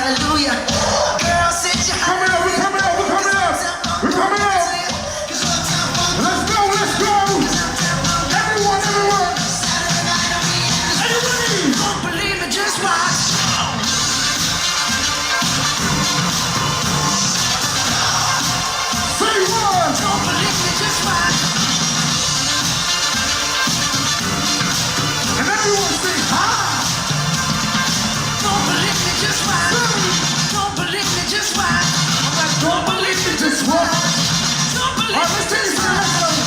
hallelujah. Girl, sit your Coming up, we're coming up, we're coming up. We're coming up. Let's go, let's go. Everyone, everyone. Are you ready? Don't believe it, just watch. Say what? Don't believe me, just watch. And everyone say, ha. Don't believe me, just watch. Don't believe me, just watch. Don't believe me, just watch. Don't believe All right, me, let's take just it to the next watch. level.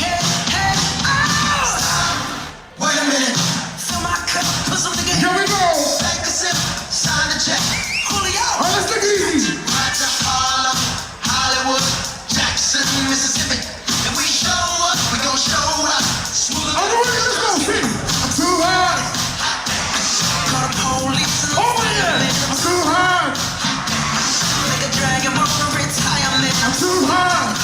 Hey, hey, oh! Wait a minute. Fill my cup, put some together. Here we go. Take a sip, sign the check. Julio. All right, let's take it easy. Right to Harlem, Hollywood, Jackson, Mississippi. If we show up, we gon' show up. Smooth. Are you ready? Let's go. Sing. I'm too hot. Call the police and Oh yeah. I'm too hot. make a dragon want to retirement. I'm too hot.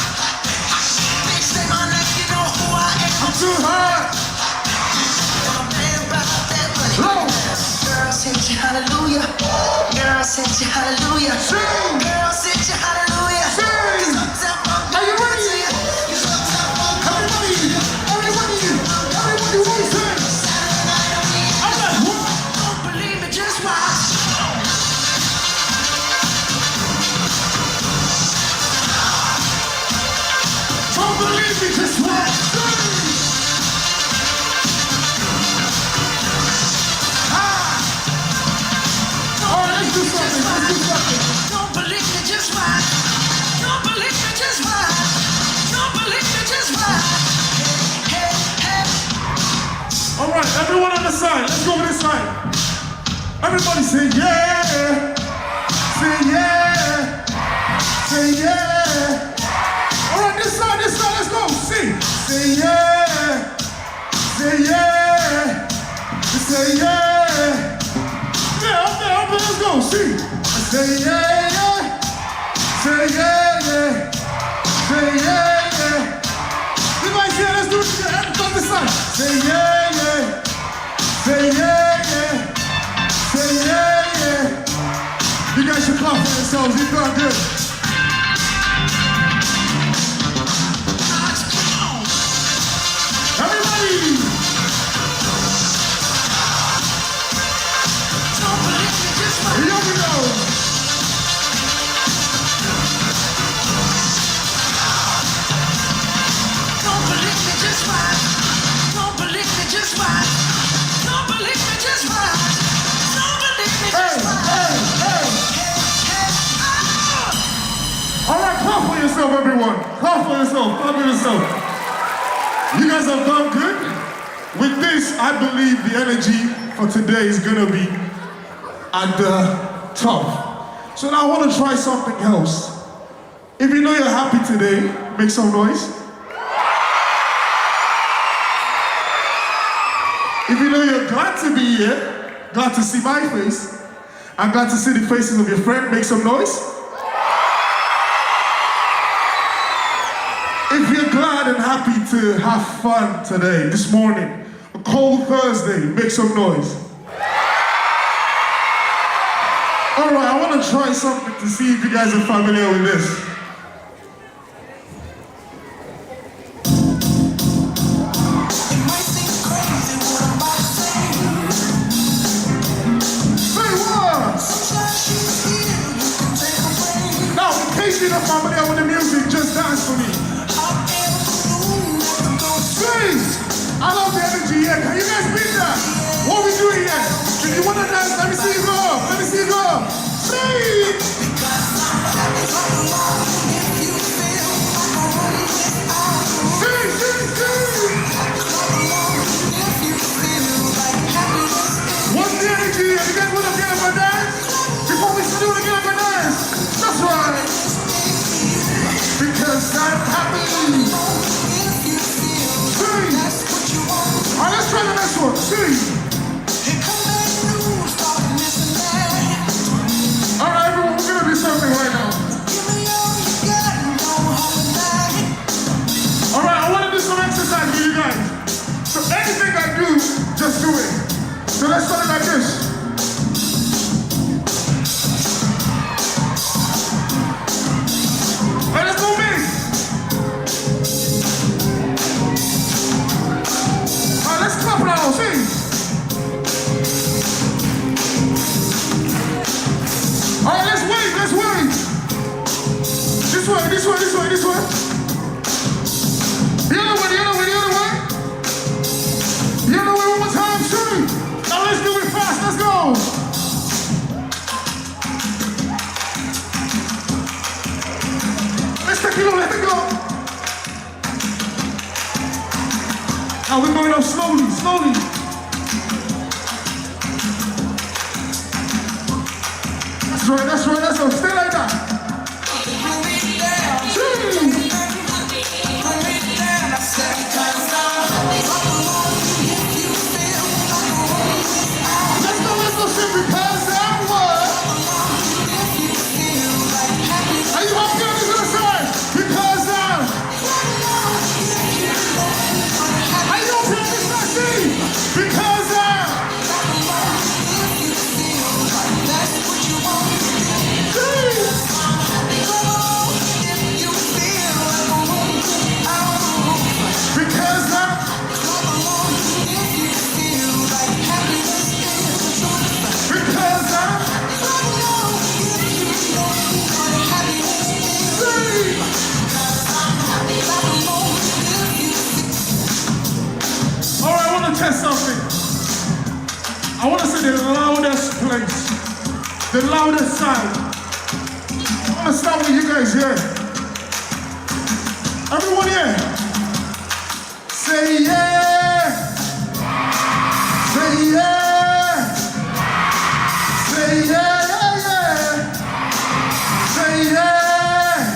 Bitch, say my name, you know who I am. I'm too hot. I'm a man about that money. Low. Girls hit you, hallelujah. Girls hit you, hallelujah. Sing. Girls hit you, hallelujah. Sing. Are you ready? Everybody, everybody, everybody, what is it? I'm like, what? Don't believe me, just watch. Don't believe me, just watch. All right, let's do something. Let's do something. Don't believe me, just watch. Don't believe me, just watch. Don't believe me, just watch. Hey, hey, hey. All right, everyone on the side. Let's go with this side. Everybody say yeah. Say yeah. Say yeah. All right, this side, let's go. Sing. Say yeah. Say yeah. Say yeah. Yeah, up there, let's go. Sing. Say yeah, yeah. Say yeah, yeah. Say yeah, yeah. Everybody say, let's do it together. Everybody on this side. Say yeah, yeah. Say yeah, yeah. Say yeah, yeah. You guys should clap for yourselves. You've done good. Everybody. Don't believe me, just watch. Here we go. Don't believe me, just watch. Don't believe me, just watch. Don't believe me, just watch. Don't believe me, Hey, just watch. hey, hey. Hey, oh! All right, clap for yourself, everyone. Clap for yourself. Clap for yourself. You guys have done good. With this, I believe the energy for today is gonna be at the top. So now I want to try something else. If you know you're happy today, make some noise. If you know you're glad to be here, glad to see my face, and glad to see the faces of your friend, make some noise. If you're glad and happy to have fun today, this morning, a cold Thursday, make some noise. All right, I want to try something to see if you guys are familiar with this. It might seem crazy what I'm about to say. Say what? Sometimes she's here, you can take a break. Now, in case you're not familiar with the music, just dance for me. Hot air balloon, never go Sing! I love the energy here. Can you guys beat that? What we doing here? If you want to dance, let me see you go. Let me see you go. Sing! because I'm happy. Clap along if you feel like a room without a roof. Sing, sing, sing! Clap along if you feel like happiness is. What's the energy here? You guys want to get up and dance? Before we do it, get up and dance. That's right. Because I'm happy. If you feel Sing! that's what you want. All right, let's try the next one. Sing! Here come bad news, talking this and that. way, this way, this way. The other way, the other way, the other way. The other way one more time, Shirley. Now let's do it fast, let's go. Let's take it go, let it go. Now we're going up slowly, slowly. That's right, that's right, that's right. Stay like that. Let's go, sing because I'm what? Are you up there? This is the side. Because I'm. Are you up here? This is the city. Because I'm. Because I'm. Because I'm. All right, I want to test something. I want to say the loudest place, the loudest side. I want to start with you guys here. Everyone here, say yeah. Say yeah. Say yeah, yeah, yeah. Say yeah.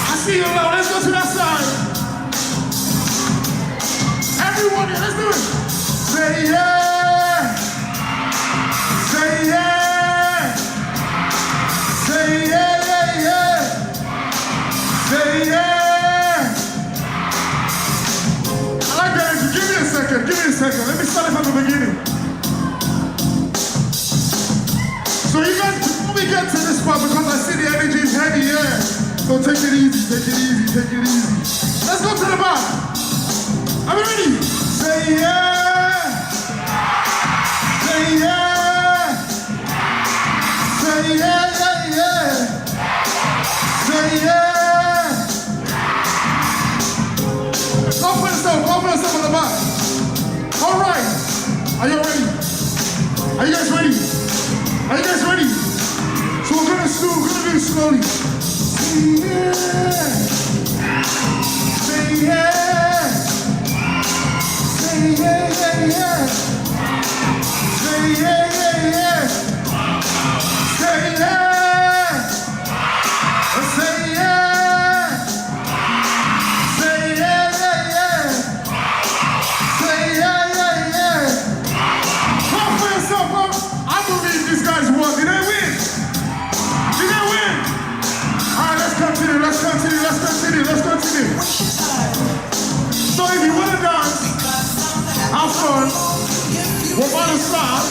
I see you now. Let's go to that side. Everyone here, let's do it. Say yeah. Say yeah. Say yeah, yeah, yeah. Say yeah. I like that. Give me a second. Give me a second. Let me start it from the beginning. So you guys, before we get to this part, because I see the energy is heavy, yeah. So take it easy, take it easy, take it easy. Let's go to the back. Are we ready? Say yeah. Say yeah. Say yeah, yeah, yeah. Say yeah. Go for yourself on the back. All right. Are you ready? Are you guys ready? Are you guys ready? So we're gonna do it slowly. Say yeah. Say yeah. Say yeah, yeah, yeah. Say yeah, yeah, yeah. Say yeah. Say yeah. Say yeah, yeah, yeah. Say yeah, yeah, yeah. Clap for yourself, bro. I believe these guys won. Did they win? Did they win? All right, let's continue, let's continue, let's continue, let's continue. So if you want to dance, have fun, we're about to start.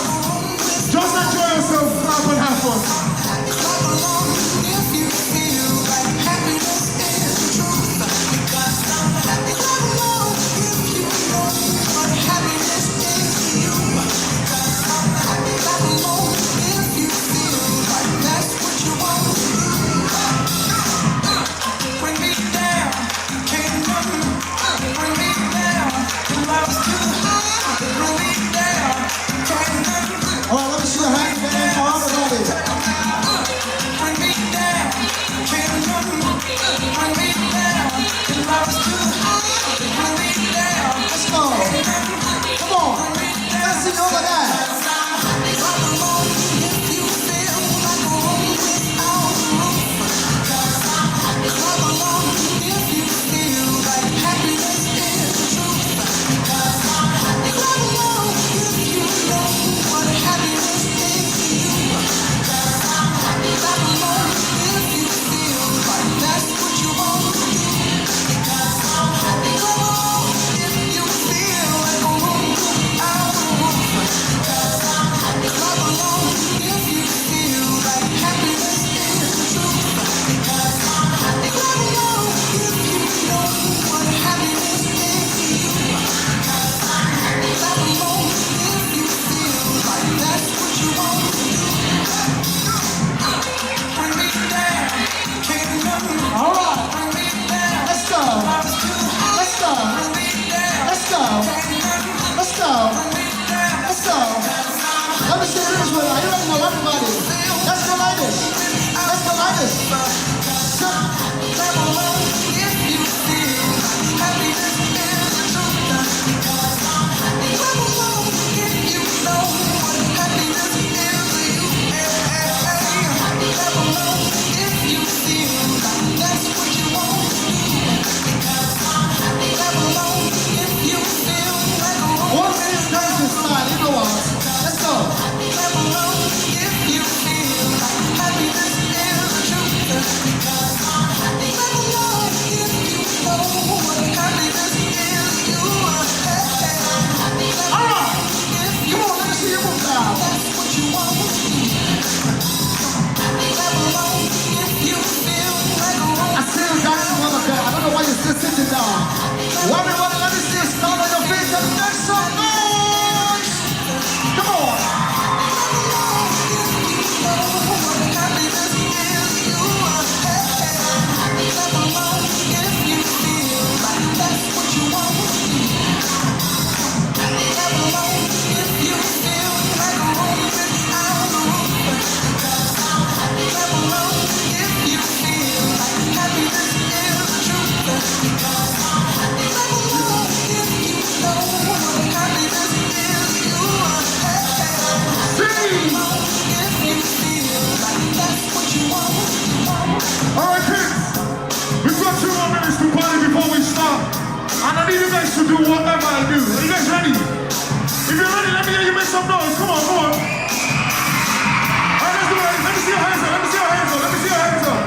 I need you guys to do whatever I do. Are you guys ready? If you're ready, let me hear you make some noise. Come on, come on. Alright, let's do it. Let me see your hands up. Let me see your hands up. Let me see your hands up.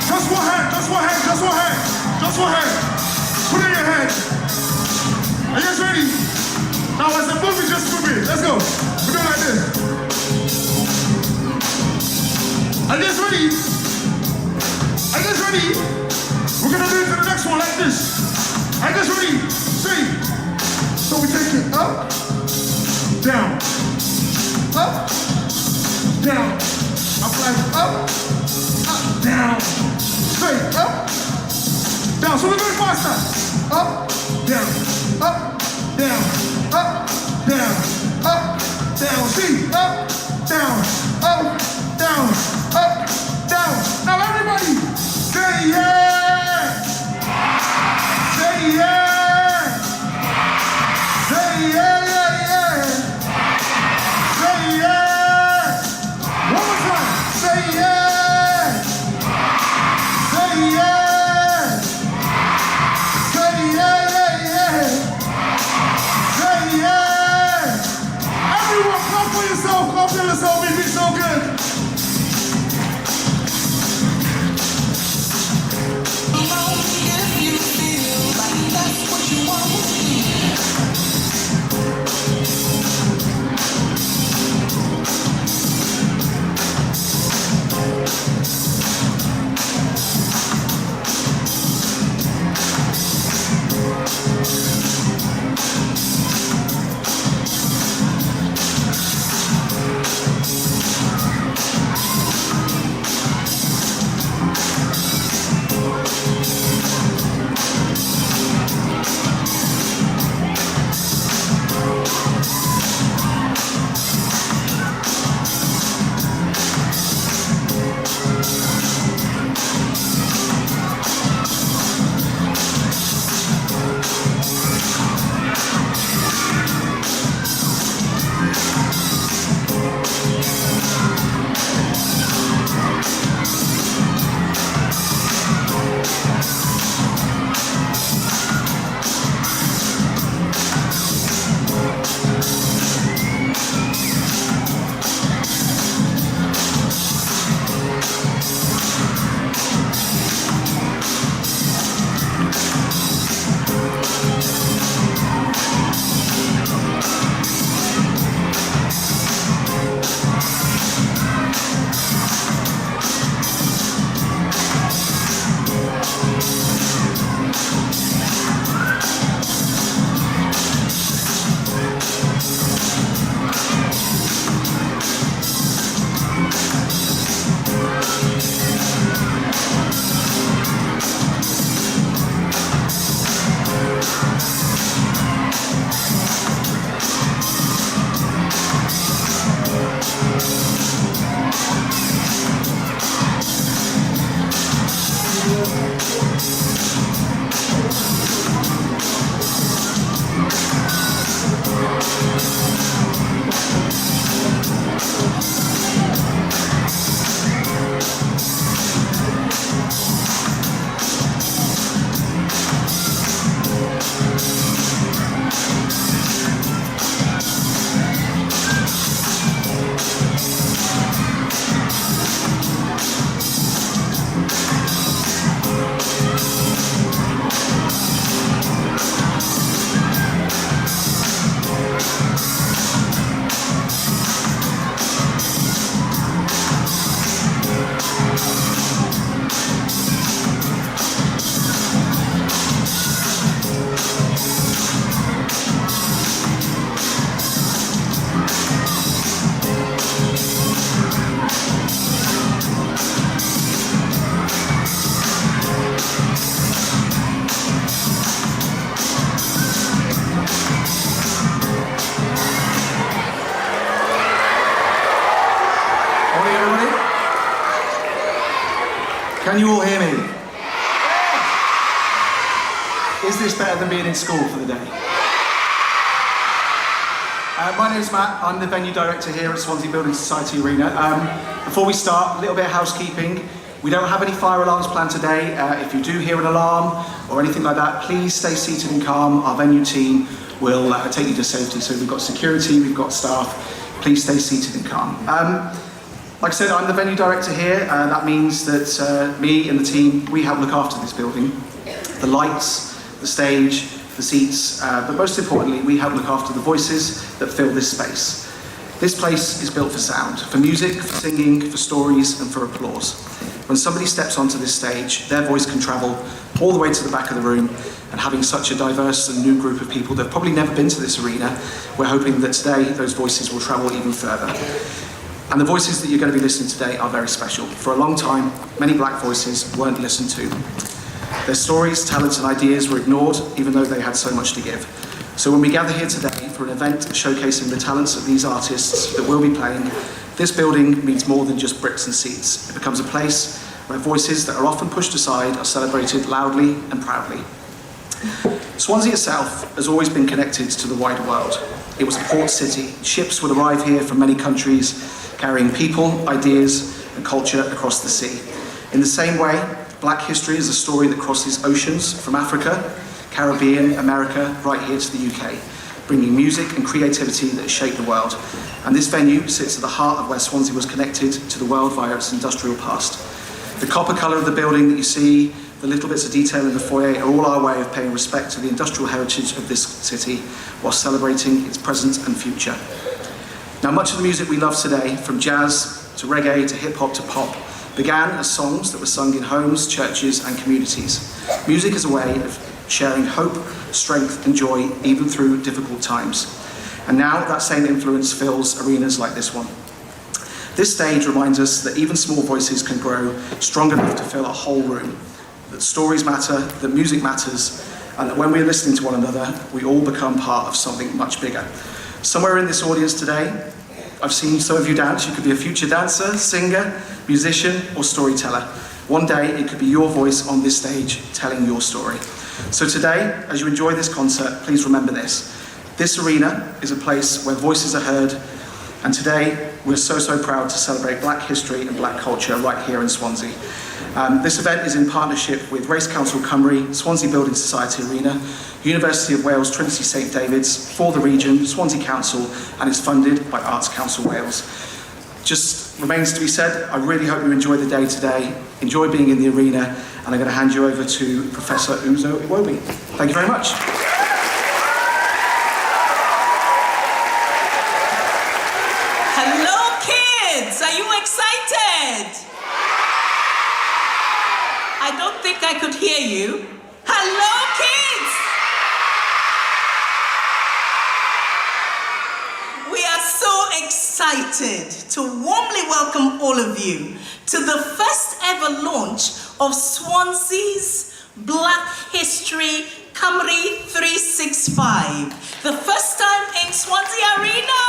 Just one hand, just one hand, just one hand. Just one hand. Put it in your hand. Are you guys ready? Now as a movie, just move it. Let's go. We're doing like this. Are you guys ready? Are you guys ready? We're gonna move to the next one like this. Are you guys ready? See. So we take it up, down, up, down. I'm like up, down, straight, up, down. So we're going faster. Up, down, up, down, up, down, up, down. See, up, down, up, down, up, down. Now everybody, say yeah, say yeah, say yeah, yeah, yeah, say yeah. One more time, say yeah, say yeah, say yeah, yeah, yeah, say yeah. Everyone, clap for yourself, clap for yourself, it be so good. If you feel like that's what you want to Can you all hear me? Is this better than being in school for the day? My name's Matt, I'm the venue director here at Swansea Building Society Arena. Before we start, a little bit of housekeeping. We don't have any fire alarms planned today. If you do hear an alarm or anything like that, please stay seated and calm. Our venue team will take you to safety. So we've got security, we've got staff. Please stay seated and calm. Like I said, I'm the venue director here. That means that me and the team, we help look after this building. The lights, the stage, the seats, but most importantly, we help look after the voices that fill this space. This place is built for sound, for music, for singing, for stories, and for applause. When somebody steps onto this stage, their voice can travel all the way to the back of the room, and having such a diverse and new group of people that have probably never been to this arena, we're hoping that today those voices will travel even further. And the voices that you're going to be listening to today are very special. For a long time, many black voices weren't listened to. Their stories, talents, and ideas were ignored, even though they had so much to give. So when we gather here today for an event showcasing the talents of these artists that will be playing, this building means more than just bricks and seats. It becomes a place where voices that are often pushed aside are celebrated loudly and proudly. Swansea itself has always been connected to the wider world. It was a port city. Ships would arrive here from many countries, carrying people, ideas, and culture across the sea. In the same way, Black history is a story that crosses oceans from Africa, Caribbean, America, right here to the UK, bringing music and creativity that has shaped the world. And this venue sits at the heart of where Swansea was connected to the world via its industrial past. The copper colour of the building that you see, the little bits of detail in the foyer are all our way of paying respect to the industrial heritage of this city while celebrating its present and future. Now, much of the music we love today, from jazz to reggae to hip-hop to pop, began as songs that were sung in homes, churches and communities. Music is a way of sharing hope, strength and joy even through difficult times. And now that same influence fills arenas like this one. This stage reminds us that even small voices can grow strong enough to fill a whole room, that stories matter, that music matters, and that when we're listening to one another, we all become part of something much bigger. Somewhere in this audience today, I've seen some of you dance. You could be a future dancer, singer, musician, or storyteller. One day, it could be your voice on this stage telling your story. So today, as you enjoy this concert, please remember this. This arena is a place where voices are heard, and today, we're so proud to celebrate Black history and Black culture right here in Swansea. This event is in partnership with Race Council Cymru, Swansea Building Society Arena, University of Wales Trinity St David's, for the region, Swansea Council, and is funded by Arts Council Wales. Just remains to be said, I really hope you enjoy the day today, enjoy being in the arena, and I'm going to hand you over to Professor Uzo Iwobi. Thank you very much. Hello kids, are you excited? I don't think I could hear you. Hello kids! We are so excited to warmly welcome all of you to the first ever launch of Swansea's Black History Cymru 365. The first time in Swansea Arena!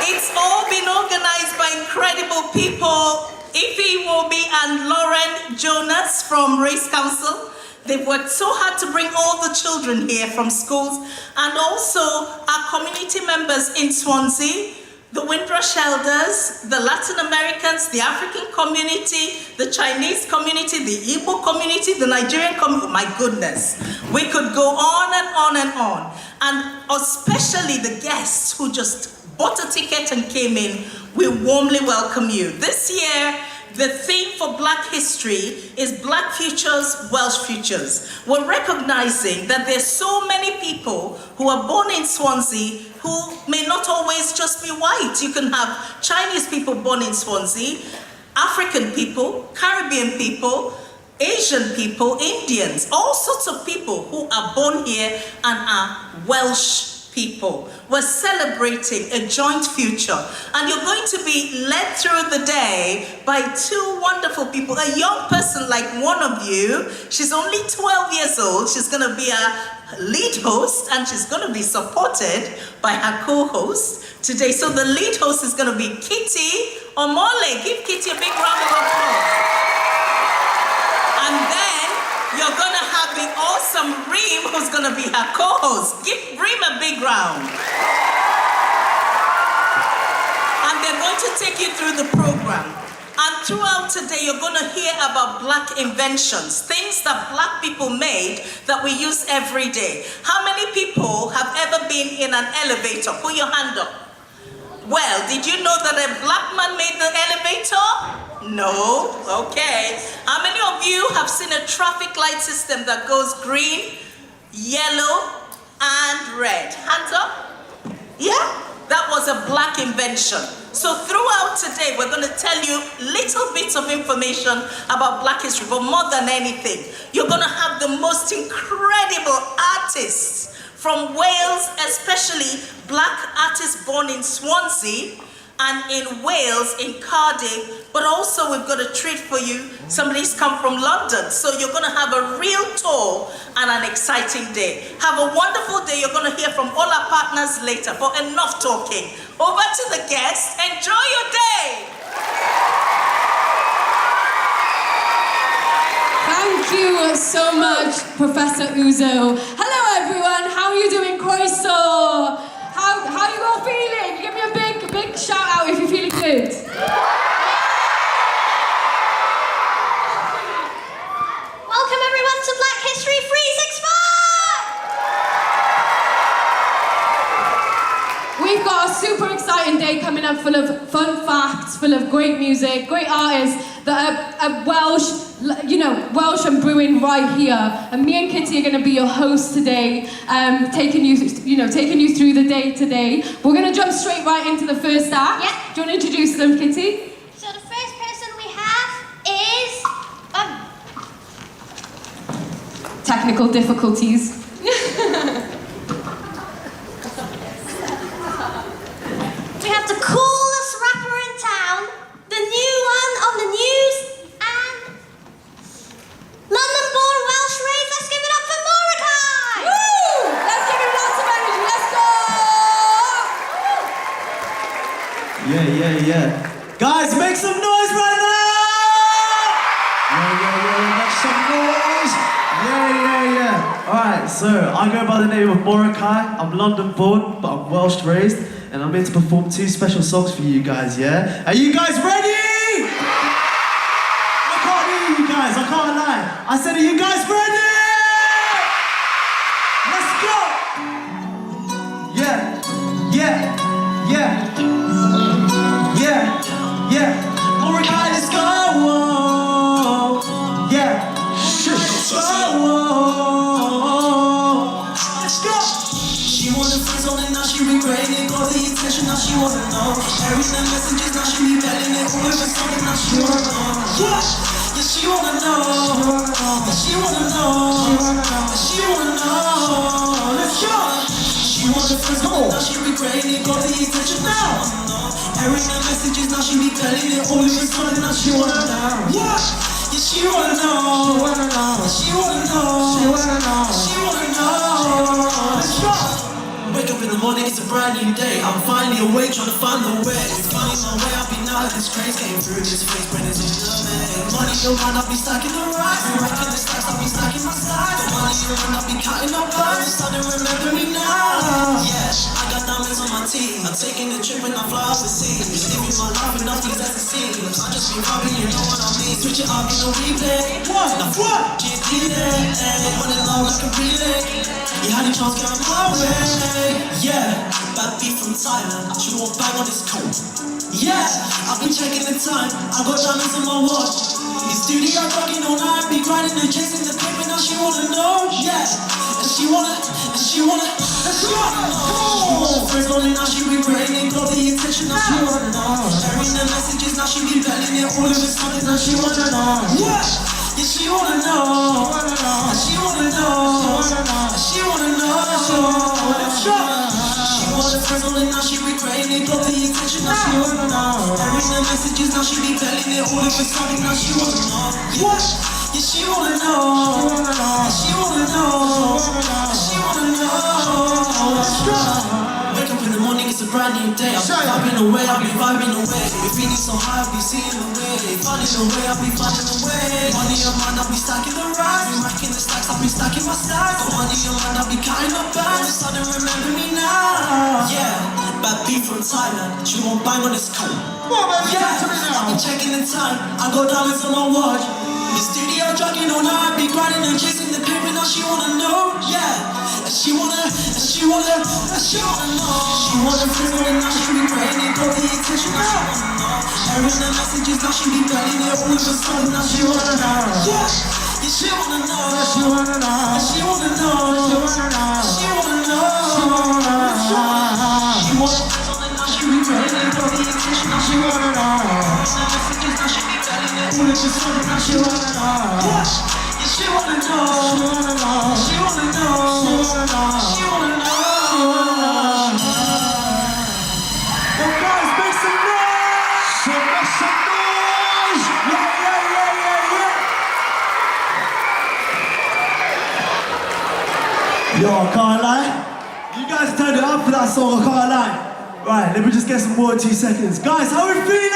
It's all been organized by incredible people. Ify Iwobi and Lauren Jonas from Race Council. They've worked so hard to bring all the children here from schools, and also our community members in Swansea, the Windrush Elders, the Latin Americans, the African community, the Chinese community, the Igbo community, the Nigerian community. My goodness, we could go on and on and on. And especially the guests who just bought a ticket and came in, we warmly welcome you. This year, the theme for Black history is Black Futures, Welsh Futures. We're recognizing that there's so many people who are born in Swansea who may not always just be white. You can have Chinese people born in Swansea, African people, Caribbean people, Asian people, Indians, all sorts of people who are born here and are Welsh people. We're celebrating a joint future, and you're going to be led through the day by two wonderful people. A young person like one of you, she's only 12 years old. She's going to be a lead host, and she's going to be supported by her co-host today. So the lead host is going to be Kitty Omole. Give Kitty a big round of applause. And then you're going to have the awesome Reem, who's going to be her co-host. Give Reem a big round. going to take you through the program. And throughout today, you're going to hear about black inventions, things that black people made that we use every day. How many people have ever been in an elevator? Put your hand up. Well, did you know that a black man made the elevator? No? Okay. How many of you have seen a traffic light system that goes green, yellow, and red? Hands up. Yeah? That was a black invention. So throughout today, we're going to tell you little bits of information about Black history, but more than anything, you're going to have the most incredible artists from Wales, especially black artists born in Swansea and in Wales, in Cardiff, but also we've got a treat for you. Somebody's come from London, so you're going to have a real tour and an exciting day. Have a wonderful day. You're going to hear from all our partners later. For enough talking, over to the guests. Enjoy your day. Thank you so much, Professor Uzo. Hello, everyone. How are you doing, Croeso? How you all feeling? Give me a big shout out if you're feeling good. Welcome everyone to Black History 365! We've got a super exciting day coming up, full of fun facts, full of great music, great artists that are Welsh, Welsh and brewing right here. And me and Kitty are going to be your hosts today, taking you through the day today. We're going to jump straight right into the first act. Yeah. Do you want to introduce them, Kitty? So the first person we have is... Technical difficulties. We have the coolest rapper in town, the new one on the news, and London-born Welsh raised. Let's give it up for Mordecai! Woo! Let's give him lots of energy. Let's go! Yeah. Guys, make some noise right now! Yeah, make some noise! Yeah. Alright, so I go by the name of Mordecai. I'm London born, but I'm Welsh raised, and I'm here to perform 2 special songs for you guys, yeah? Are you guys ready? I can't hear you guys, I can't lie. I said, are you guys ready? Let's go! Yeah. Mordecai, let's go! Yeah. Let's go! She wanted friends on it, now she regretting it. Got the attention, now she wanna know. Carrying the messages, now she be betting it. All of a sudden, now she wanna know. Yeah, she wanna know. She wanna know. She wanna know. Let's go! She wanted friends on it, now she regretting it. Got the attention, now she wanna know. Carrying the messages, now she be betting it. All of a sudden, now she wanna know. Yeah, she wanna know. She wanna know. Let's go! Wake up in the morning, it's a brand new day. I'm finally awake, trying to find the way. Finding my way, I've been out of this craze. Came through this face, brain is in the man. Money in mind, I'll be stacking the racks. Been racking the stacks, I'll be stacking my stacks. The money in mind, I'll be counting up bags. Starting to remember me now. Yeah, I got diamonds on my teeth. I'm taking a trip and I fly overseas. Living my life with nothing that's the same. I just be robbing, you know what I mean. Switch it up in a replay. Now what? Can't delay. Running long like a relay. You had a chance, get my way. Yeah, bad beat from Thailand. She won't bang on this coat. Yeah, I've been checking the time. I got diamonds on my watch. In studio rocking all night, be grinding and chasing the paper. Now she wanna know. Yeah, and she wanna. Let's go. She wanna friends only, now she regretting it. Got the attention, now she wanna know. Sharing the messages, now she be belling it. All of a sudden, now she wanna know. Yeah, she wanna know. She wanna know. She wanna know. Let's go. She wanted friends only, now she regretting it. Got the attention, now she wanna know. Sharing the messages, now she be belling it. All of a sudden, now she wanna know. Yeah, she wanna know. She wanna know. She wanna know. Let's go. Wake up in the morning, it's a brand new day. I'll be vibing away, I'll be vibing away. Be feeling so high, I'll be seeing the way. Finding the way, I'll be finding the way. Money on mind, I'll be stacking the racks. Be racking the stacks, I'll be stacking my stacks. Got money on mind, I'll be counting up bags. Starting to remember me now. Yeah, bad beat from Thailand. She won't bang on this coat. on, baby, Yeah, talk to me I've now. been checking the time. I go diamonds on my watch. The studio jogging all night, be grinding and chasing the paper. Now she wanna know, yeah. And she wanna know. She wanna feel it, now she be praying it, got the attention. Now she wanna know. Airing the messages, now she be betting it all of a sudden. Now she wanna know, yeah. Yeah, she wanna know. She wanna know. She wanna know. She wanna know. She wanna know. She wanna know. She wanna know. Now she be praying it, got the attention. Now she wanna know. Messages, now she be betting it all of a sudden. Now she wanna know. Yeah, she wanna know. She wanna know. She wanna know. She wanna know. She wanna know. Yo, guys, make some noise! So make some noise! Yeah. Yo, I can't lie. You guys turned it up for that song, I can't lie. Right, let me just get some more in 2 seconds. Guys, how are we feeling?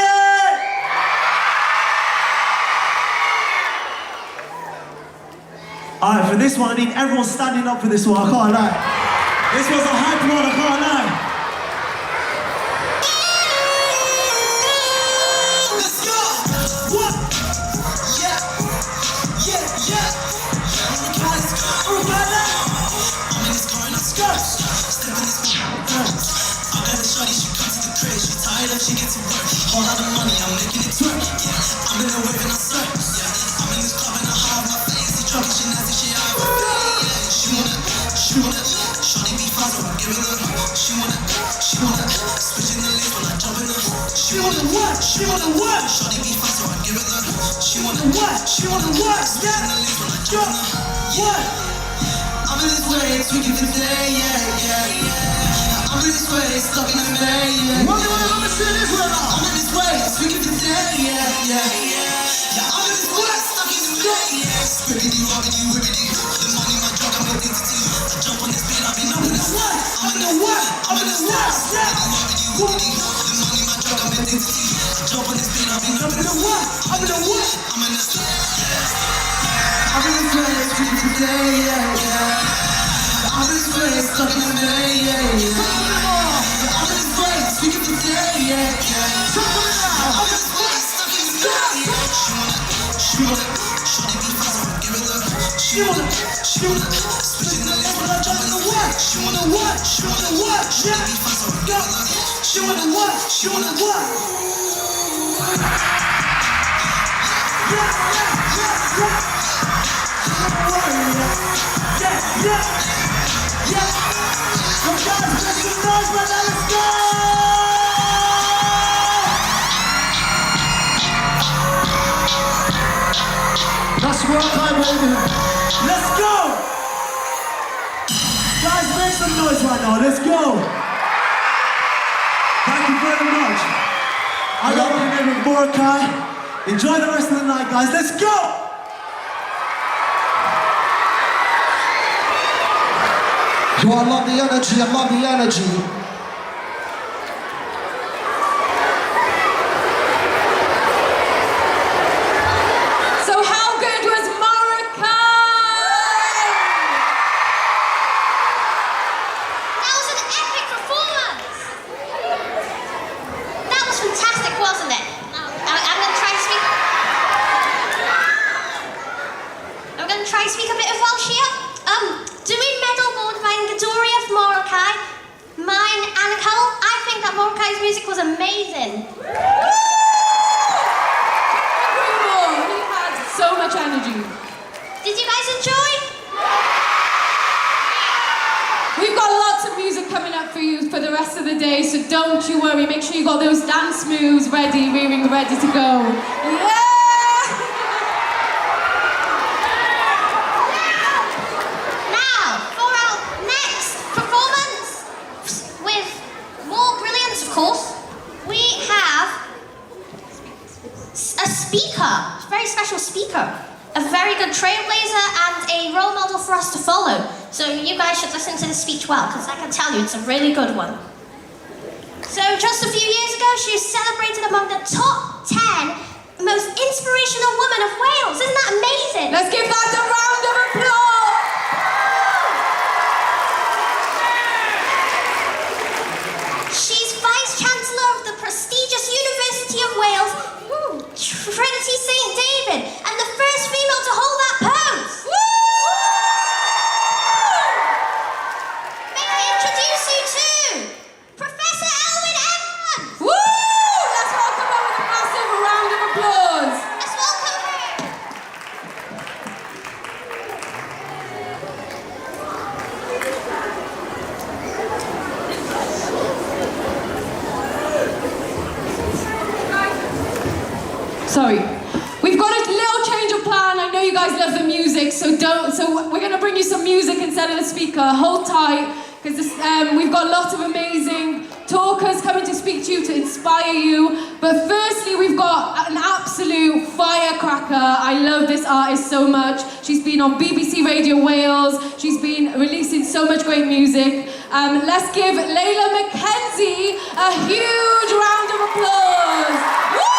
Alright, for this one, I need everyone standing up for this one, I can't lie. This was a hype one, I can't lie. Let's go! What? Yeah! Yeah, yeah! I'm in this car and I'm scared. Step in this car. I got a shawty, she comes to the crib. She tired up, she gets to work. Whole lot of money, I'm making it twerk. Yeah, I'm in the wave and I surf. Yeah, I'm in this club and I have my fancy truck. She nasty, she out of my yeah. She wanna, shawty be fast, so I'm giving her. She wanna, switching the lanes when I jump in her. She wanna what? She wanna what? Shawty be fast, so I'm giving her. She wanna what? She wanna what? Switching the lanes when I jump in her. What? I'm in this way, tweaking today, yeah. I'm in this way, stuck in the May, yeah. Let me see this one now. I'm in this way, tweaking today, yeah. I'm in this way, stuck in the May, yeah. Scribbity, robbity, whippity. The money, my drug, I'm addicted to. I jump on this beat, I've been up in this what? I'm in the what? I'm in this what? Scribbity, robbity, whippity. The money, my drug, I'm addicted to. I jump on this beat, I've been up in the what? I'm in the what? I'm in this I'm in this place, tweaking today, yeah. I'm in this place, stuck in the May, yeah. I'm in this place, tweaking today, yeah. I'm in this place, stuck in the May, yeah. She wanna, shawty be fast, I'm giving her. She wanna, switching the lanes when I jump in the what? She wanna what? Shawty be fast, I'm giving her. She wanna what? Yeah. So guys, make some noise right now, let's go! That's one time, baby. Let's go! Guys, make some noise right now, let's go! Thank you very much. I got my name with Morokai. Enjoy the rest of the night, guys, let's go! Yo, I love the energy, I love the energy. So how good was Morokai? That was an epic performance. That was fantastic, wasn't it? I'm going to try to speak. I'm going to try to speak a bit of Welsh here. Dwi'n meddwl bod mae'n gadwriaeth Morokai, mine and Nicole. I think that Morokai's music was amazing. He had so much energy. Did you guys enjoy? We've got lots of music coming up for you for the rest of the day, so don't you worry. Make sure you got those dance moves ready, ready to go. Yeah! Speaker, a very good trailblazer and a role model for us to follow. So you guys should listen to the speech well, because I can tell you it's a really good one. So just a few years ago, she was celebrated among the top 10 most inspirational women of Wales. Isn't that amazing? Let's give that a round of applause! She's Vice-Chancellor of the prestigious University Trinity St. David, and the first female to hold that pose. May I introduce you to Professor Elwyn Evans. Woo! Let's welcome her with a massive round of applause. Let's welcome her. Sorry. We've got a little change of plan. I know you guys love the music, so we're gonna bring you some music instead of the speaker. Hold tight, because we've got lots of amazing talkers coming to speak to you to inspire you. But firstly, we've got an absolute firecracker. I love this artist so much. She's been on BBC Radio Wales. She's been releasing so much great music. Let's give Layla Mackenzie a huge round of applause. Woo!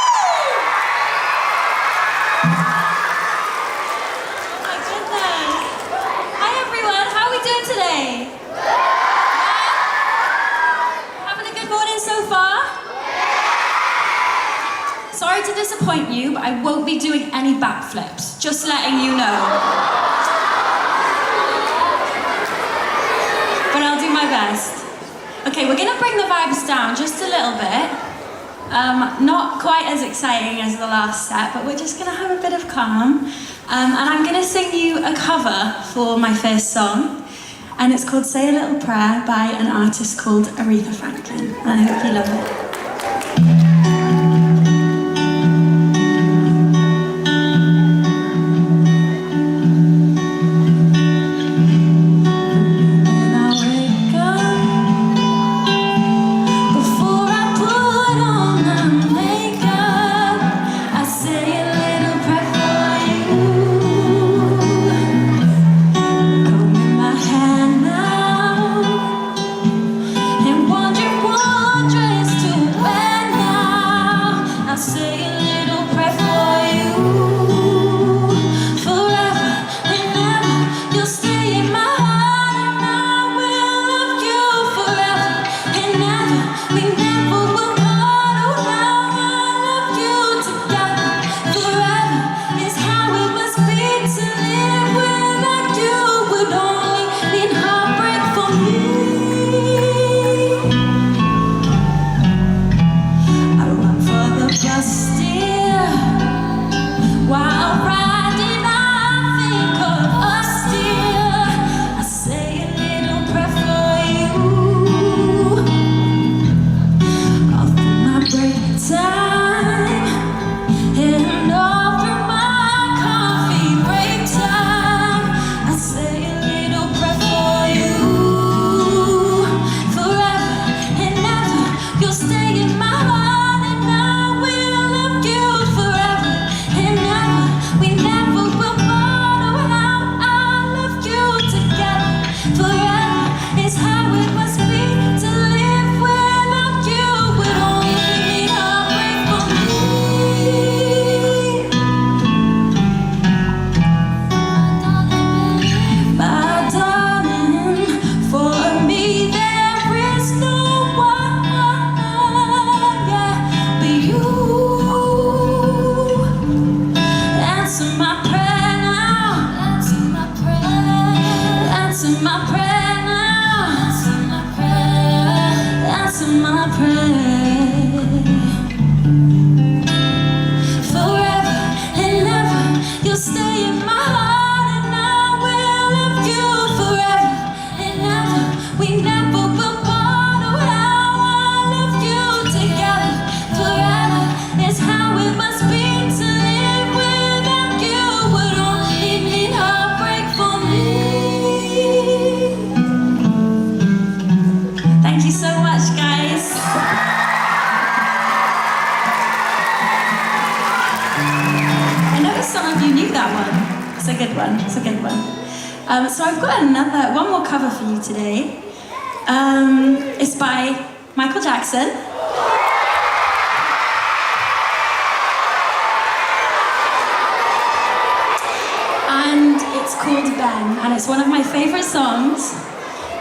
Today? Having a good morning so far? Sorry to disappoint you, but I won't be doing any backflips. Just letting you know. But I'll do my best. Okay, we're gonna bring the vibes down just a little bit. Not quite as exciting as the last set, but we're just gonna have a bit of calm. And I'm gonna sing you a cover for my first song. And it's called Say a Little Prayer by an artist called Aretha Franklin. And I hope you love it. So I've got one more cover for you today. It's by Michael Jackson. And it's called Ben, and it's one of my favorite songs.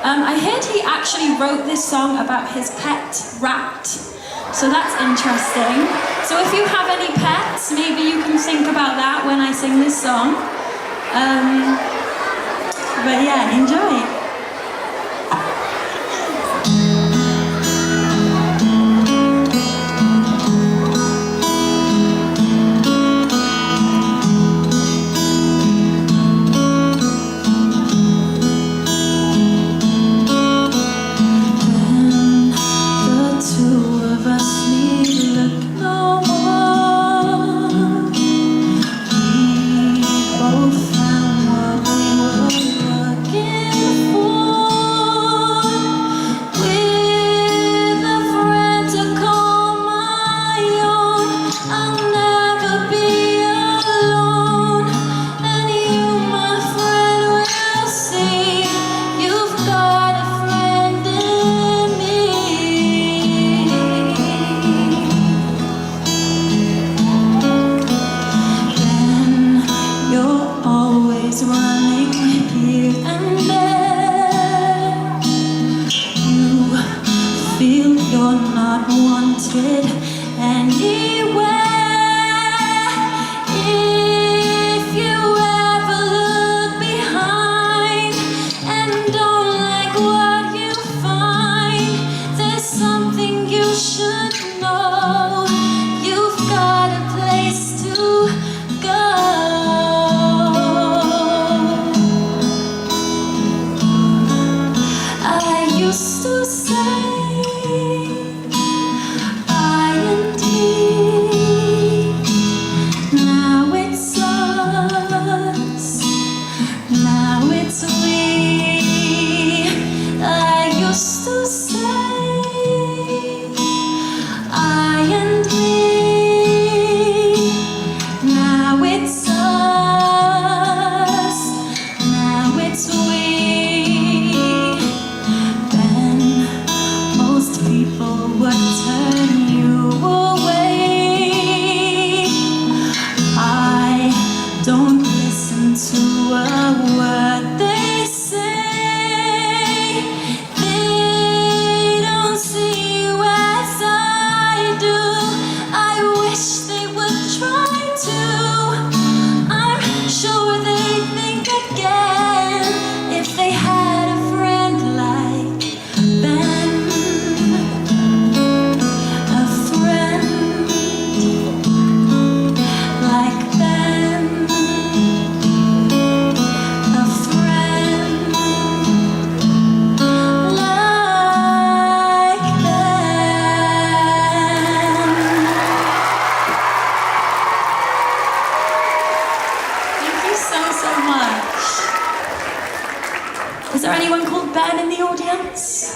I heard he actually wrote this song about his pet rat, so that's interesting. So if you have any pets, maybe you can think about that when I sing this song. But yeah, enjoy.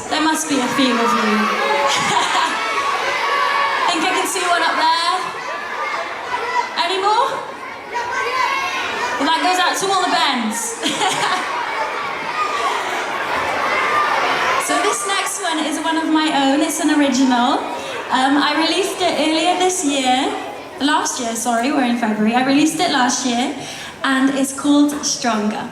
There must be a few of you. Think I can see one up there? Any more? Well, that goes out to all the Bens. So this next one is one of my own. It's an original. I released it earlier this year. Last year, sorry, we're in February. I released it last year, and it's called Stronger.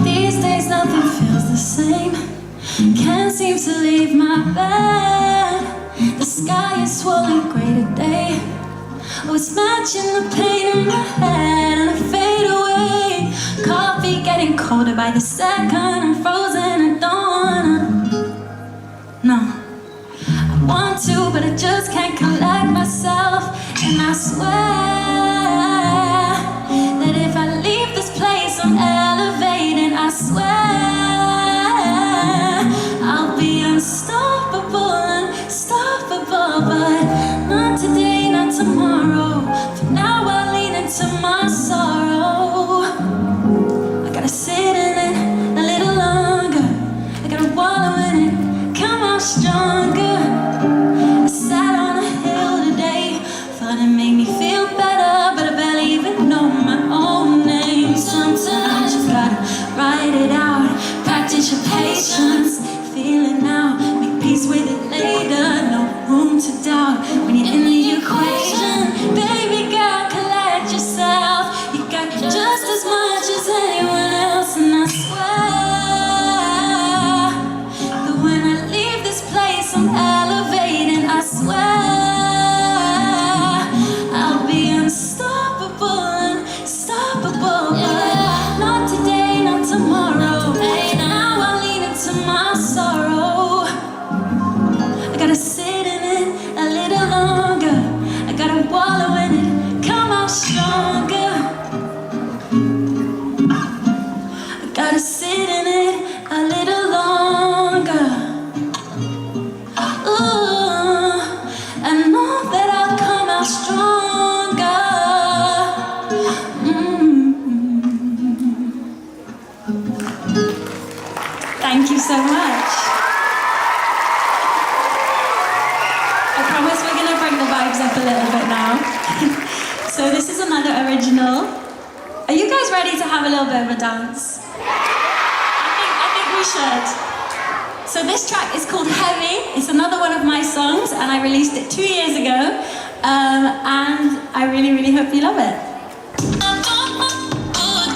These days nothing feels the same. Can't seem to leave my bed. The sky is swollen grey today. Oh, it's matching the pain in my head, and I fade away. Coffee getting colder by the second. I'm frozen, I don't wanna. No, I want to, but I just can't collect myself. And I swear that if I leave this place I'm elevating, I swear I'll be unstoppable, unstoppable. But not today, not tomorrow. For now I'll lean into my sorrow. I gotta sit in it a little longer. I gotta wallow in it, come out stronger. I sat on water down when you're in the equation. Baby girl, collect yourself. You got just as much as anyone else, and I swear that when I leave this place, I'm elevating. I swear I'll be unstoppable, unstoppable. But not today, not tomorrow. Now I'll lean into my sorrow. I gotta sit in it a little longer. I gotta wallow in it, come out stronger. I gotta sit in it a little longer. Ooh, and know that I'll come out stronger. Thank you so much. I promise we're gonna bring the vibes up a little bit now. So this is another original. Are you guys ready to have a little bit of a dance? I think we should. So this track is called Heavy. It's another one of my songs, and I released it 2 years ago. And I really, really hope you love it.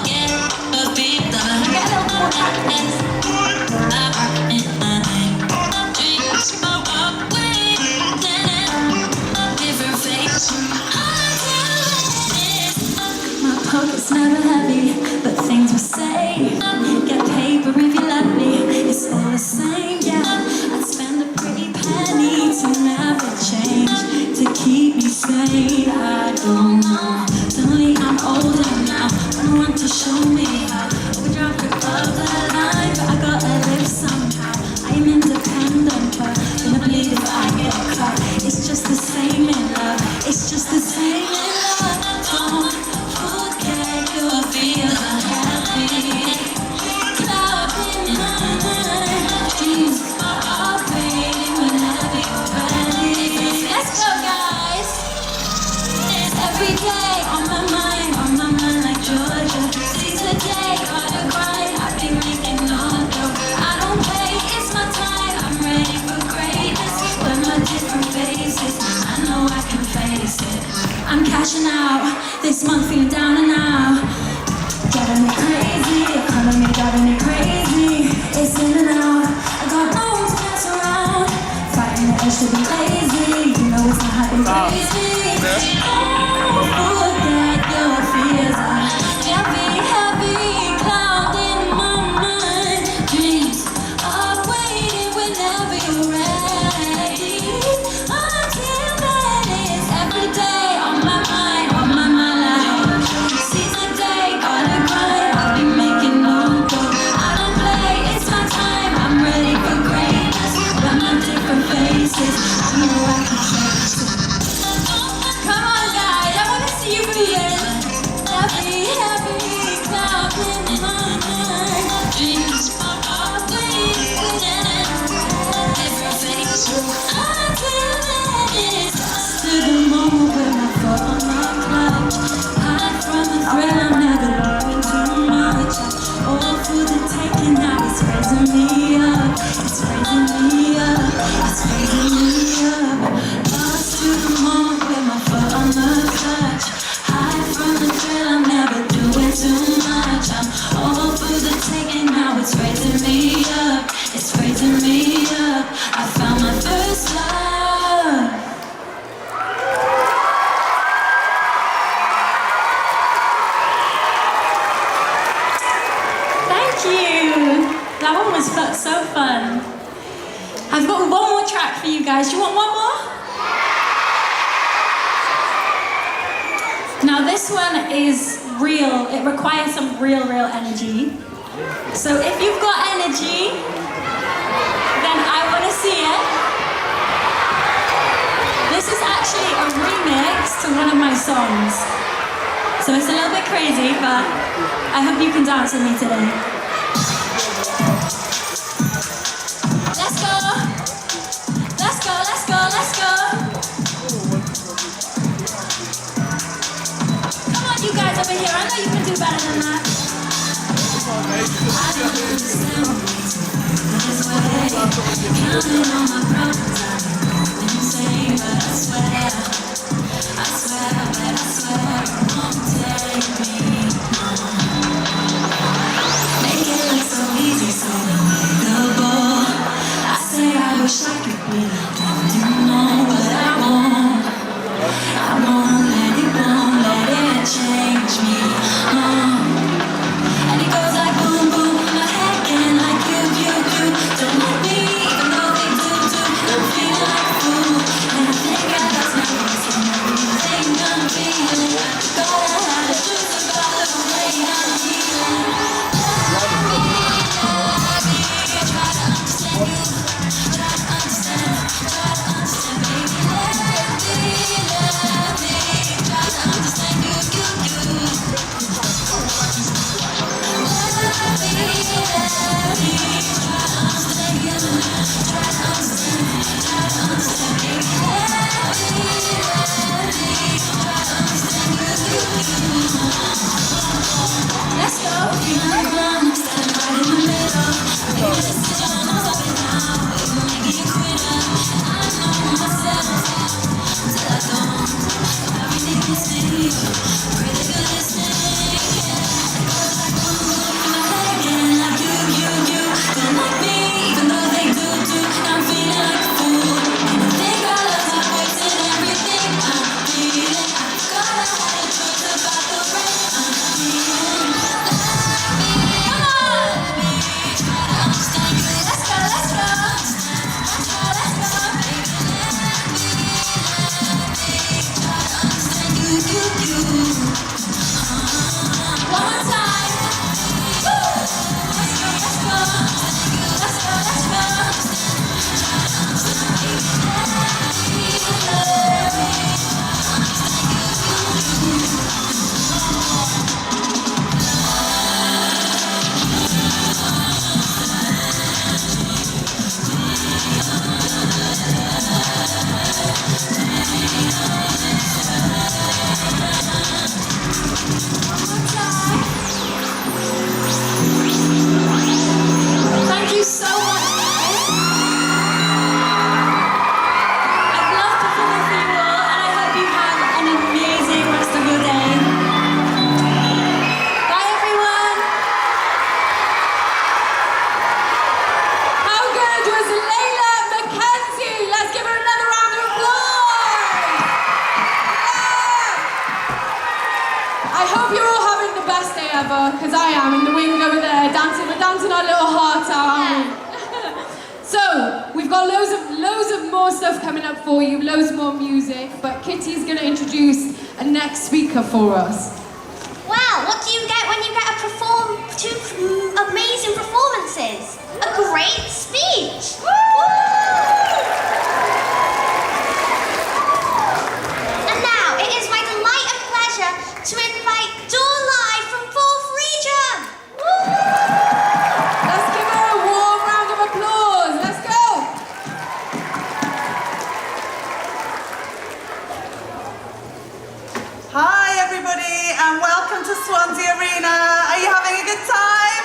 Get a little more practice. My pocket's never heavy, but things will say. Get paper if you let me, it's all the same, yeah. I'd spend a pretty penny to never change, to keep me sane. I don't know, suddenly I'm older now. I want to show me how overdrive to above the line, but I gotta live somehow. I'm independent, but gonna believe if I get caught. It's just the same in love, it's just the same in love. Don't forget your feels are happy. Cloud in my mind, dreams are waiting whenever you're ready. Let's go, guys. It's every day on my mind like Georgia. See today, gotta grind, I've been making no dough. I don't play, it's my time, I'm ready for greatness. Wear my different faces, I know I can face it. I'm cashing out, this month feeling down and out. Driving me crazy, economy driving me crazy. It's in and out, I got no one to mess around. Fighting the urge to be lazy, you know it's not happening crazy. Oh, forget your fears, heavy, heavy cloud in my mind. Dreams are waiting whenever you're ready. Until then, it's every day on my mind like. Seize the day, gotta grind, I'll be making no dough. I don't play, it's my time, I'm ready for greatness. Wear my different faces, I know I can face it. Come on, guys, I wanna see you feeling. Heavy, heavy cloud in my mind. Dreams are waiting different faces. Until then, it's just to the moment where my foot on my clutch. Hide from the thrill, I'm never loving too much. All for the taking, now it's raising me up. It's raising me up. It's raising me up. Lost to the moment where my foot on the clutch. Hide from the thrill, I'm never doing too much. I'm all for the taking, now it's raising me up. It's raising me up. I found my first love. Thank you. That one was so fun. I've got one more track for you guys. Do you want one more? Now this one is real. It requires some real energy. So if you've got energy, then I want to see it. This is actually a remix to one of my songs. So it's a little bit crazy, but I hope you can dance with me today. Let's go. Let's go, let's go, let's go. Come on, you guys over here. I know you can do better than that. I don't understand this way. Counting on my problems. same, but I swear it won't take me. Make it look so easy, so relatable. I say I wish I could be like that, you know, but I won't let it change me. And it goes like boom, boom, my head can like you. Don't let me, even though they do. I'm feeling like a fool, and I think I lost my voice and everything I'm feeling. I gotta have the truth about the way I'm feeling. Love me, try to understand you. Try to understand, baby. Love me, try to understand you. Let's go. Feel like I'm standing right in the middle. Make a decision, I'm stopping now. Maybe you quit up. I know myself till I don't. Everything is me. Pray that you're listening. It goes like boom, boom in my head again. Like you. Don't like me, even though they do. I'm feeling like a fool, and I think I lost my voice in everything I'm feeling. I gotta have the truth about the way I'm feeling. Come on, try to understand you. Let's go. Let's go, baby. Try to understand you. One more time. Woo! Let's go. Thank you so much, guys. I've loved performing for you all, and I hope you have an amazing rest of your day. Bye, everyone. How good was Layla Mackenzie? Let's give her another round of applause. Yeah. I hope you're all having the best day ever, because I am in the wing over there, dancing. We're dancing our little hearts out, aren't we? So, we've got loads of more stuff coming up for you, loads more music, but Kitty's going to introduce a next speaker for us. Well, what do you get when you get two amazing performances? A great speech. And now, it is my delight and pleasure to invite Dawn Live from 4th Region. Let's give her a warm round of applause. Let's go. Hi everybody and welcome to Swansea Arena. Are you having a good time?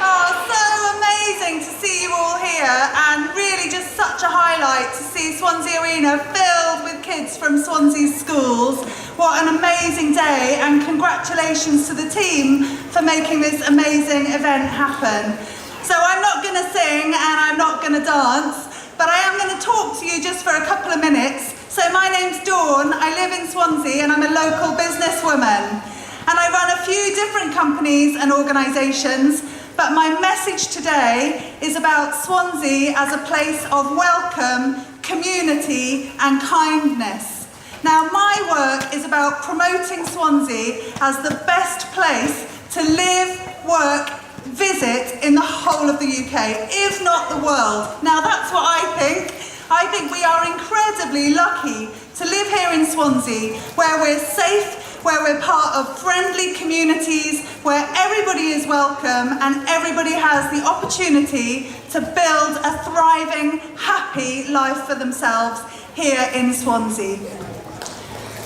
Oh, so amazing to see you all here, and really just such a highlight to see Swansea Arena filled with kids from Swansea schools. What an amazing day, and congratulations to the team for making this amazing event happen. So I'm not going to sing and I'm not going to dance, but I am going to talk to you just for a couple of minutes. So my name's Dawn, I live in Swansea and I'm a local businesswoman. And I run a few different companies and organisations, but my message today is about Swansea as a place of welcome, community and kindness. Now my work is about promoting Swansea as the best place to live, work, visit in the whole of the UK, if not the world. Now that's what I think. I think we are incredibly lucky to live here in Swansea, where we're safe, where we're part of friendly communities, where everybody is welcome and everybody has the opportunity to build a thriving, happy life for themselves here in Swansea.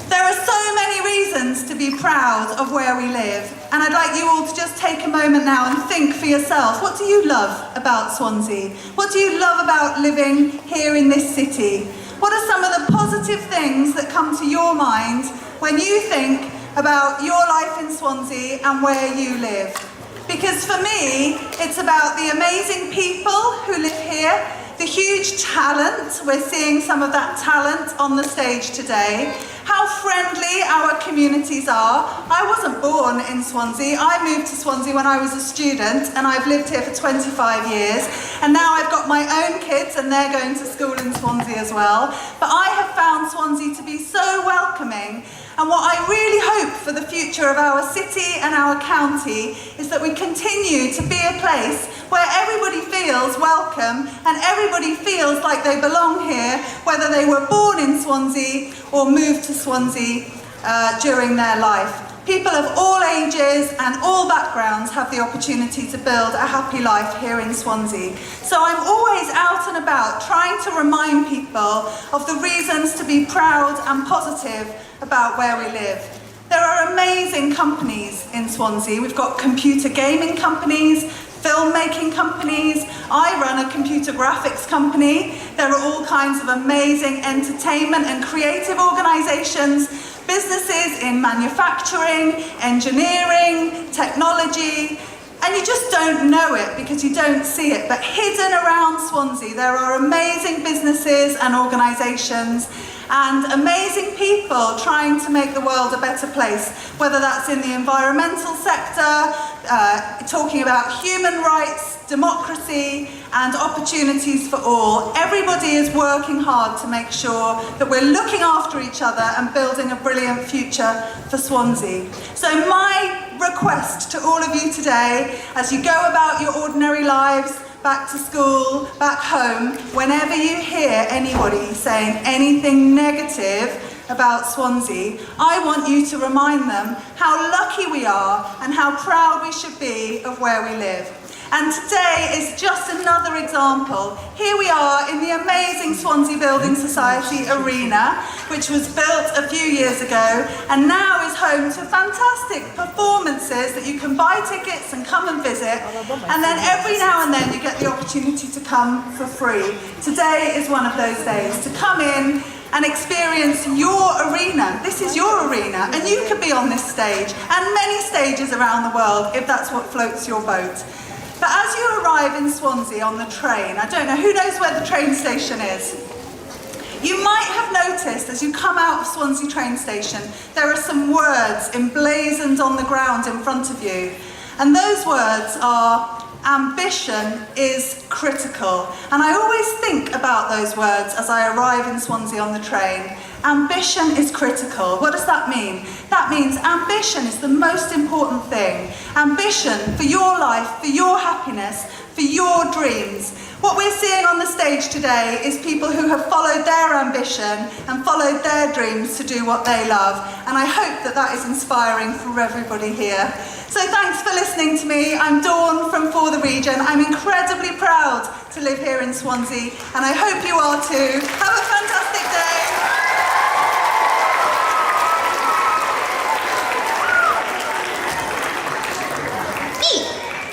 There are so many reasons to be proud of where we live. And I'd like you all to just take a moment now and think for yourselves, what do you love about Swansea? What do you love about living here in this city? What are some of the positive things that come to your mind when you think about your life in Swansea and where you live? Because for me, it's about the amazing people who live here, the huge talent, we're seeing some of that talent on the stage today, how friendly our communities are. I wasn't born in Swansea, I moved to Swansea when I was a student and I've lived here for 25 years and now I've got my own kids and they're going to school in Swansea as well. But I have found Swansea to be so welcoming. And what I really hope for the future of our city and our county is that we continue to be a place where everybody feels welcome and everybody feels like they belong here, whether they were born in Swansea or moved to Swansea during their life. People of all ages and all backgrounds have the opportunity to build a happy life here in Swansea. So I'm always out and about trying to remind people of the reasons to be proud and positive about where we live. There are amazing companies in Swansea. We've got computer gaming companies, filmmaking companies. I run a computer graphics company. There are all kinds of amazing entertainment and creative organisations, businesses in manufacturing, engineering, technology, and you just don't know it because you don't see it. But hidden around Swansea, there are amazing businesses and organisations and amazing people trying to make the world a better place, whether that's in the environmental sector, talking about human rights, democracy, and opportunities for all. Everybody is working hard to make sure that we're looking after each other and building a brilliant future for Swansea. So my request to all of you today, as you go about your ordinary lives, back to school, back home, whenever you hear anybody saying anything negative about Swansea, I want you to remind them how lucky we are and how proud we should be of where we live. And today is just another example. Here we are in the amazing Swansea Building Society Arena, which was built a few years ago and now is home to fantastic performances that you can buy tickets and come and visit. And then every now and then you get the opportunity to come for free. Today is one of those days to come in and experience your arena. This is your arena, and you could be on this stage and many stages around the world if that's what floats your boat. But as you arrive in Swansea on the train, I don't know, who knows where the train station is? You might have noticed as you come out of Swansea train station, there are some words emblazoned on the ground in front of you. And those words are, ambition is critical. And I always think about those words as I arrive in Swansea on the train. Ambition is critical. What does that mean? That means ambition is the most important thing. Ambition for your life, for your happiness, for your dreams. What we're seeing on the stage today is people who have followed their ambition and followed their dreams to do what they love. And I hope that that is inspiring for everybody here. So thanks for listening to me. I'm Dawn from For the Region. I'm incredibly proud to live here in Swansea, and I hope you are too. Have a fantastic day.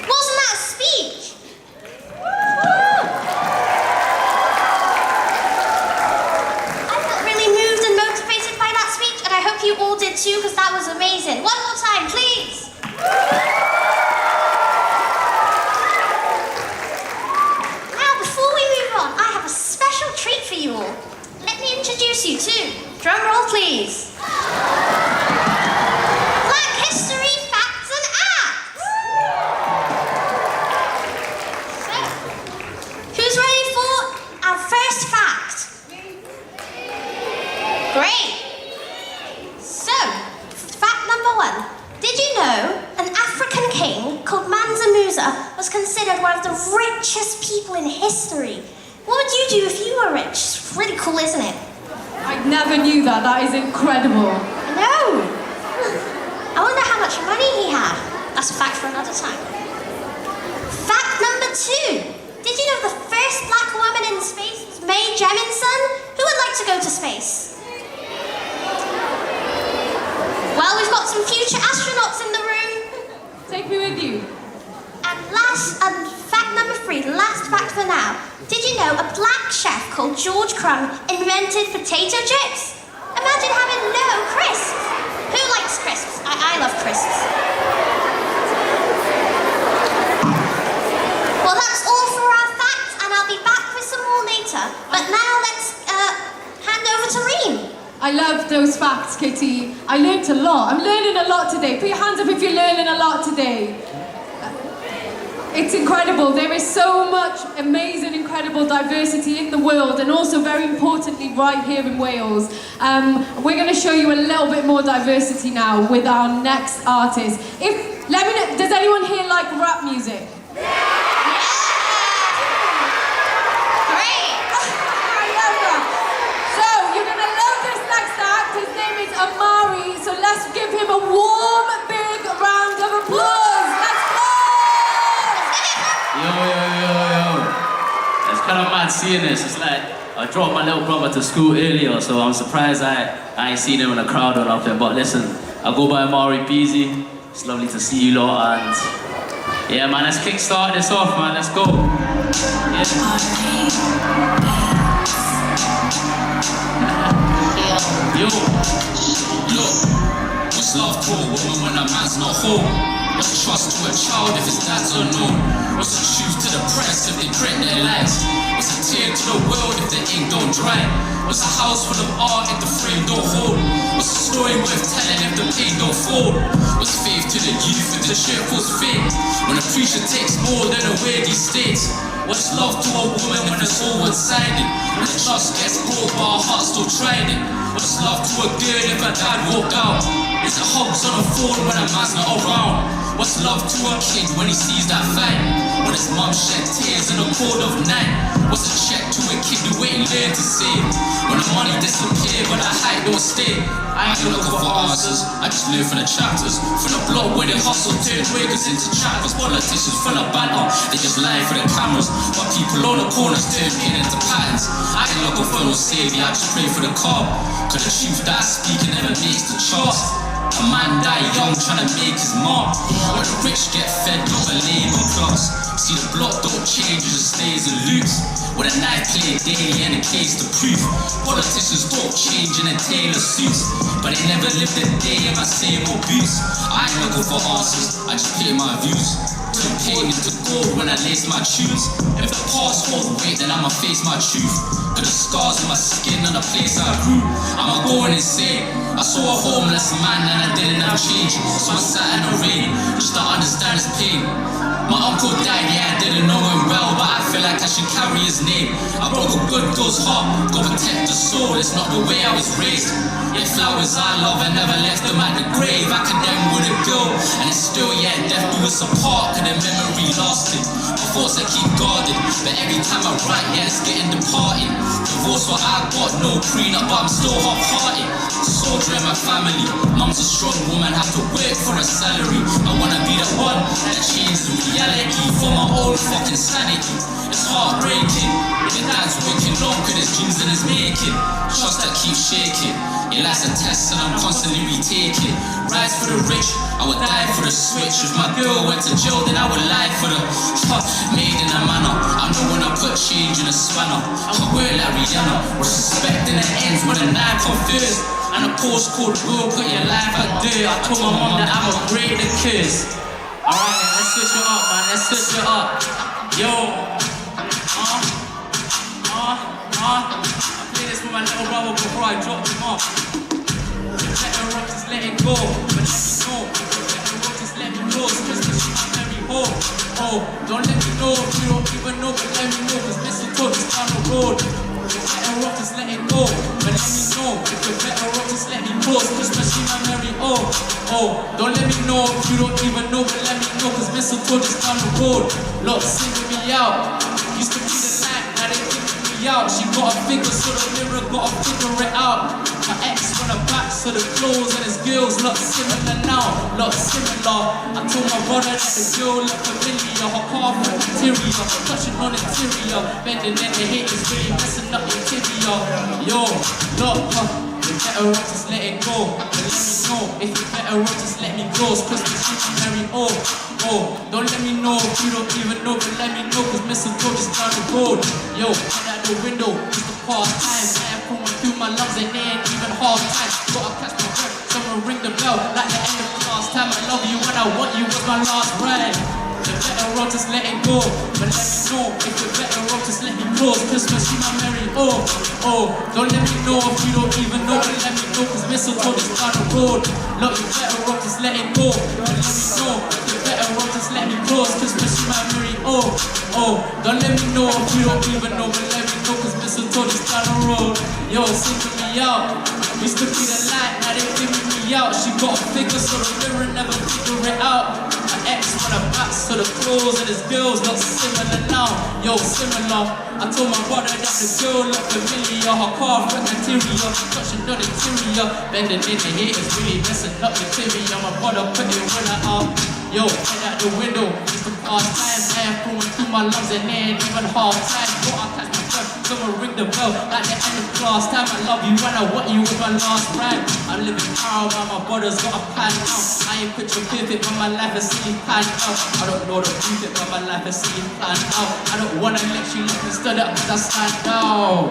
Wasn't that a speech? I felt really moved and motivated by that speech, and I hope you all did too, because that was amazing. One more time, please. Now, before we move on, I have a special treat for you all. Let me introduce you to, drum roll please, Black History Facts and Acts. So, who's ready for our first fact? Great. So, fact number 1. Did you know an African king called Mansa Musa was considered one of the richest people in history? What would you do if you were rich? It's really cool, isn't it? I never knew that. That is incredible. I know. I wonder how much money he had. That's a fact for another time. Fact number 2. Did you know the first black woman in space was Mae Jemison? Who would like to go to space? Well, we've got some future astronauts in the room. Take me with you. And fact number 3, last fact for now. Did you know a black chef called George Crumb invented potato chips? Imagine having no crisps. Who likes crisps? I love crisps. Well, that's all for our facts, and I'll be back with some more later. But now let's hand over to Reem. I love those facts, Kitty. I learned a lot. I'm learning a lot today. Put your hands up if you're learning a lot today. It's incredible. There is so much amazing, incredible diversity in the world, and also very importantly right here in Wales. We're going to show you a little bit more diversity now with our next artist. Let me know, does anyone here like rap music? Amari, so let's give him a warm, big round of applause. Let's go! Yo. It's kind of mad seeing this. It's like I dropped my little brother to school earlier, so I'm surprised I ain't seen him in a crowd or nothing. But listen, I go by Amari Beezy. It's lovely to see you lot, and yeah, man, let's kickstart this off, man. Let's go. Yo, what's love to a woman when a man's not home? What's trust to a child if his dad's unknown? What's the truth to the press if they print their lies? What's a tear to the world if the ink don't dry? What's a house full of art if the frame don't hold? What's a story worth telling if the pain don't fold? What's faith to the youth if the shirt falls fake? When a preacher takes more than a word he states. What's love to a woman when it's all one-sided? When the trust gets broke but our heart still tried it. What's love to a girl if her dad walked out? Is it hugs on the phone when a man's not around? What's love to a kid when he sees that fight? When his mum shed tears in the cold of night? What's a check to a kid who ain't learned to save? When the money disappears but the hype don't stay. I ain't looking for answers, I just live for the chapters. From the block where they hustle, turn wakers into trappers. Politicians full of banter, they just lie for the cameras. But people on the corners turn pain into patterns. I ain't looking for no savior, I just pray for the calm. Cause the truth that I speak never makes the charts. A man die young trying to make his mark. When the rich get fed off a labor class. See the block don't change, it just stays and loops. With a knife played daily and a case to proof. Politicians don't change in a tailor suits, but they never lived a day in my same old boots. I ain't looking for answers, I just pay my views. Turn pain into gold when I lace my shoes. If the past holds weight, then I'ma face my truth. Cause the scars on my skin and the place I grew, I'ma go insane. I saw a homeless man and I didn't have change, so I sat in the rain just to understand his pain. My uncle died, yeah, I didn't know him well, but I feel like I should carry his name. I broke a good girl's heart, go protect the soul, it's not the way I was raised. Yeah, flowers I love, I never left them at the grave. I condemn with a girl, and it's still, yeah, death do us apart, cause the memory lasted. My thoughts I keep guarded, but every time I write, yeah, it's getting departed. Divorce what I got, no prenup, but I'm still half-hearted. Soldier in my family, mum's a strong woman, have to work for a salary. I wanna be the one that changes reality for my own fucking sanity. It's heartbreaking, if your dad's working long, cause there's dreams in his making. Trust that keeps shaking, your life's a test and I'm constantly retaking. Rise for the rich, I would die for the switch. If my girl went to jail, then I would lie for the made in a manner. I know when I put change in a spanner. I wear like Rihanna, respect in the ends when the knife comes first. And a postcode will put your life at dirt. I told my mom that I'm a great kiss. Alright then, let's switch it up, man, let's switch it up. Yo, I play this with my little brother before I drop him off. Let the rock just let it go, but let me know. Let the rock just let me know, so Christmas you can let me home. Oh, don't let me know if you don't even know, but let me know, cause mistletoe is down the road. Let the rock just let it go, but let me know. If you let the rock just let me know, so Christmas you can marry. Oh, don't let me know if you don't even know, but let me know, cause mistletoe is down the road. Look, singing me out, used to be the night, now they kicking me out. She got a figure, so the mirror gotta figure it out. My ex on the back, so the clothes and his girls look similar now, look similar. I told my brother that the girl look familiar, her car from interior, touching on interior, bending and the hate is really messing up your tibia. Yo, look, better off, just let it go. But let me know if you're better off, just let me go. It's Christmas, you can marry, oh. Don't let me know if you don't even know, but let me know, cause mistletoe just down the road. Yo, head out the window, just the past time. Air pouring through my lungs and they ain't even half time. Gotta catch my breath, someone ring the bell, like the end of the last time. I love you when I want you was my last ride. You're better off, just let it go. But let me know if you're better off, just let me close. Christmas, you my merry, don't let me know if you don't even know, but let me know, cause mistletoe just down the road. Look, you're better off, just let it go. But let me know if you're better off, just let me close. Christmas, you my merry, don't let me know if you don't even know, but let me know, cause mistletoe just down the road. Yo, singing me out. Used to be the light, now they figuring me out. She got a figure, so the mirror never figure it out. My ex run her back, so the clothes and his girls look similar now. Yo, similar. I told my brother that the girl looked familiar. Her car front interior, touching on interior. Bending in the haters, really messing up the interior. My brother put it when I out. Yo, head out the window, just the past time. Air flowing through my lungs and they ain't even half time. Gotta catch my breath, someone ring the bell, like the end of class time. I love you when I want you with my last rhyme. I'm living proud while my brother's got a plan now. I ain't picture perfect, but my life is seeing pan out. I don't know the proof it, but my life is seeing pan out. I don't wanna let you look and stood up, cause I stand out.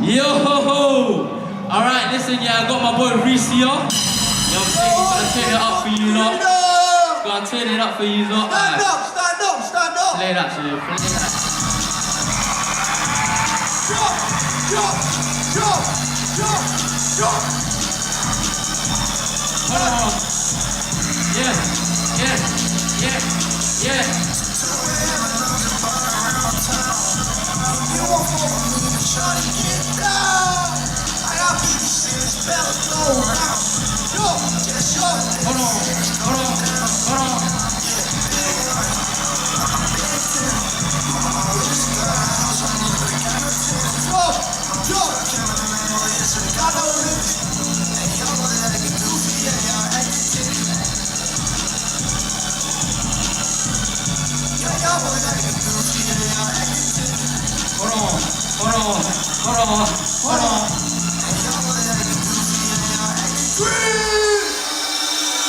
Yo ho ho! Alright, listen, yeah, I got my boy Reese here. You know what I'm saying? He's gonna turn it up for you lot. He's gonna turn it up for you lot. Stand up, stand up, stand up. Play that, play that. Jump. Hold on. Yeah. You won't fall for me, shawty, get down. I got people saying this bell go round. Yo, just yo. Hold on. Hold on.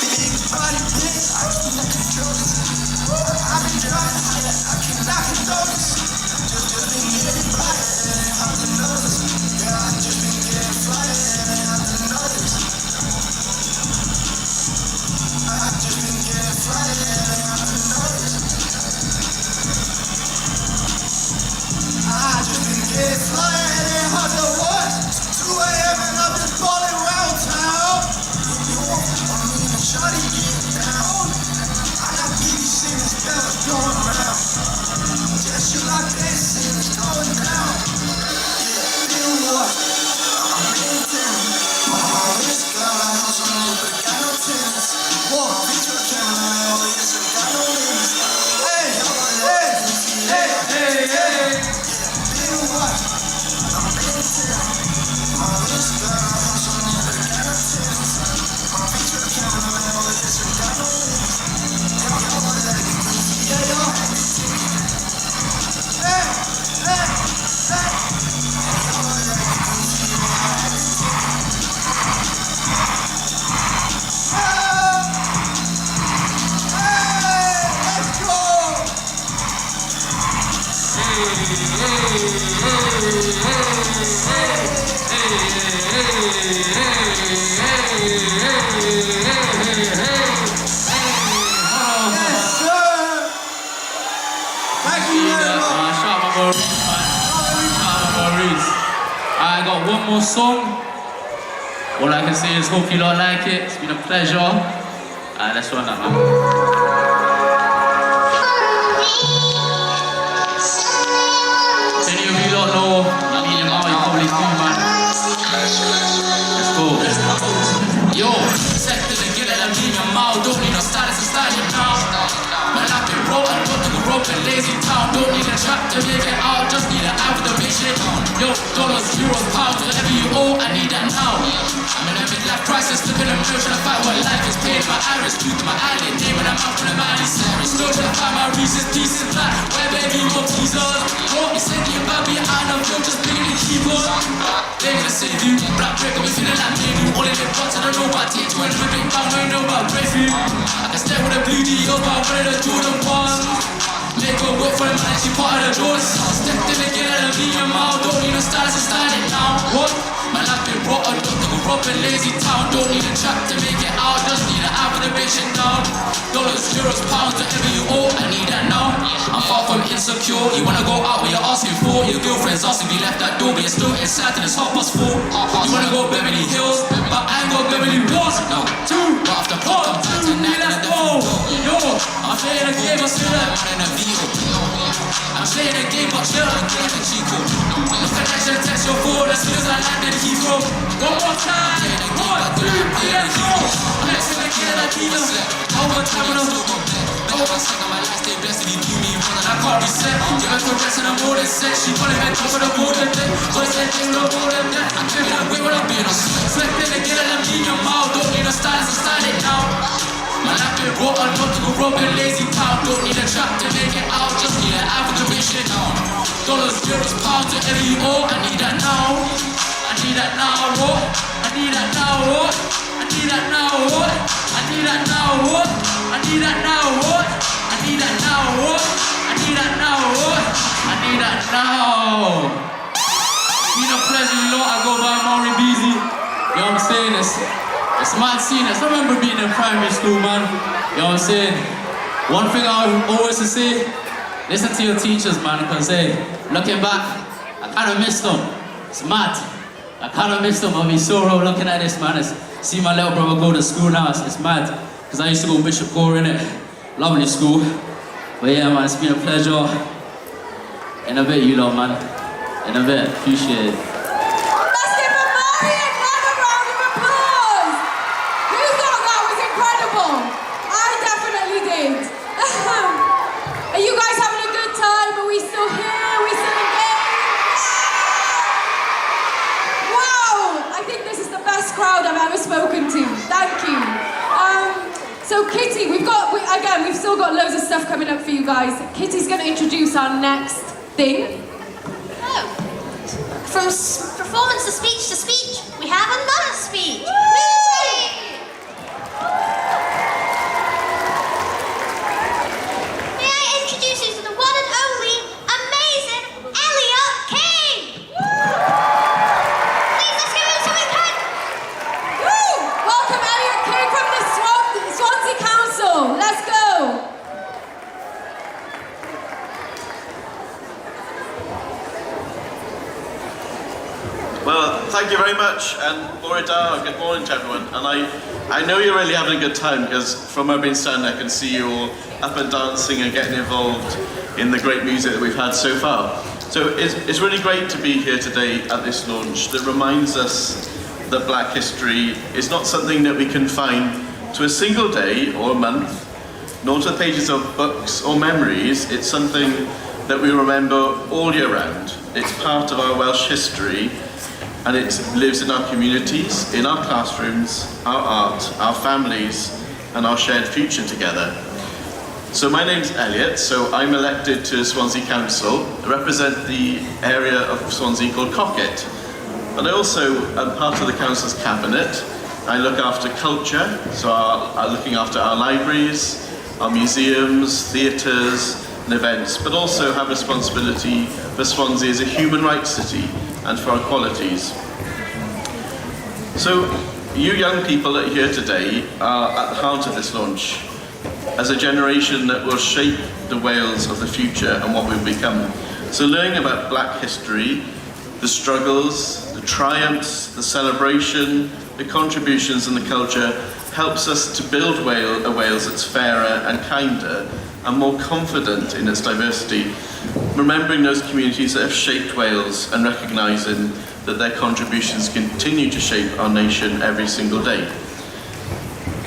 Big body bitch, I can't control this. I've been driving higher, I cannot control this. Just been getting fire, and I have to notice. Yeah, I just been getting fire, and I have to notice. I just been getting fire, and I have to notice. I just been getting fire, and I have to watch. 2 a.m. and I'm just balling around town. You want me to shawty get down? I got BBC this bell going around. Just you like this and it's going down. Yeah, feel what? I'm in town. My heart is gone. I'm so new, but I got no tennis. Whoa, bitch, I can't know. Yes, I got no limits. Hey. Feel what? I'm in town. My heart is gone. I'm so new, but I got no tennis. My bitch, I can't know. Yes, I got no limits. Yeah, y'all. I got one more song. All I can say is hope you lot like it. It's been a pleasure. Let's run that, man. Any of you lot know I mean you probably do, man. Let's go. Yo, set to the get it, I'm in your mouth. Don't need no status to style it now. Man, I've been rolling, go to the rope in lazy town. Don't need a trap to make it out, just need an app to make it. Yo, dollars, euros, pounds, whatever you owe, I need that now. I'm in a midlife crisis, flipping a mirror, trying to fight what life is. Pain my iris, tooth to my eyelid, name when I'm out from the valley. Still trying to find my reasons, pieces black. Where baby, more teasers. Oh, you said you about me, I know, just bigger than keyboard. They're gonna save you. Black break, I'll be feeling like maybe. All in the box, I don't know about T2 and the big bang, I don't know about breakthrough. I can step with a blue D, but I'm wearing a Jordan 1. Let go work for the man, she part of the doors. Stepped in again at a million mile. Don't need no stars to stand it now. What? Man, I've been rotten, don't go robbing lazy town. Don't need a trap to make it out. Just need an app for the bitch shit down. Dollars, euros, pounds, whatever you owe, I need that now. I'm far from insecure. You wanna go out where you're asking for. Your girlfriend's asking me left that door, but you're still inside and it's 4:30. You wanna go Beverly Hills, but I ain't got Beverly Hills. No, two, but after pop, I'm time tonight. Let's go. Yo, I'm playing a game, I'm still up in a vehicle. I'm playing a game, but chill, I'm playing a Chico. Look at that shit, test your phone, as soon as I landed Heathrow. One more time, 1, 2, 3, let's go. I'm next to the kid that I keep us. Over time, and I'm over second, my last day blessed to be me, and I can't reset. Give her the rest and I'm more than set. She calling me top of the golden day. So I said, give her the golden day. I'm giving that way when I'm being on. Flipping again, and I'm in your mouth. Don't need a style, so style it now. Man, I've been rotten, not to go robbing lazy town. Don't need a trap to make it out, just need an average bitch shit down. Dollars, euros, pounds, whatever you owe, I need that now. I need that now, what? I need that now, what? I need that now, what? I need that now, what? I need that now, what? I need that now, what? I need that now, what? I need that now. Been a pleasure, lot. I go by Maury Beezy. You know what I'm saying? It's mad seeing this. I remember being in primary school, man. You know what I'm saying? One thing I always say, listen to your teachers, man, because hey, looking back, I kind of missed them. It's mad. I kind of missed them. I'll be so raw looking at this, man. See my little brother go to school now. It's mad. Because I used to go Bishop Gore, innit? Lovely school. But yeah, man, it's been a pleasure. In a bit, you lot, man. In a bit. Appreciate it. Let's give a Maury another round of applause. Who thought that was incredible? I definitely did. Are you guys having a good time? Are we still here? Are we still engaged? Wow! I think this is the best crowd I've ever spoken to. Thank you. So Kitty, we've still got loads of stuff coming up for you guys. Kitty's going to introduce our next thing. From performance to speech, we have another speech. Music! May I introduce you to the one and only, amazing Elliot King! Please, let's give him some hand. Woo! Welcome Elliot King from the Swansea Council. Let's go. Well, thank you very much, and Morida, good morning to everyone. And I know you're really having a good time, because from where I've been standing, I can see you all up and dancing and getting involved in the great music that we've had so far. So it's really great to be here today at this launch that reminds us that Black history is not something that we confine to a single day or a month, nor to the pages of books or memories. It's something that we remember all year round. It's part of our Welsh history, and it lives in our communities, in our classrooms, our art, our families, and our shared future together. So my name's Elliot, so I'm elected to Swansea Council. I represent the area of Swansea called Cocket. And I also am part of the council's cabinet. I look after culture, so I'm looking after our libraries, our museums, theatres, and events, but also have responsibility for Swansea as a human rights city and for our qualities. So, you young people that are here today are at the heart of this launch as a generation that will shape the Wales of the future and what we've become. So learning about Black history, the struggles, the triumphs, the celebration, the contributions and the culture helps us to build a Wales that's fairer and kinder and more confident in its diversity, remembering those communities that have shaped Wales and recognising that their contributions continue to shape our nation every single day.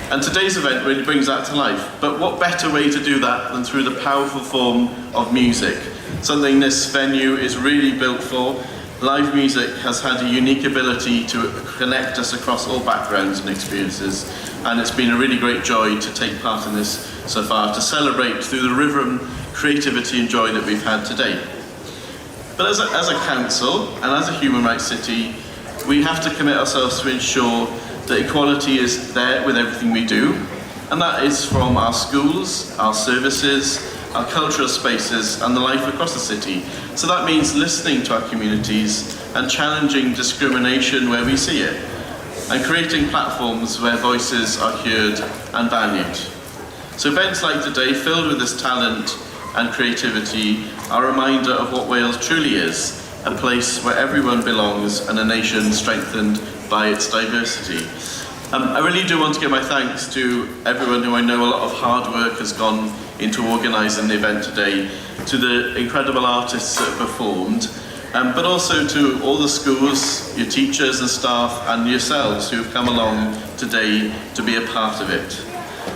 And today's event really brings that to life. But what better way to do that than through the powerful form of music? Something this venue is really built for. Live music has had a unique ability to connect us across all backgrounds and experiences, and it's been a really great joy to take part in this so far, to celebrate through the rhythm, creativity and joy that we've had today. But as a council and as a human rights city, we have to commit ourselves to ensure that equality is there with everything we do, and that is from our schools, our services, our cultural spaces, and the life across the city. So that means listening to our communities and challenging discrimination where we see it, and creating platforms where voices are heard and valued. So events like today, filled with this talent and creativity, are a reminder of what Wales truly is, a place where everyone belongs and a nation strengthened by its diversity. I really do want to give my thanks to everyone who I know a lot of hard work has gone into organising the event today, to the incredible artists that performed, but also to all the schools, your teachers and staff, and yourselves who have come along today to be a part of it.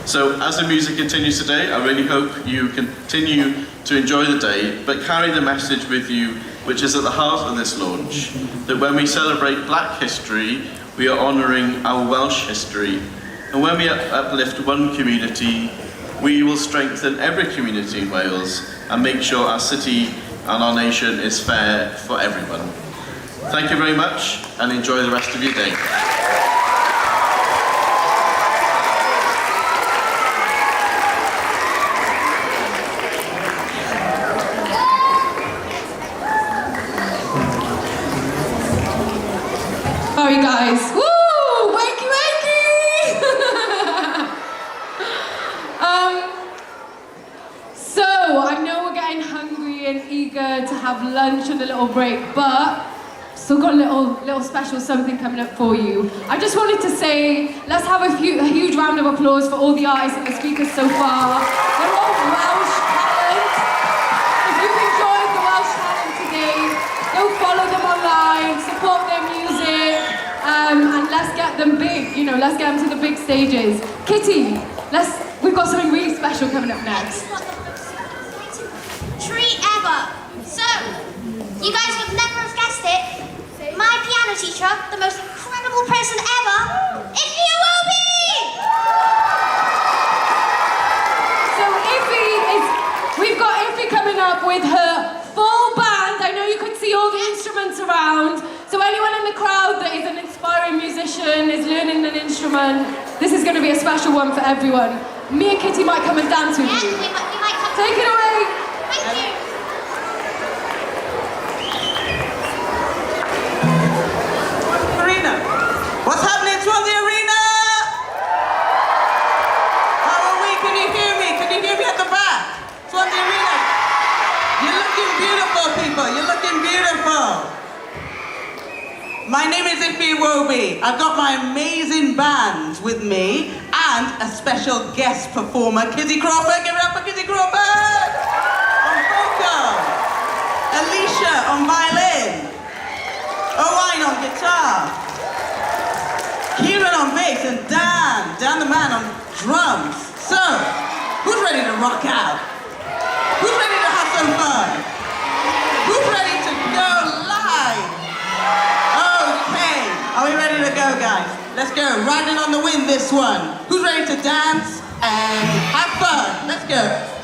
So as the music continues today, I really hope you continue to enjoy the day, but carry the message with you, which is at the heart of this launch, that when we celebrate Black history, we are honouring our Welsh history. And when we uplift one community, we will strengthen every community in Wales and make sure our city and our nation is fair for everyone. Thank you very much and enjoy the rest of your day. Sorry guys. Woo! Wakey wakey! So I know we're getting hungry and eager to have lunch and a little break, but still got a little special something coming up for you. I just wanted to say, let's have a huge round of applause for all the artists and the speakers so far. They're all Welsh talent. If you've enjoyed the Welsh talent today, go follow them online, support their music, and let's get them big. You know, let's get them to the big stages. Kitty, we've got something really special coming up next. Treat ever. So, you guys would never have guessed it. My piano teacher, the most incredible person ever, is you, Obi! So we've got Iffy coming up with her full band. I know you can see all the instruments around. So anyone in the crowd that is an inspiring musician, is learning an instrument, this is going to be a special one for everyone. Me and Kitty might come and dance with you. We might come. Take it away. Thank you. Arena. What's happening, Swansea Arena? How are we? Can you hear me? Can you hear me at the back? Swansea Arena. You're looking beautiful, people. You're looking beautiful. My name is Iffy Iwobi. I've got my amazing band with me and a special guest performer, Kitty Crawford. Give it up for Kitty Crawford! On vocal. Alicia on violin. Owain on guitar. Kieran on bass and Dan the man on drums. So, who's ready to rock out? Who's ready to have some fun? Who's ready to go live? Okay, are we ready to go, guys? Let's go, riding on the wind this one. Who's ready to dance and have fun? Let's go.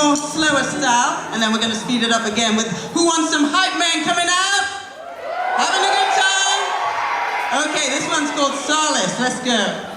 more slower style, and then we're going to speed it up again with Who Wants Some Hype Man coming out? Having a good time? Okay, this one's called Solace. Let's go.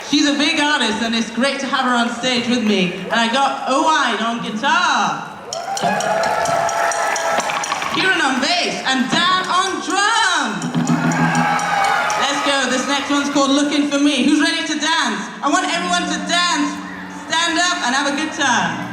She's a big artist and it's great to have her on stage with me. And I got Owain on guitar, Kieran on bass, and Dan on drum. Let's go, this next one's called Looking For Me. Who's ready to dance? I want everyone to dance, stand up and have a good time.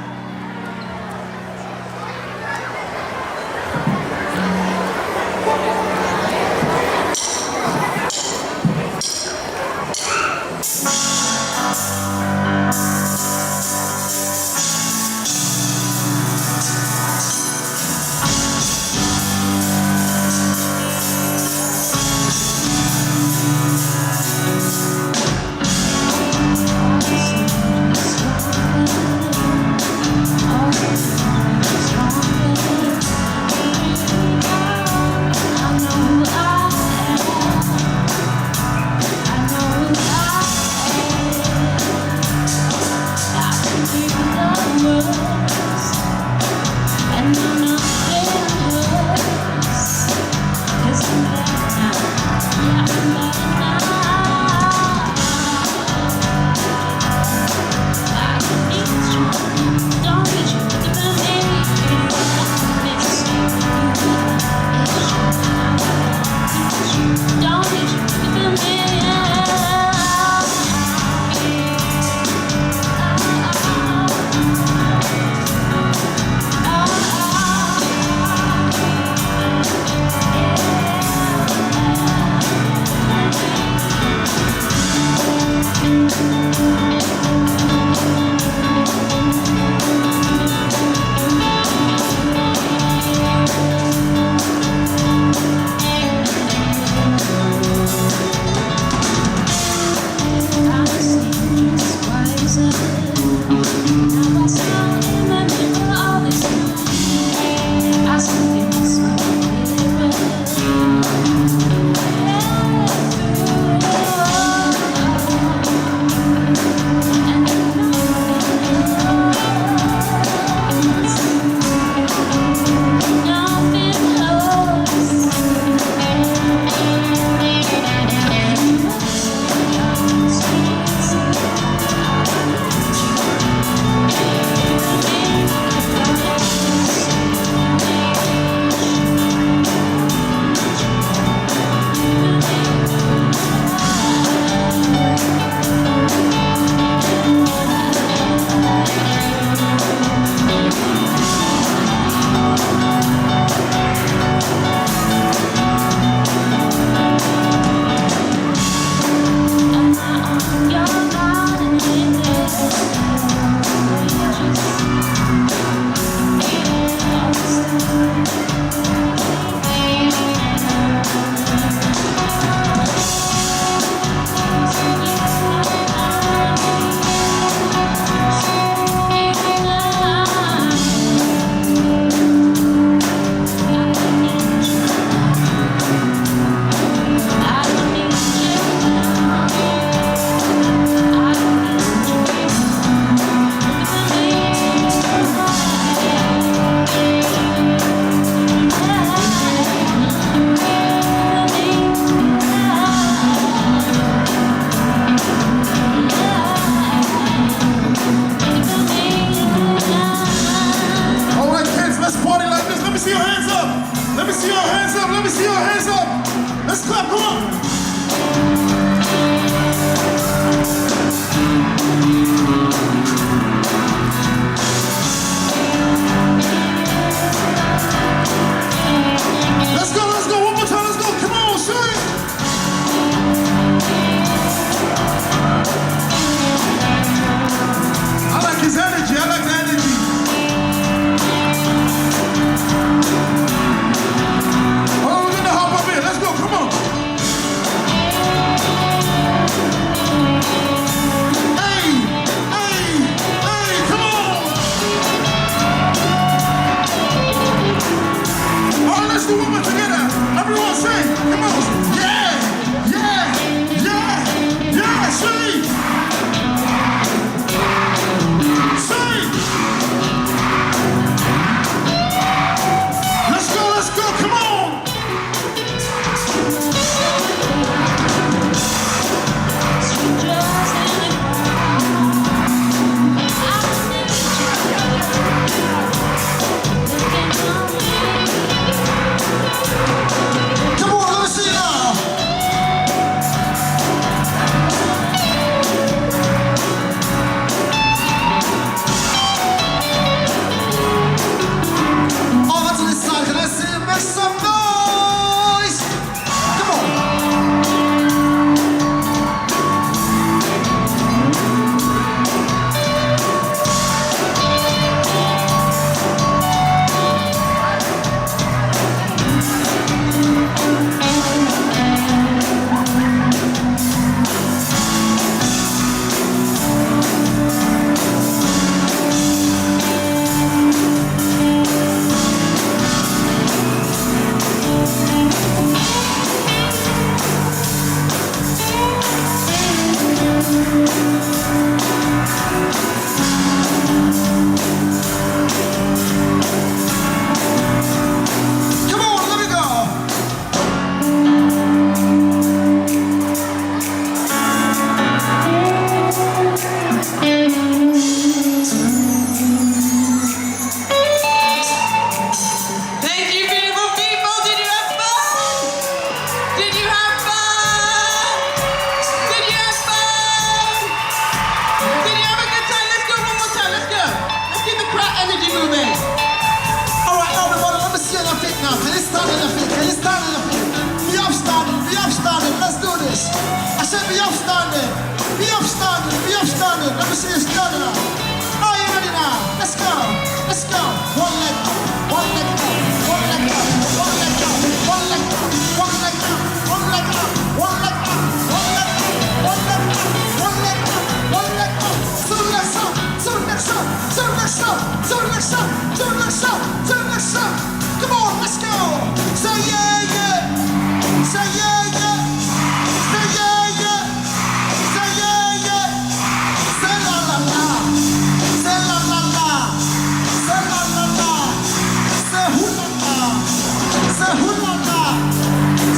let me see your hands up. Let's clap, come on. Let's go, one more time, let's go, come on, sing. I like his energy, I like the energy. Oh, we're gonna hop up here, let's go, come on. Hey, hey, hey, come on. All right, let's do one more together. Everyone sing, come on. Yeah, yeah, yeah, yeah, sing. Sing. Let's go, come on. Come on, let me see now. Over to this side, can I see you make some noise? Come on. Come on, let me go. Thank you, beautiful people. Did you have fun? Did you have fun? Did you have fun? Did you have a good time? Let's go one more time. Let's go. Let's keep the crowd energy moving. All right, everybody, let me see on your feet now. Can you stand on your feet? Can you stand on your feet? Be upstanding, be upstanding. Let's do this. I said be upstanding. Be upstanding, be upstanding. Let me see you standing up. Are you ready now? Let's go. Let's go. One leg up, one leg up, one leg up, one leg up, one leg up, one leg up, one leg up, one leg up, one leg up, one leg up, one leg up, one leg up. To the next up, to the next up, to the next up, to the next up, to the next up, to the next up. Come on, let's go. Say yeah, yeah. Say yeah, yeah. Say yeah, yeah. Say yeah, yeah. Say la la la. Say la la la. Say la la la. Say hoo la la. Say hoo la la.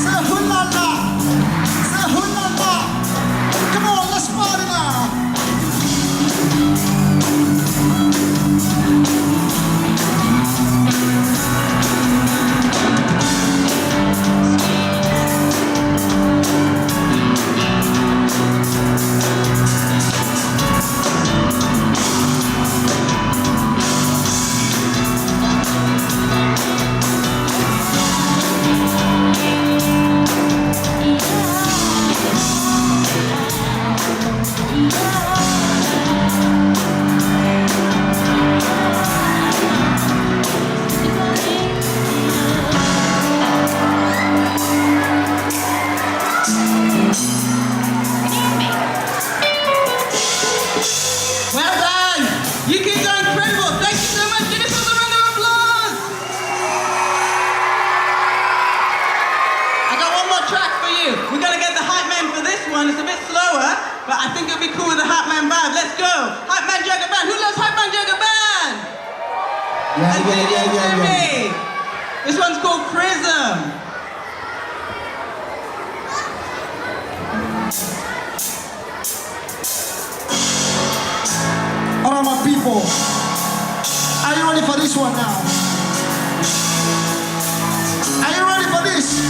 Say hoo la la. Say hoo la la. Come on, let's party now. Well done. You kids are incredible. Thank you so much. Give yourselves a round of applause. I got one more track for you. We're going to get the hype man for this one. It's a bit slower, but I think it'll be cool with the hype man vibe. Let's go. Hype man Jagger Band. Who loves hype man Jagger Band? Yeah. This one's called Prism. All right, my people. Are you ready for this one now? Are you ready for this?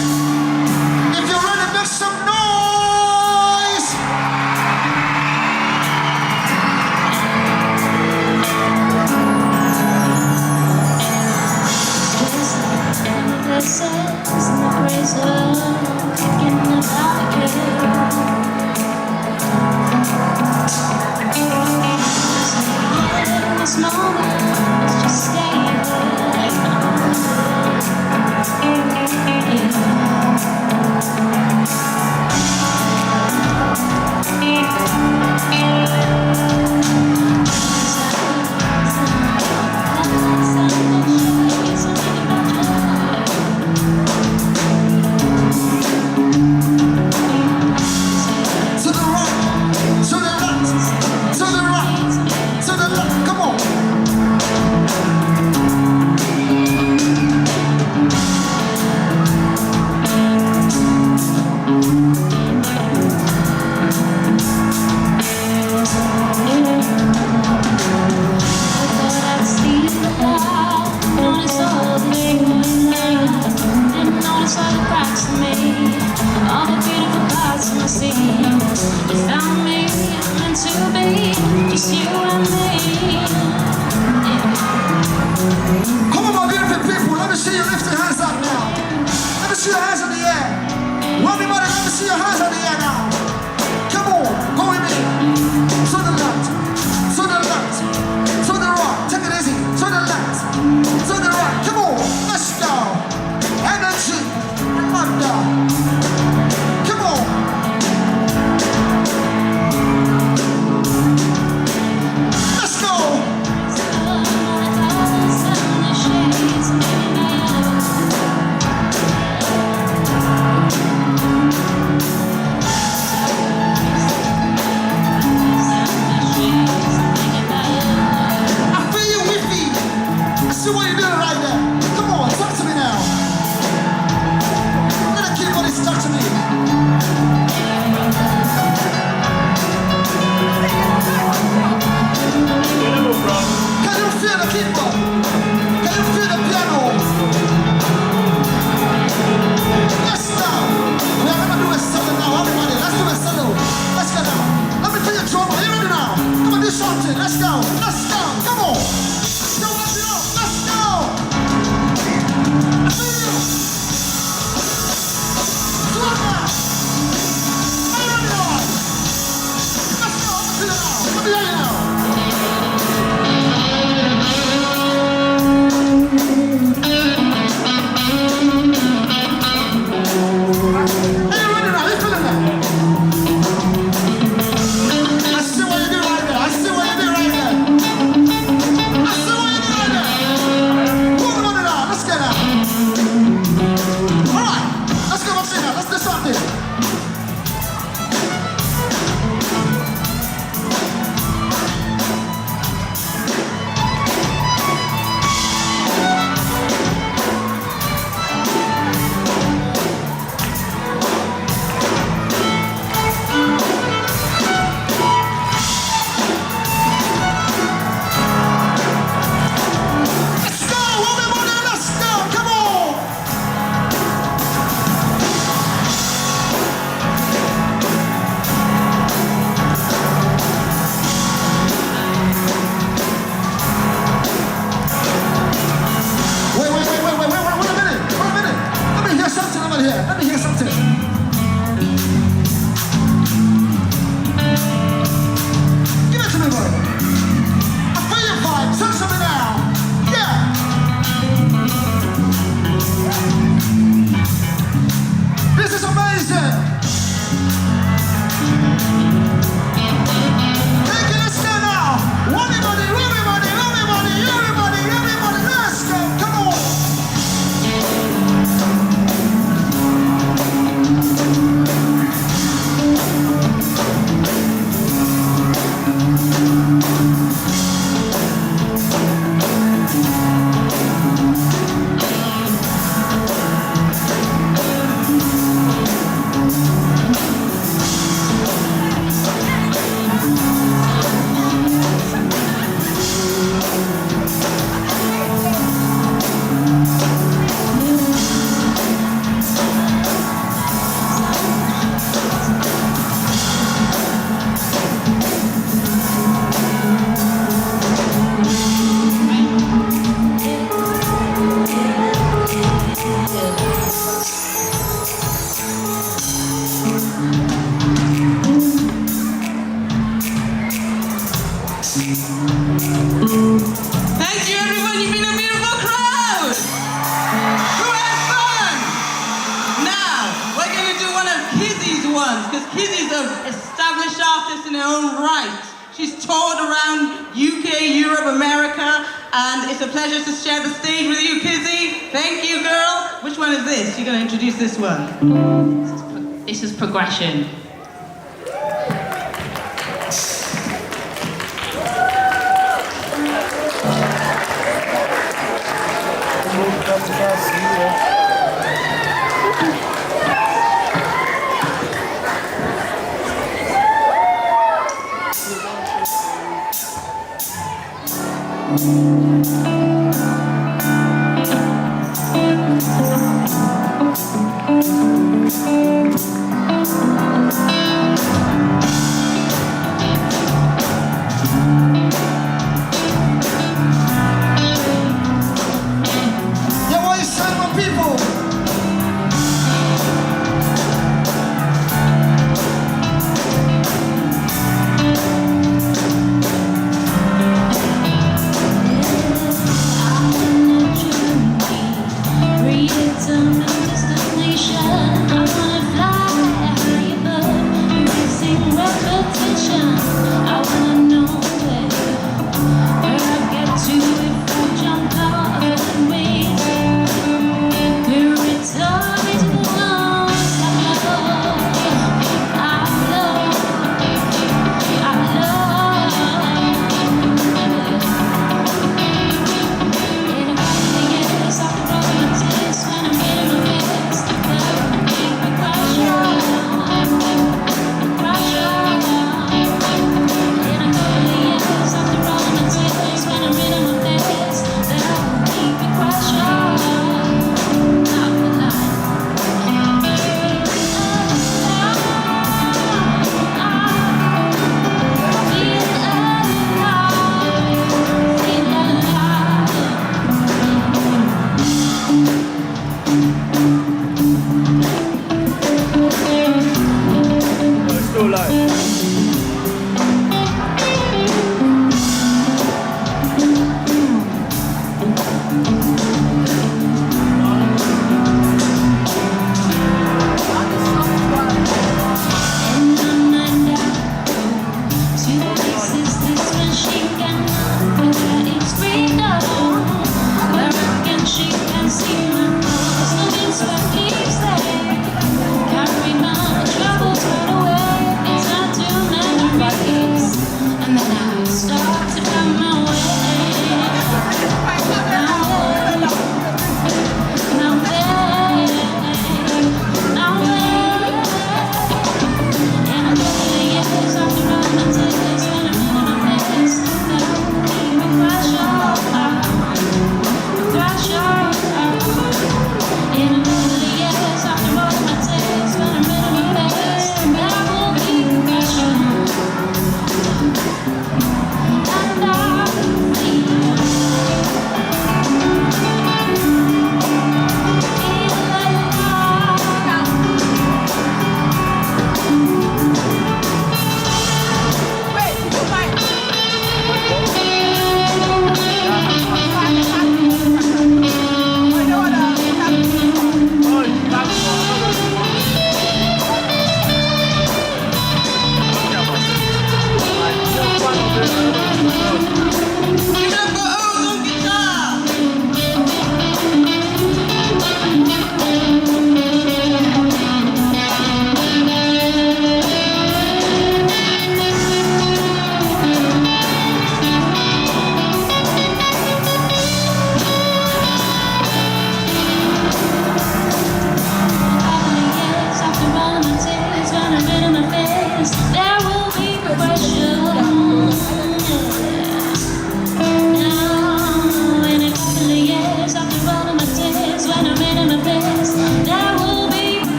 an established artist in her own right. She's toured around UK, Europe, America, and it's a pleasure to share the stage with you, Kizzy. Thank you, girl. Which one is this? You're going to introduce this one. This is Progression. Yeah, what you say, my people?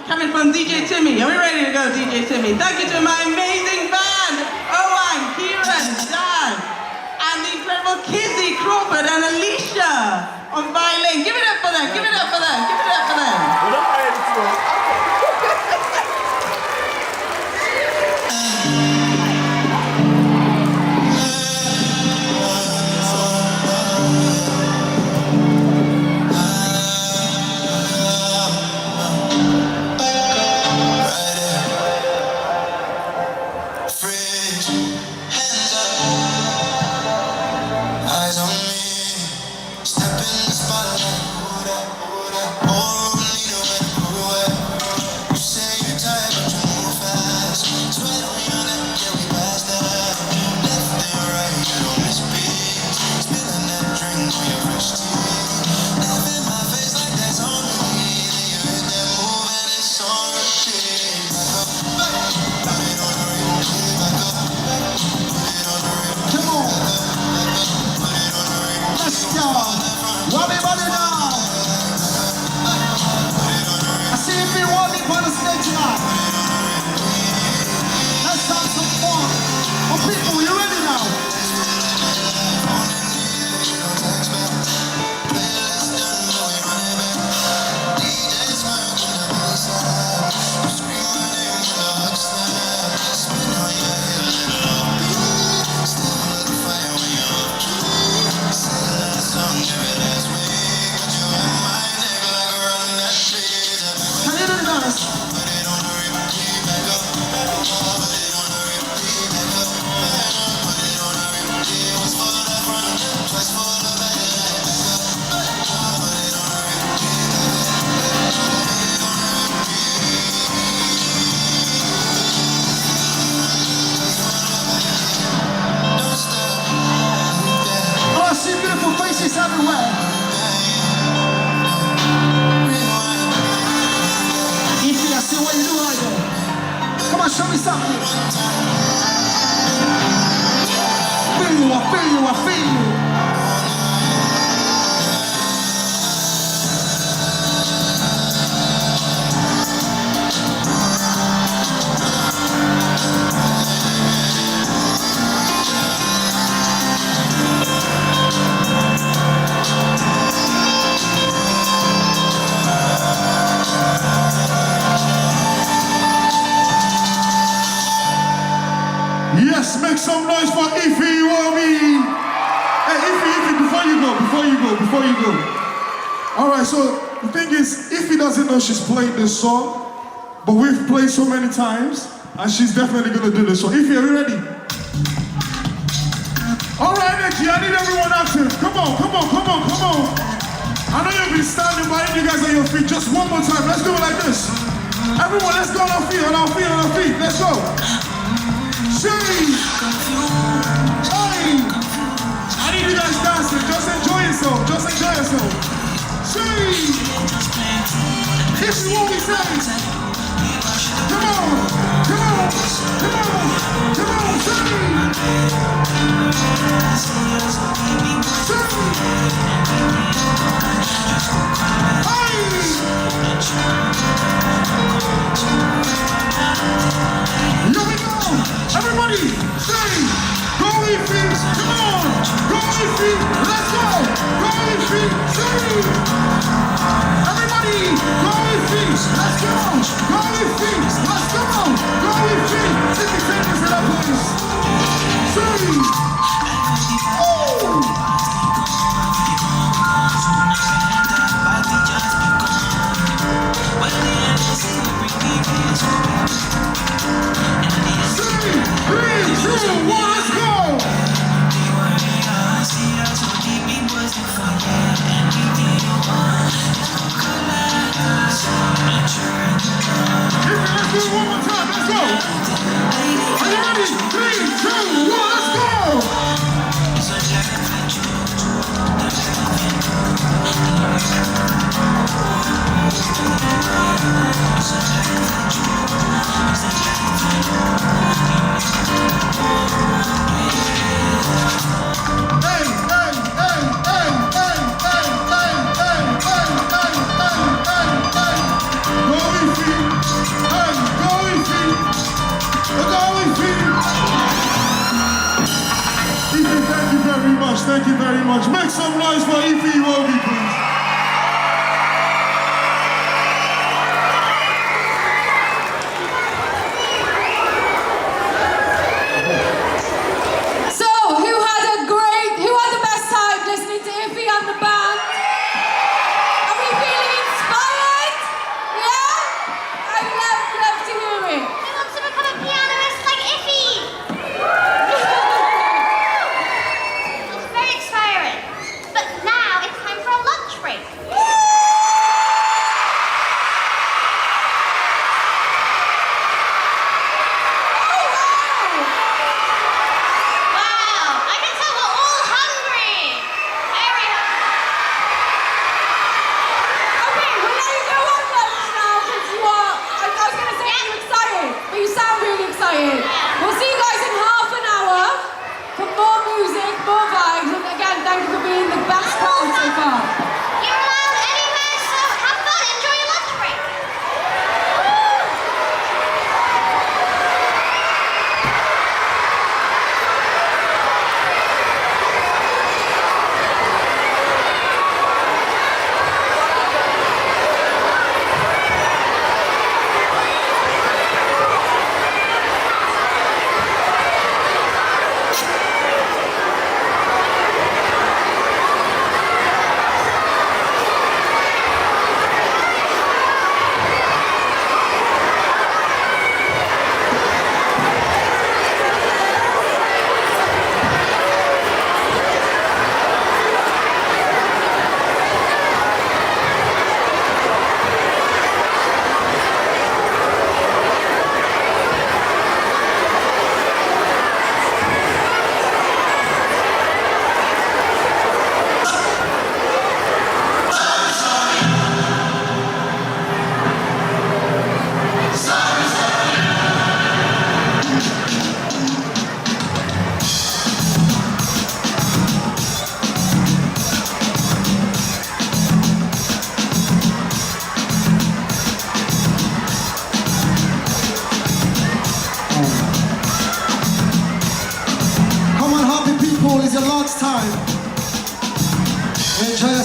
coming from DJ Timmy. Are we ready to go, DJ Timmy? Thank you to my amazing band, Owen, Kieran, Dan, and the incredible Kizzy, Crawford, and Alicia on violin. Give it up for them, give it up for them, give it up for them. Yes, make some noise for Ify Iwobi. Hey, Ify, before you go. All right, so the thing is, Ify doesn't know she's playing this song, but we've played so many times, and she's definitely gonna do this. So Ify, are you ready? All right, Nikki, I need everyone active. Come on. I know you've been standing by you guys on your feet. Just one more time. Let's do it like this. Everyone, let's go on our feet. Let's go. Hey! I need you guys dancing. Just enjoy yourself. This is what we say. Come on. Here we go. Everybody, say, go Ify, come on, go Ify, let's go, go Ify, say, everybody, go Ify, let's go, go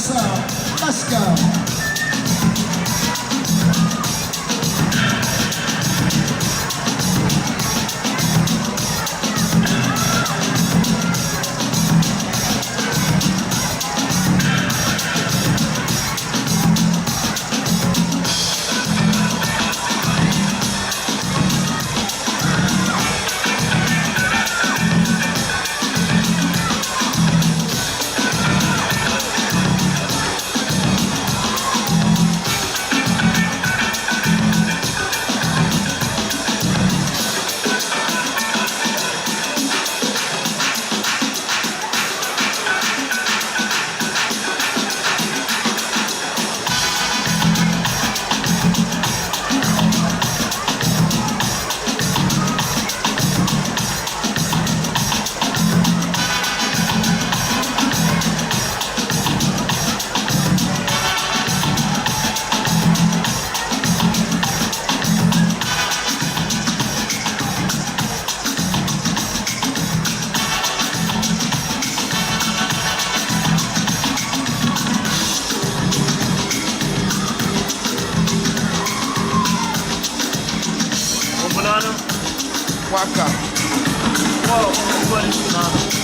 yourself. Let's go. Waka. Whoa, everybody's on.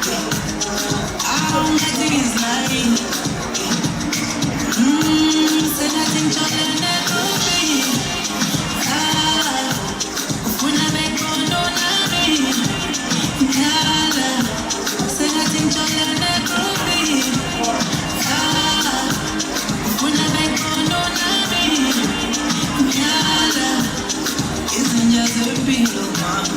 All my things like say nothing to the coffee. When I make one on me, say nothing to the coffee. When I make one on me, isn't just a bit of mine.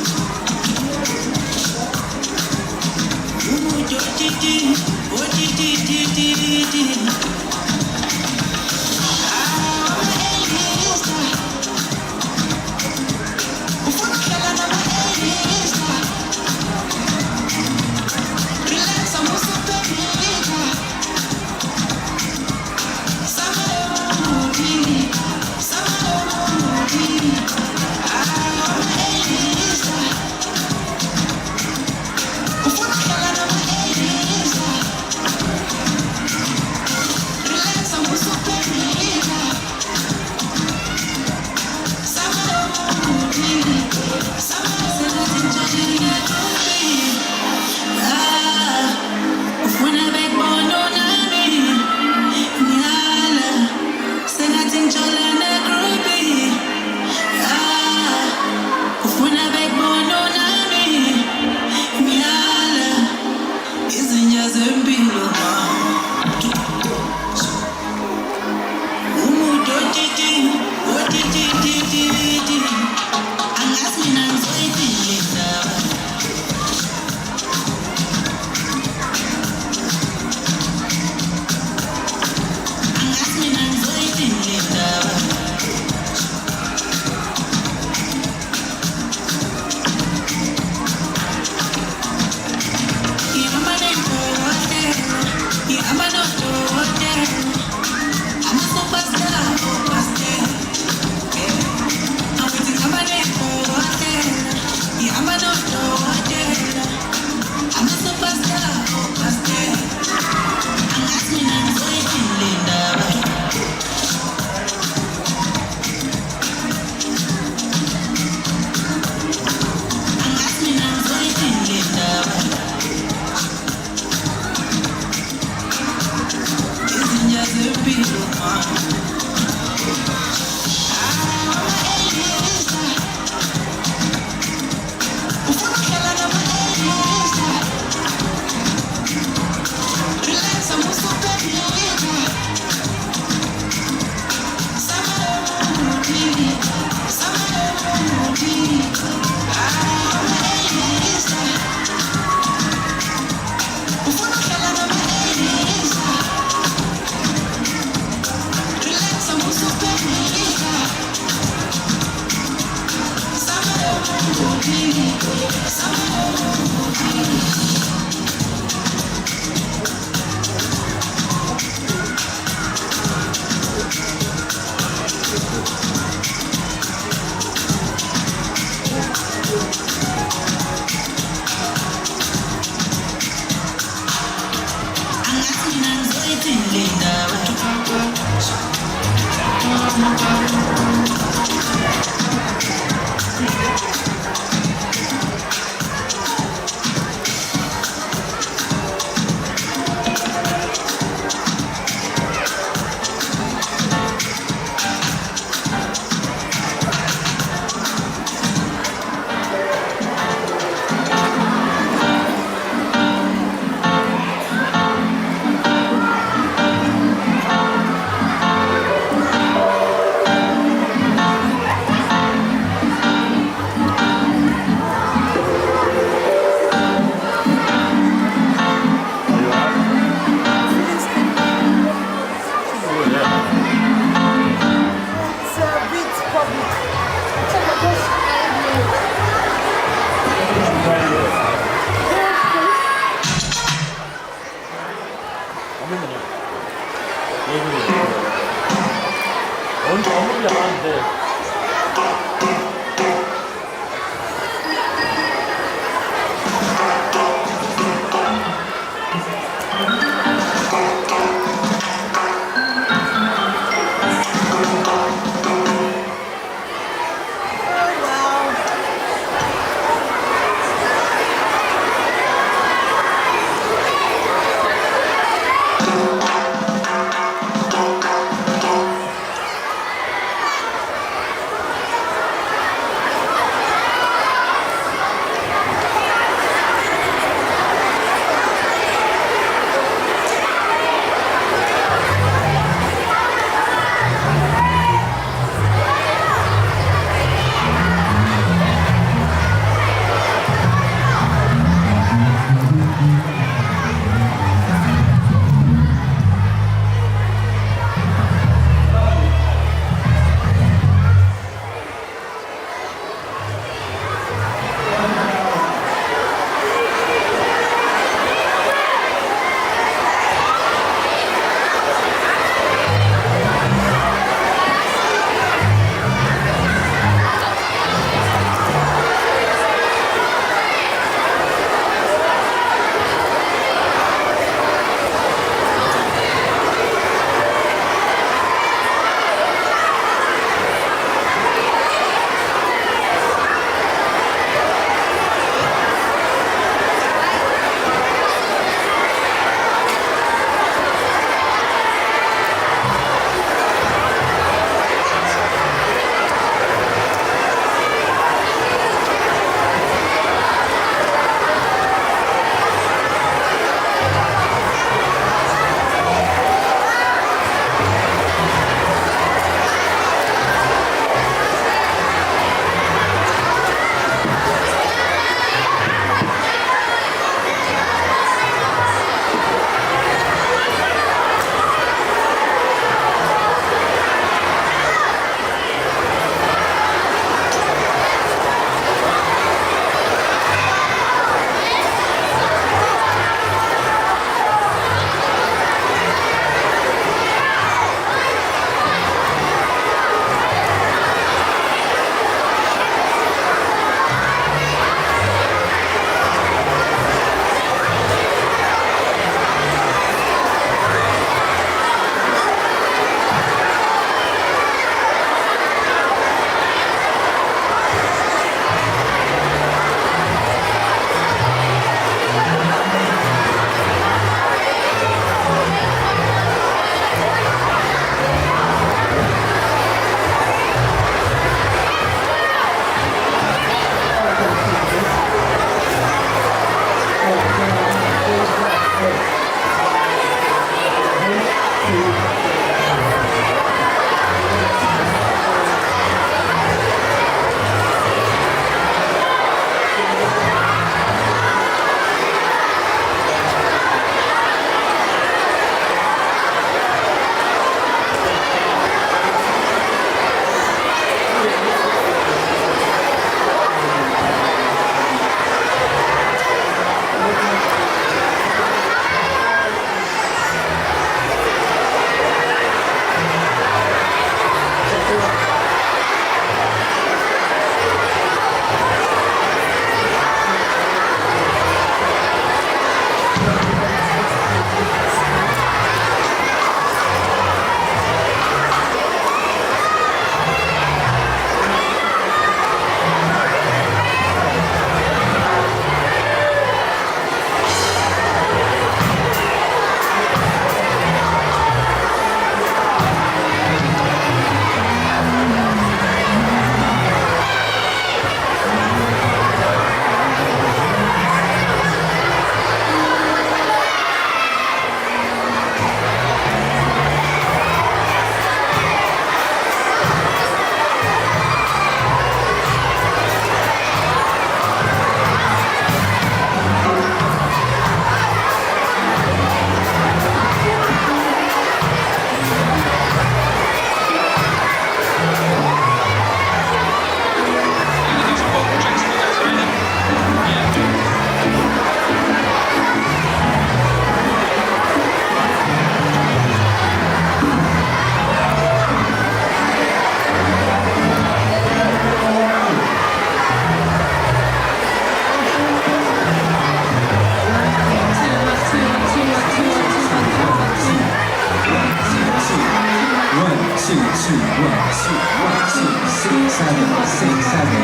2, 1, 2, 1, 2, 6, 7, 6, 7,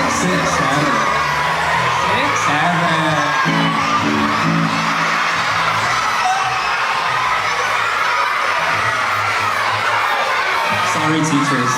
6, 7, 6, 7. Sorry, teachers.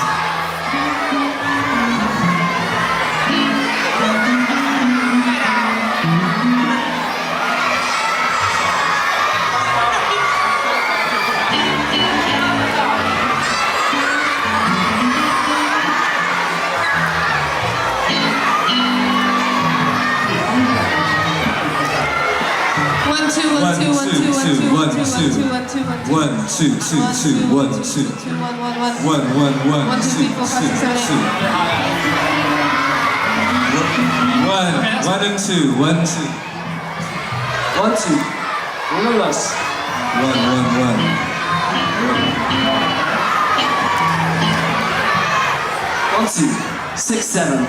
All of us. 1, 1, 1. 1, 2, 6, 7.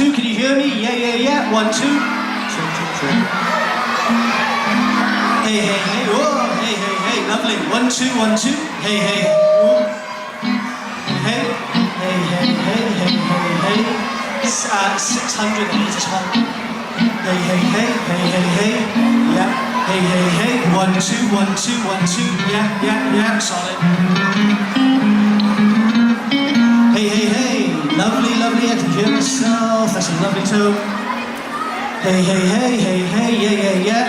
Can you hear me? Yeah. 1, 2. Hey. Oh, hey. Lovely. 1, 2, 1, 2. Hey. Oh. Hey. 600 each time. Hey. Yeah. Hey. 1, 2, 1, 2, 1, 2. Yeah. Solid. Hey. Lovely. I can hear myself. That's a lovely tone. Hey. Yeah.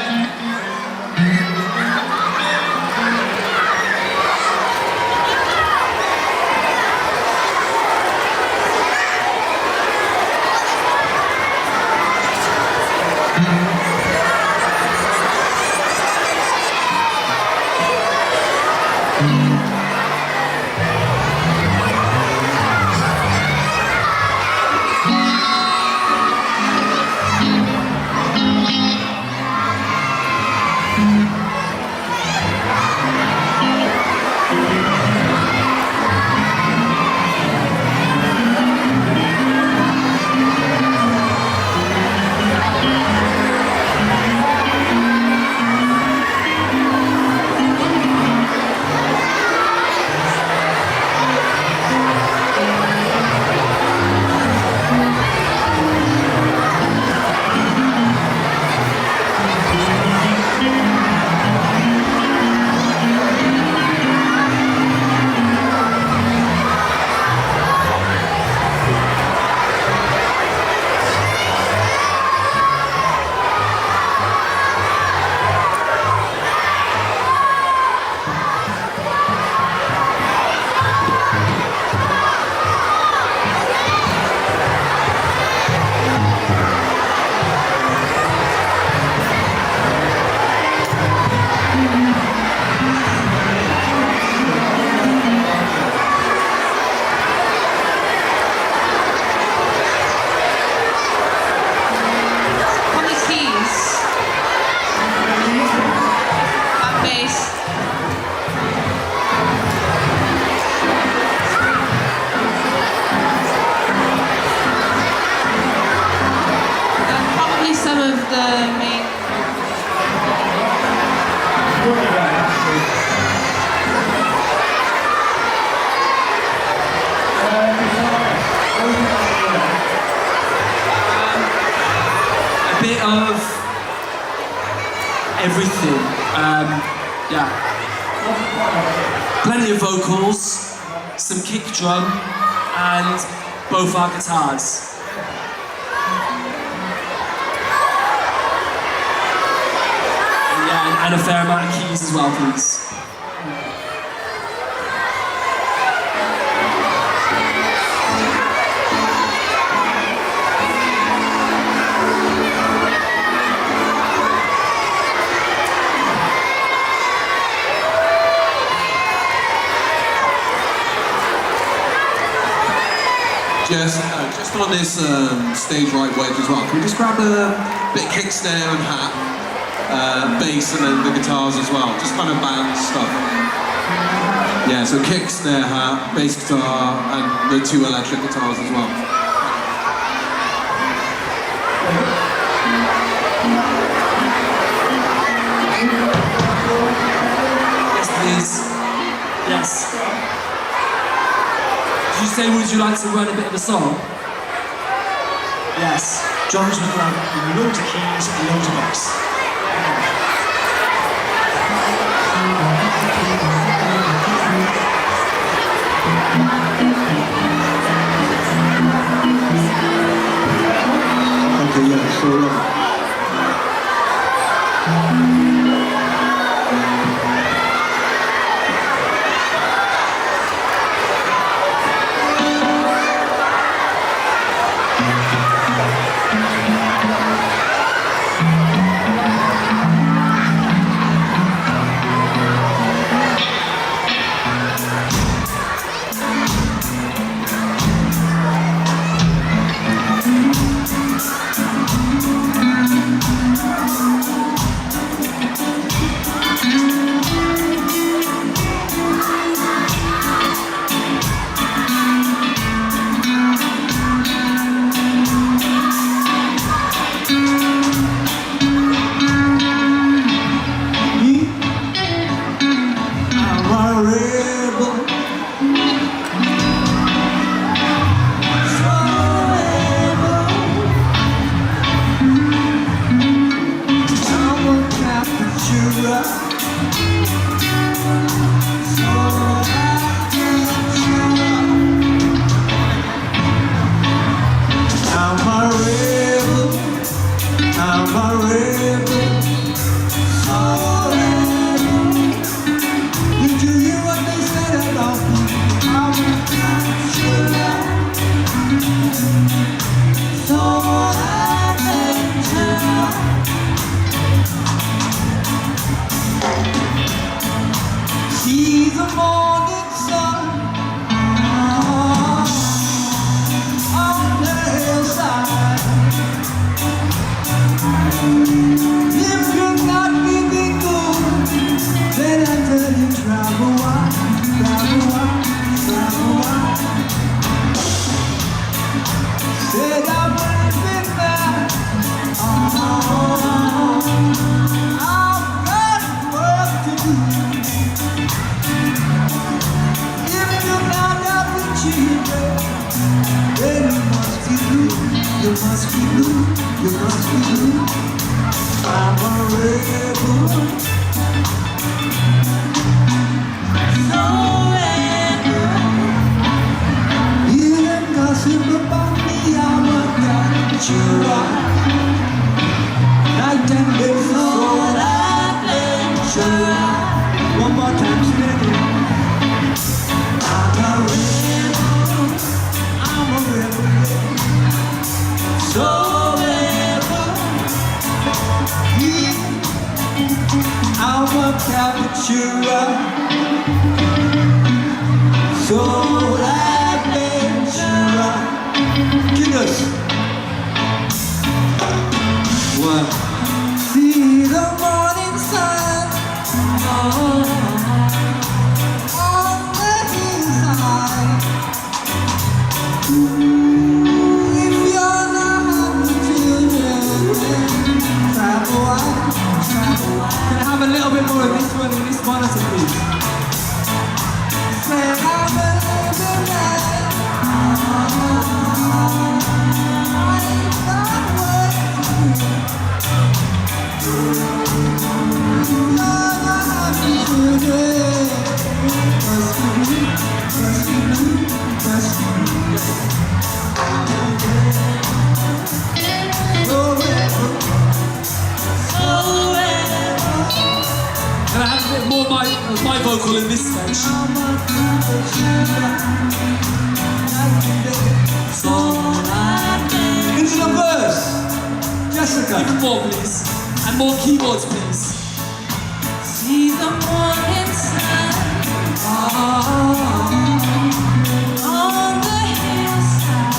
Yeah. Plenty of vocals, some kick drum, and both our guitars. Yeah, and a fair amount of keys as well, please. Just on this stage right wedge as well, can we just grab a bit of kick snare and hat, bass and then the guitars as well, just kind of band stuff. Yeah, so kick, snare, hat, bass guitar and the 2 electric guitars as well. Yes, please. Yes. Did you say, would you like to run a bit of a song? Yes. John's with loads of keys and loads of bass. Okay, yeah, so Can I have a little bit more of this one in this monitor, please? vocal in this stage. Into the verse. Jessica. Even more, please. And more keyboards, please. See the morning sun on the hillside.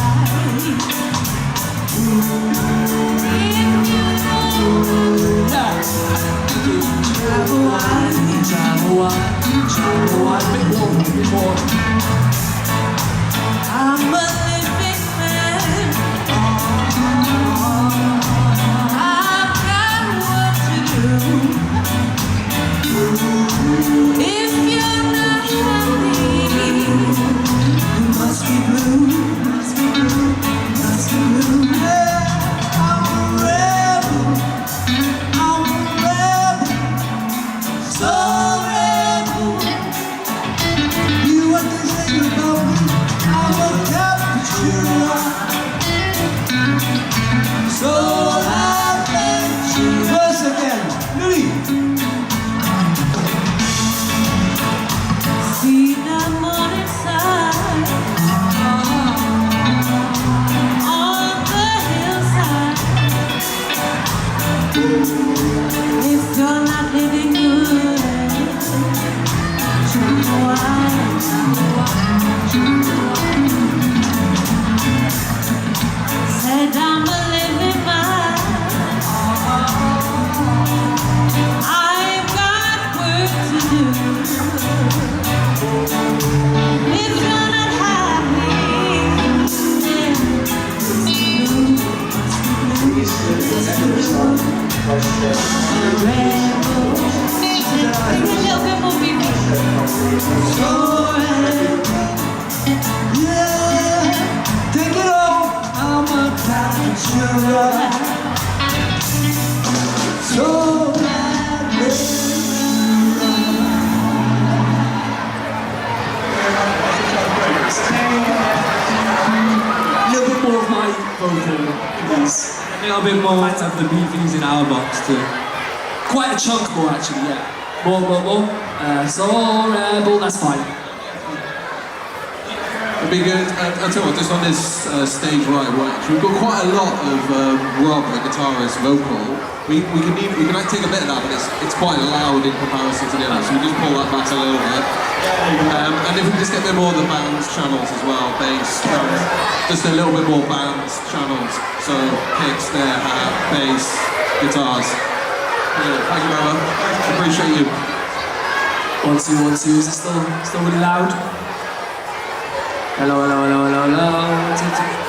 I'm a living man. I've got work to do. If you're not happy, you must be blue. Must be blue. Must be blue. Yeah, I'm a rebel. I'm a rebel. So rebel. You what they say about me? I'm a capturer. So adventurous. Verse again. Louis. See the morning sun on the hillside. If you're not living good, you know why. Said I'm a living man. I've got work to do. If you're not happy, a little bit more people. Yeah, take it all. I'm a capturer. So A little bit more of my vocal, please. A little bit more. Might have the BVs in our box too. Quite a chunk more actually, yeah. More. So rebel, that's fine. It'd be good. I'll tell you what, just on this stage right watch, we've got quite a lot of Rob, the guitarist, vocal. We can take a bit of that, but it's quite loud in comparison to the others, so we just pull that back a little bit. And if we just get a bit more of the bands channels as well, bass, just a little bit more bands channels. So kick, snare, hat, bass, guitars. Yeah, thank you very much. Appreciate you. 1, 2, 1, 2. Is it still really loud? Hello. 1, 2, 2.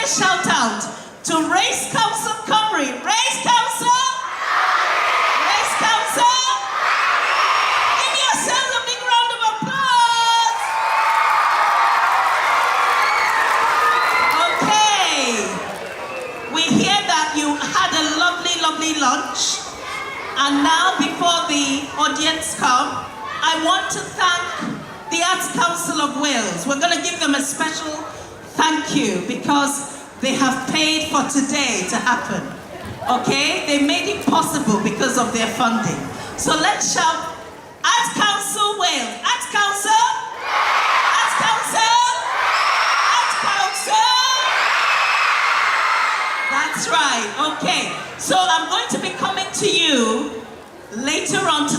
a shout out to Race Council Cymru. Race Council! Race Council! Give yourselves a big round of applause! Okay. We hear that you had a lovely, lovely lunch. And now, before the audience come, I want to thank the Arts Council of Wales. We're going to give them a special thank you because they have paid for today to happen. Okay? They made it possible because of their funding. So let's shout, Arts Council Wales. Arts Council? Arts Council? Arts Council? That's right. Okay. So I'm going to be coming to you later on to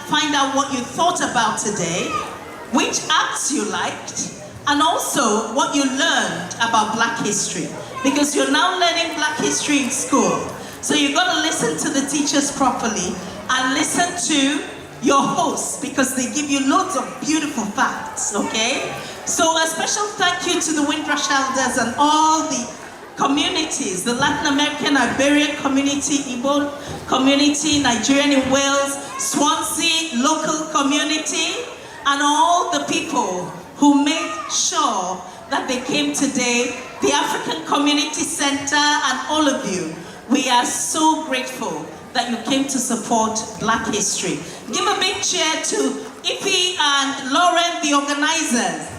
find out what you thought about today, which acts you liked, and also what you learned about Black history. Because you're now learning Black history in school. So you've got to listen to the teachers properly and listen to your hosts because they give you loads of beautiful facts, okay? So a special thank you to the Windrush Elders and all the communities, the Latin American, Iberian community, Igbo community, Nigerian in Wales, Swansea local community, and all the people who made sure that they came today, the African Community Center and all of you. We are so grateful that you came to support Black history. Give a big cheer to Ife and Lauren, the organizers.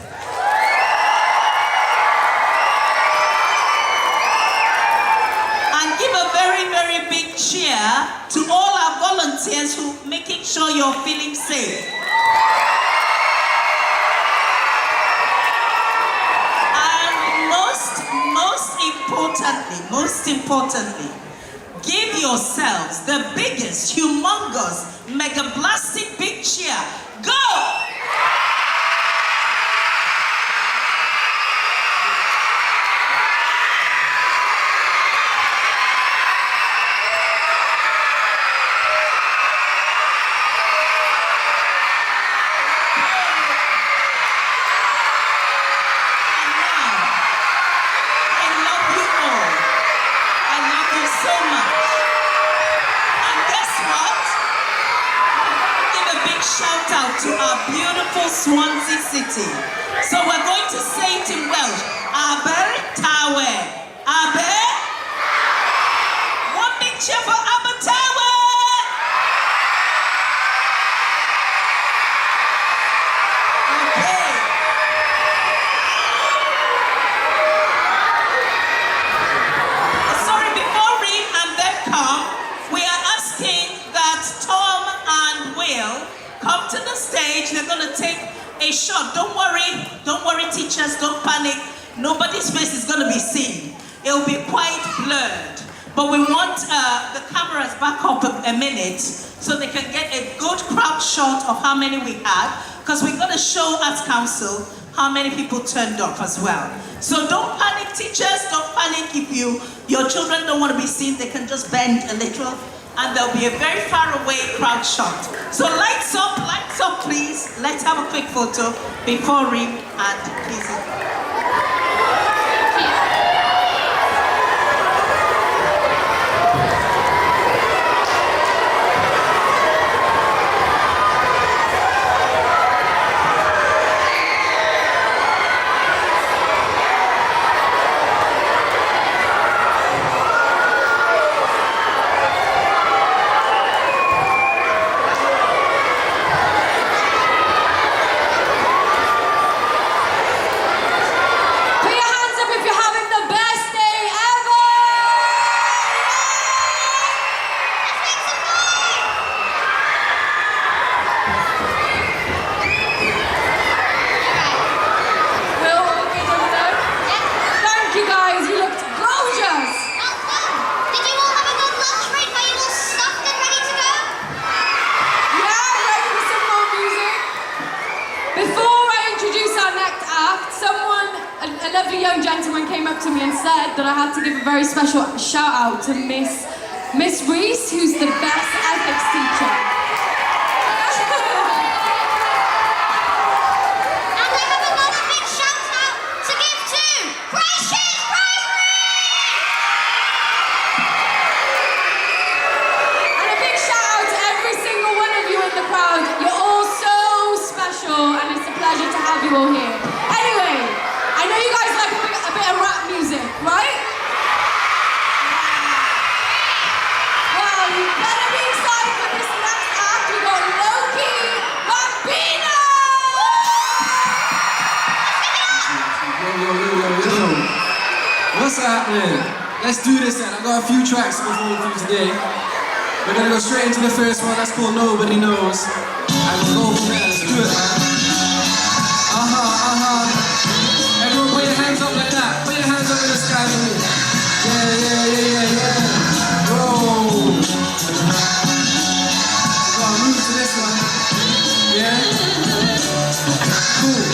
Give a very, very big cheer to all our volunteers who making sure you're feeling safe. And most importantly, give yourselves the biggest, humongous, mega-blastic big cheer. Go! To our beautiful Swansea city. So we're going to say it in Welsh. Abertawe. Aber. One big cheer for Abertawe. Okay. Sorry, before Reem and them come, we are asking that Tom and Will come to the stage. They're going to take a shot. Don't worry, teachers, don't panic. Nobody's face is going to be seen. It'll be quite blurred. But we want the cameras back up a minute so they can get a good crowd shot of how many we had, because we're going to show Arts Council how many people turned up as well. So don't panic, teachers, don't panic. If your children don't want to be seen, they can just bend a little and there'll be a very far away crowd shot. So lights up, please. Let's have a quick photo before Reem and Kizzy. young gentleman came up to me and said that I had to give a very special shout out to Miss Reese, who's the best ethics teacher. And I have another big shout out to give to Gracious Primary! What's happening? Let's do this then. I got a few tracks to perform for you today. We're gonna go straight into the first one. That's called Nobody Knows. And we'll go from there. Let's do it, man. Everyone put your hands up like that. Put your hands up in the sky for me. Yeah. Whoa. Gotta move to this one. Yeah? Cool.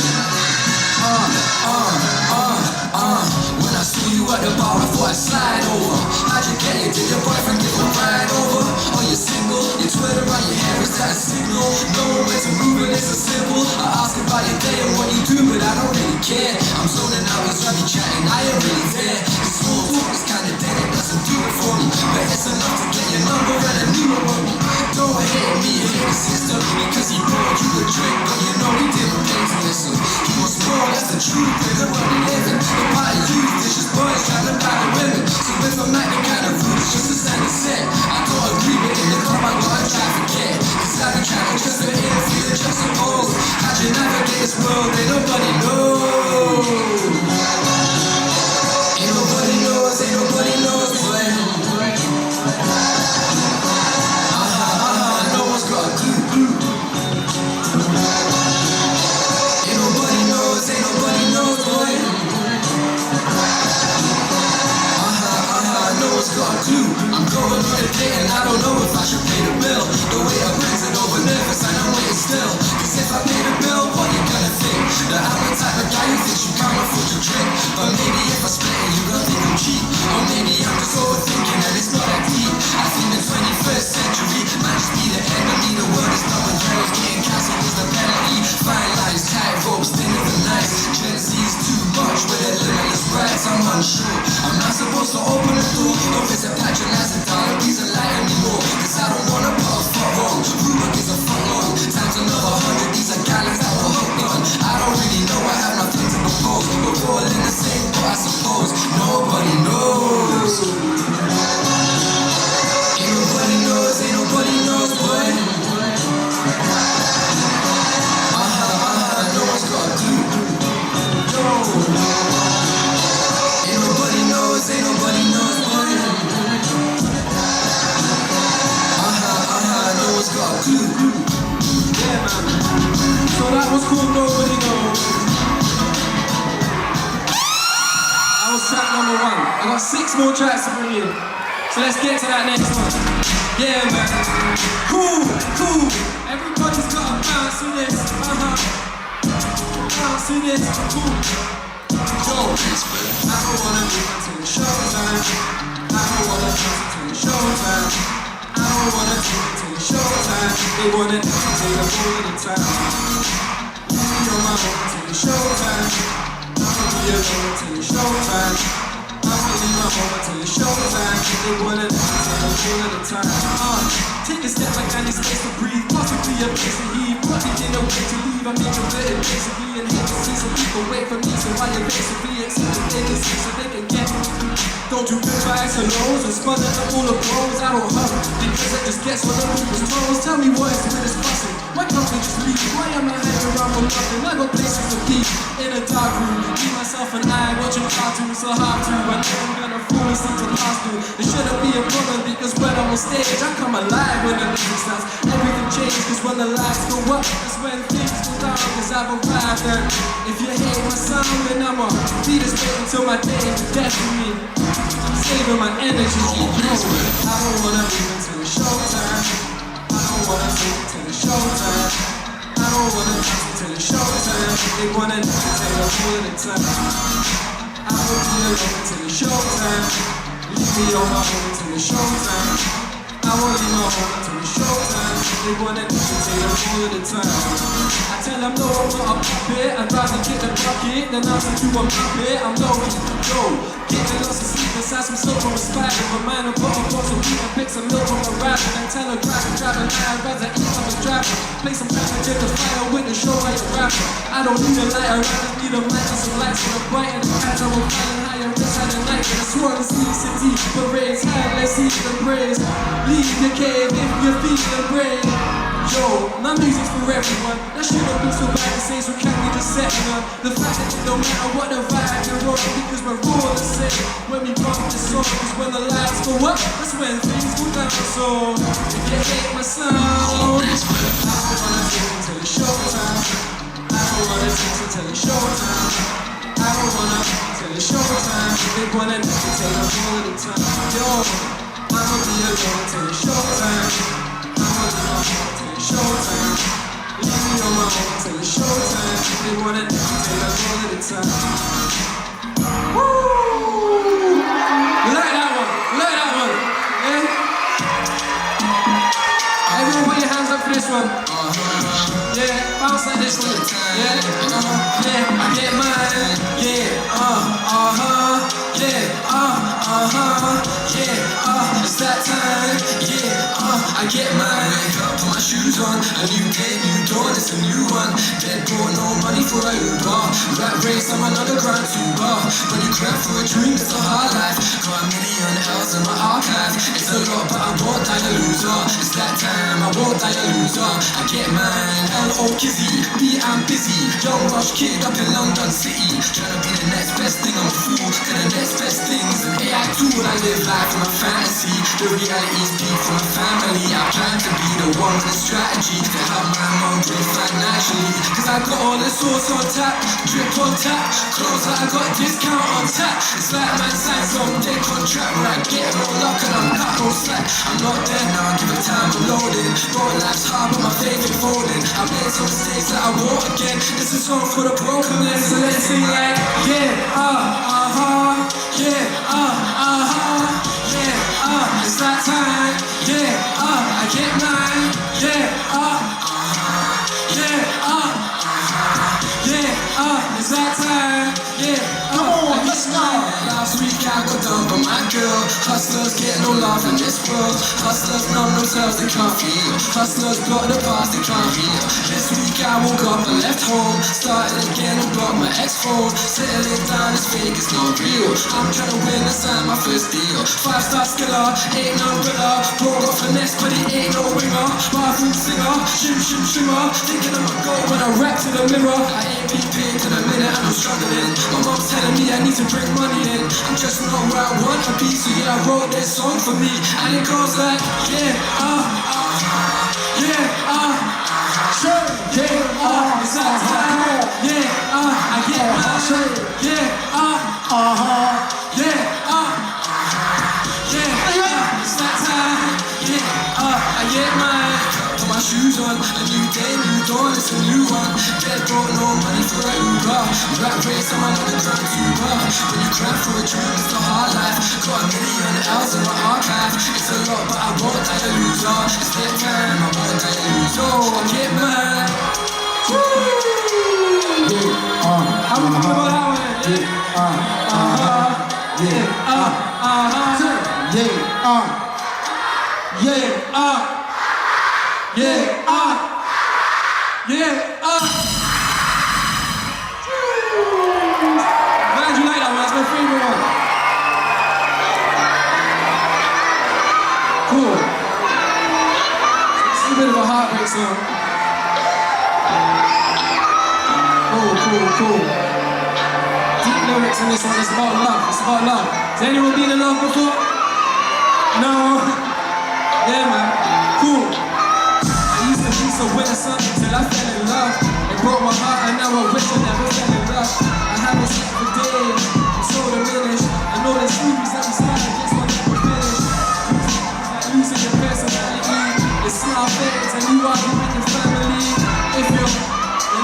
When I saw you at the bar, I thought I'd slide over. How'd you get it? Did your boyfriend give a ride over? Are you single? Your Twitter on your hair, is that a signal? Knowing where to move it, it's a symbol. I ask about your day and what you do, but I don't really care. I'm zoning out, it's like you chatting, I ain't really there. The small talk is kinda dead, it doesn't do it for me. But it's enough to get your number and a new one on me. Don't hate me, hate the sister, because he brought you a drink, but you know he didn't pay to listen. He was small, that's the truth, nigga, what we living. The party youth, vicious boys trying to buy the women. So if I'm not the kind of rude, it's just a standard set. I don't agree with in the club, I gotta try to forget. Cause I be trying to just to interfere, just suppose. How'd you navigate this world, ain't nobody knows. Ain't nobody knows, boy. No one's got a clue. Ain't nobody knows, boy. No one's got a clue. I'm going on a date and I don't know if I should pay the bill. The way I brings it over nervous and I'm waiting still. Cause if I pay the bill, what you gonna think? That I'm the type of guy who thinks you can't afford to drink. But maybe if I split it, you gon' think I'm cheap. Or maybe I'm just overthinking and it's not that deep. I think the 21st century might just be the enemy. The world is done with girls getting cancelled is the penalty. Fine lines, tight ropes, thinner than nice. Gen Z is too much with their limitless rights. I'm unsure. I'm not supposed to open the door. Don't visit patronizing, darling, please enlighten me more. Cause I don't wanna put a fuck wrong. Ruben is a fuck long. Times another 100, these are gallons that were hooked on. I don't really know, I have nothing to propose. But we're all in the same boat, I suppose. Nobody knows. Ain't nobody knows, boy. No one's got a clue. Ain't nobody knows, boy. No one's got a clue. Yeah, man. So that was called Nobody Knows. That was track number 1. I got 6 more tracks to bring in. So let's get to that next one. Yeah, man. Cool. Everybody's got to bounce to this. Bounce to this. Cool. Yo, I don't wanna be until it's showtime. I don't wanna dance until it's showtime. I don't wanna do it till it's showtime. They wanna entertain us all the time. Leave me on my own till it's showtime. I'ma be alone till it's showtime. I'ma leave my home until it's showtime. They wanna entertain us all the time. Take a step back, I need space to breathe. Possibly a place to heave. Probably in a way to leave. I make a bit basically and hate to see some people wait for me. So why you basically accept the vacancy so they can get me? Don't do goodbyes and lows and spun it up all the blows. I don't hustle because it just gets on the people's toes. Tell me what is with this fussing? Why can't we just leave? Why am I hanging around for nothing? I got places to be in a dark room. Me, myself and I watching cartoons so hard to. I know I'm gonna fall asleep to last through. It shouldn't be a problem because when I'm on stage I come alive when the music starts. Everything changes cause when the lights go up that's when things go down cause I've arrived. And if you hate my sound then I'ma be this way until my day is destiny. I'm saving my energy. I don't wanna leave until it's showtime. I don't wanna sleep until it's showtime. I don't wanna dance until it's showtime. They wanna entertain us all the time. I will be alone until it's showtime. Leave me on my own until it's showtime. I won't leave my home until it's showtime. They wanna entertain us all the time. I tell them no, I'm not a puppet. I'd rather get the bucket than answer to a puppet. I'm low-key, getting lost in sleep inside some soap from a spider. My mind will put a box of meat and pick some milk from a rabbit. And telegraph and drive a line, I'd rather eat on the driver. Play some passenger to fire with the show like a rapper. I don't need a light, I rather need a mic and some lights for the bright and the cats. I will flying higher inside the night. And I swore to see city parades, high, let's see the praise. Leave your cave if you're feeling brave. Yo, my music's for everyone. That shouldn't be so bad to say, so can we just settle on the fact that it don't matter what the vibe you're on, because we're all the same. When we bump the song, is when the lights go up, that's when things go down. So if you hate my sound, I don't wanna take it till it's showtime. I don't wanna take it till it's showtime. I don't wanna till it's showtime. They wanna take up all the time. Yo, I'ma be alone till it's showtime. I'ma be alone till it's showtime. Leave me on my own till it's showtime. They wanna take up all the time. Woo! You like that one? You like that one? Yeah? Everyone put your hands up for this one. Yeah, bounce like this one. Yeah, yeah, I get mine. Yeah, yeah, yeah, it's that time. Yeah, I get mine. Wake up, put my shoes on. A new day, new dawn, it's a new one. Dead bought, no money for a Uber. Rat race, I'm another grand tuber. When you cry for a dream, it's a hard life. Got a million L's in my archive. It's a lot, but I won't die a loser. It's that time, I won't die a loser. I get mine. L.O. Kizzy, B, I'm busy. Young Rush kid up in London City. Trying to be the next best thing, I'm a fool. Cause the next best thing is an AI tool. I live life from a fantasy. The reality's deep from a family. I plan to be the one with the strategy to help my mom drip financially. Cause I got all the sauce on tap, drip on tap. Clothes that I got discount on tap. It's like man signed some dead contract where I get no luck and I'm cut no slack. I'm not there now, give it time, I'm loading. Brought life's hard but my faith ain't folding. I made some mistakes that I won't again. This is song for the broken men, so let's sing like yeah, yeah, yeah, it's that time. Yeah, I get mine. Yeah, yeah, it's that time. Yeah, come on, let's go. Last week I got done by my girl. Hustlers get no love in this world. Hustlers numb themselves, they can't feel. Hustlers block the past, they can't heal. This week I woke up and left home. Started again and blocked my ex-phone. Settling down is fake, it's not real. I'm trying to win and sign my first deal. 5-star skiller, ain't no thriller. Bro got finesse, but he ain't no winger. Bathroom singer, shim shim shimmer. Thinking of my goal when I rap to the mirror. I ain't been paid in a minute and I'm struggling. My mom's telling me I need to bring money in. I'm just not where I want to be, so yeah, I wrote this song for me. And it goes like, yeah, yeah, sure, yeah, it's that time. Yeah, I get mine. Yeah, yeah, yeah, it's that time. Yeah, I get mine. Put my shoes on, a new day, new dawn, it's a new one. Dead broke, no money for a Uber. Rat race, I'm another grand tuber. When you cry for a dream, it's the hard life. Got a million L's in my archive. It's a lot, but I won't die a loser. It's that time, I won't die a loser. I get mine. How we feel about that one? Glad you like that one, that's my favorite one. Cool. It's a bit of a heartbreak song. Cool. Deep lyrics in this one, it's about love, Has anyone been in love before? No? Yeah, man. Cool. I used to be so innocent until I fell in love. It broke my heart and now I wish I never fell in love. I haven't slept for days, I'm so diminished. I know the series that we started just will never finish. Like losing your personality, it's not fair to you argue with your family. If you're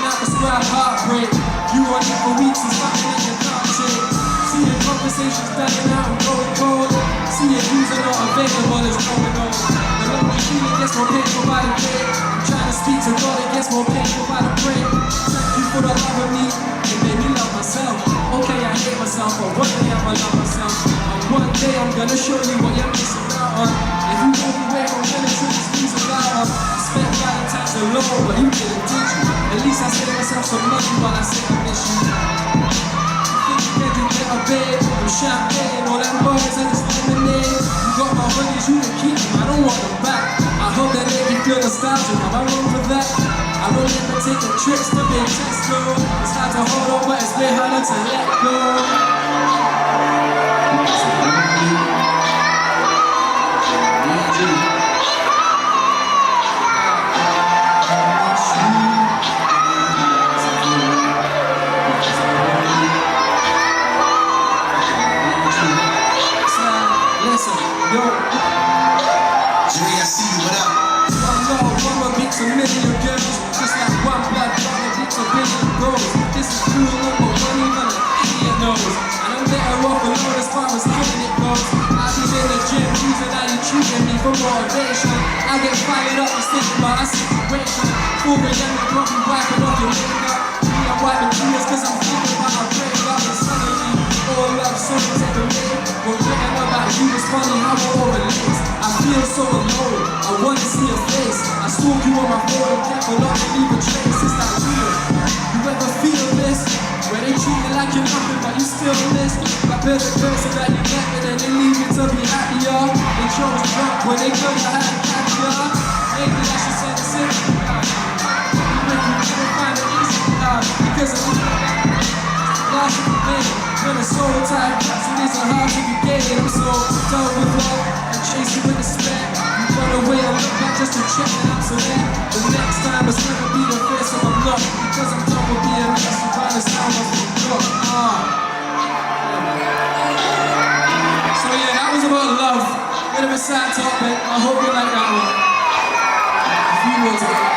not prescribed heartbreak, you on it for weeks and something that you can't shake. See your conversations dying out and going cold. See your views are not available as going on. The lonely feeling gets more painful by the day. I'm trying to speak to God, it gets more painful by the brain. Thank you for the love of me, it made me love myself. Okay, I hate myself, but one day I'ma love myself. And one day I'm gonna show you what you're missing out on. If you go away, I'm gonna show you things about. I spent Valentine's alone, but you didn't, did you? At least I saved myself some money while I said I miss you. You think you can do better, babe? I'm champagne, all them boys and this lemonade. You got my hoodies, you can keep them, I don't want them back. I hope that they be feel nostalgic, am I wrong for that? I remember taking trips to big Tesco. It's hard to hold on, but it's way harder to let go. Listen, yo. Jerry, I see you, what up? One love, one beats a million girls. Just like one blood brother beats a billion girls. This is cool, number one, even an idiot knows. And I'm better off alone as far as killing it goes. I've been in the gym, using how you treating me for motivation. I get fired up and thinking about our situation. 4 a.m. you got me wiping off your makeup. Me, I'm wiping tears cause I'm thinking about our breakup. And suddenly, all love songs at the lake. But written about you, it's funny how it all relates. I feel so alone, I wanna see your face. I stalk you on my phone and careful not to leave a trace. It's that real. You ever feel this? Where they treat you like you're nothing but you still miss. That perfect person that you met and then they leave you to be happier. They chose drunk when they could have had happier. Maybe I should say the same. When you couldn't find it easy because of me. Last of the day, when it's so tight, so these are hard to be gay. I'm so done with love and chasing with despair. You run away and look back just to check that I'm so there. The next time it's gonna be the face of a luck. Because I'm done with being messed around the sound of the clock. So yeah, that was about love. Bit of a sad topic. I hope you like that one. A few words of it.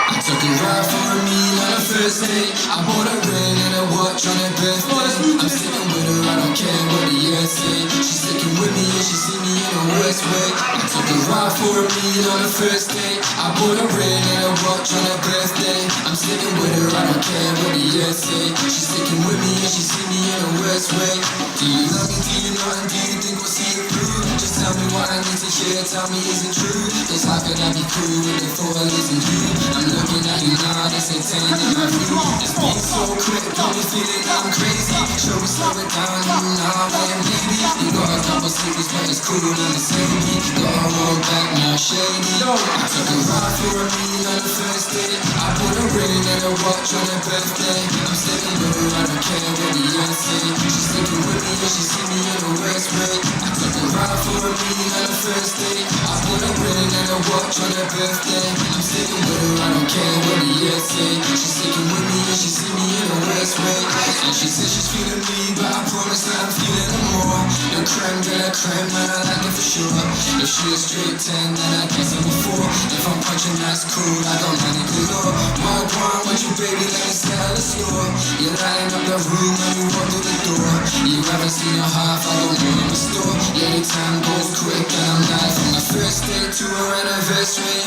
I took a ride for a meal on a first date. I bought a ring and a watch on her birthday. I'm sticking with her, I don't care what the years say. She's sticking with me and she see me in the worst way. I took a ride for a meal on a first date. I bought a ring and a watch on her birthday. I'm sticking with her, I don't care what the years say. She's sticking with me and she see me in the worst way. Do you love me, do you not, and do you think we'll see it through? Just tell me what I need to hear, tell me is it true? Cause how could I be cool with the thought I listen to? I'm looking at you now, this ain't changing my view. It's been so quick, got me feeling I'm crazy. Should we slow it down, you now, man, baby? You got a couple secrets, but it's cool on the same beat. Gotta roll back now, shady. I took a ride for a meal on the first date. I put a ring and a watch on her birthday. I'm sticking with her, I don't care what the years say. She's sticking with me and she see me in the worst way. I took a ride for a meal on the first date. I put a ring and a watch on her birthday. I'm sticking with her, I don't care what the years say. She's sticking with me and she see me in the worst way. And she says she's feeling me, but I promise that I'm feeling her more. The creme de la creme, man, I like it for sure. If she a straight 10, then I guess I'm a 4. If I'm punching, that's cool, I don't mind it galore. Wild one, want you baby, let me settle the score. You're lighting up the room when you walk through the door. You haven't seen a half, I don't know in the store. Yeah, the time goes quick and I'm live. From the first day to our anniversary,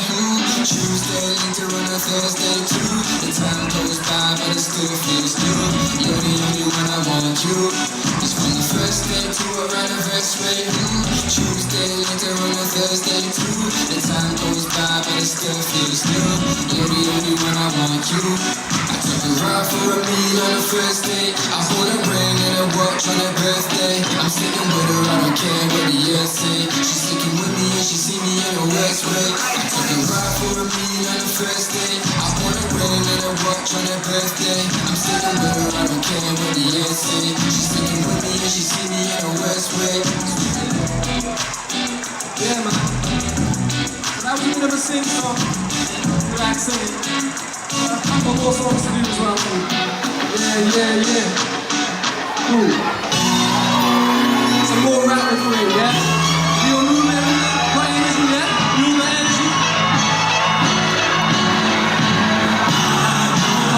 Tuesday, later on a Thursday too. The time goes by, but it still feels new. You're the only one I want you. It's from the first day to our anniversary, Tuesday, later on a Thursday too. The time goes by, but it still feels new. You're the only one I want you. I took a ride for a meal on the first date. I bought a ring and a watch on her birthday. I'm sticking with her, I don't care what the years say. She's sticking with me and she see me in the worst way. I took a ride for a meal on the first date. I bought a ring and a watch on her birthday. I'm sticking with her, I don't care what the years say. She's sticking with me and she see me in the worst way. Yeah, man. So that was a bit of a sing song. Relaxing. A couple more songs to do as well. Yeah. Cool. Some more rap for you, yeah? You all move everything? Got energy, yeah? You all got energy?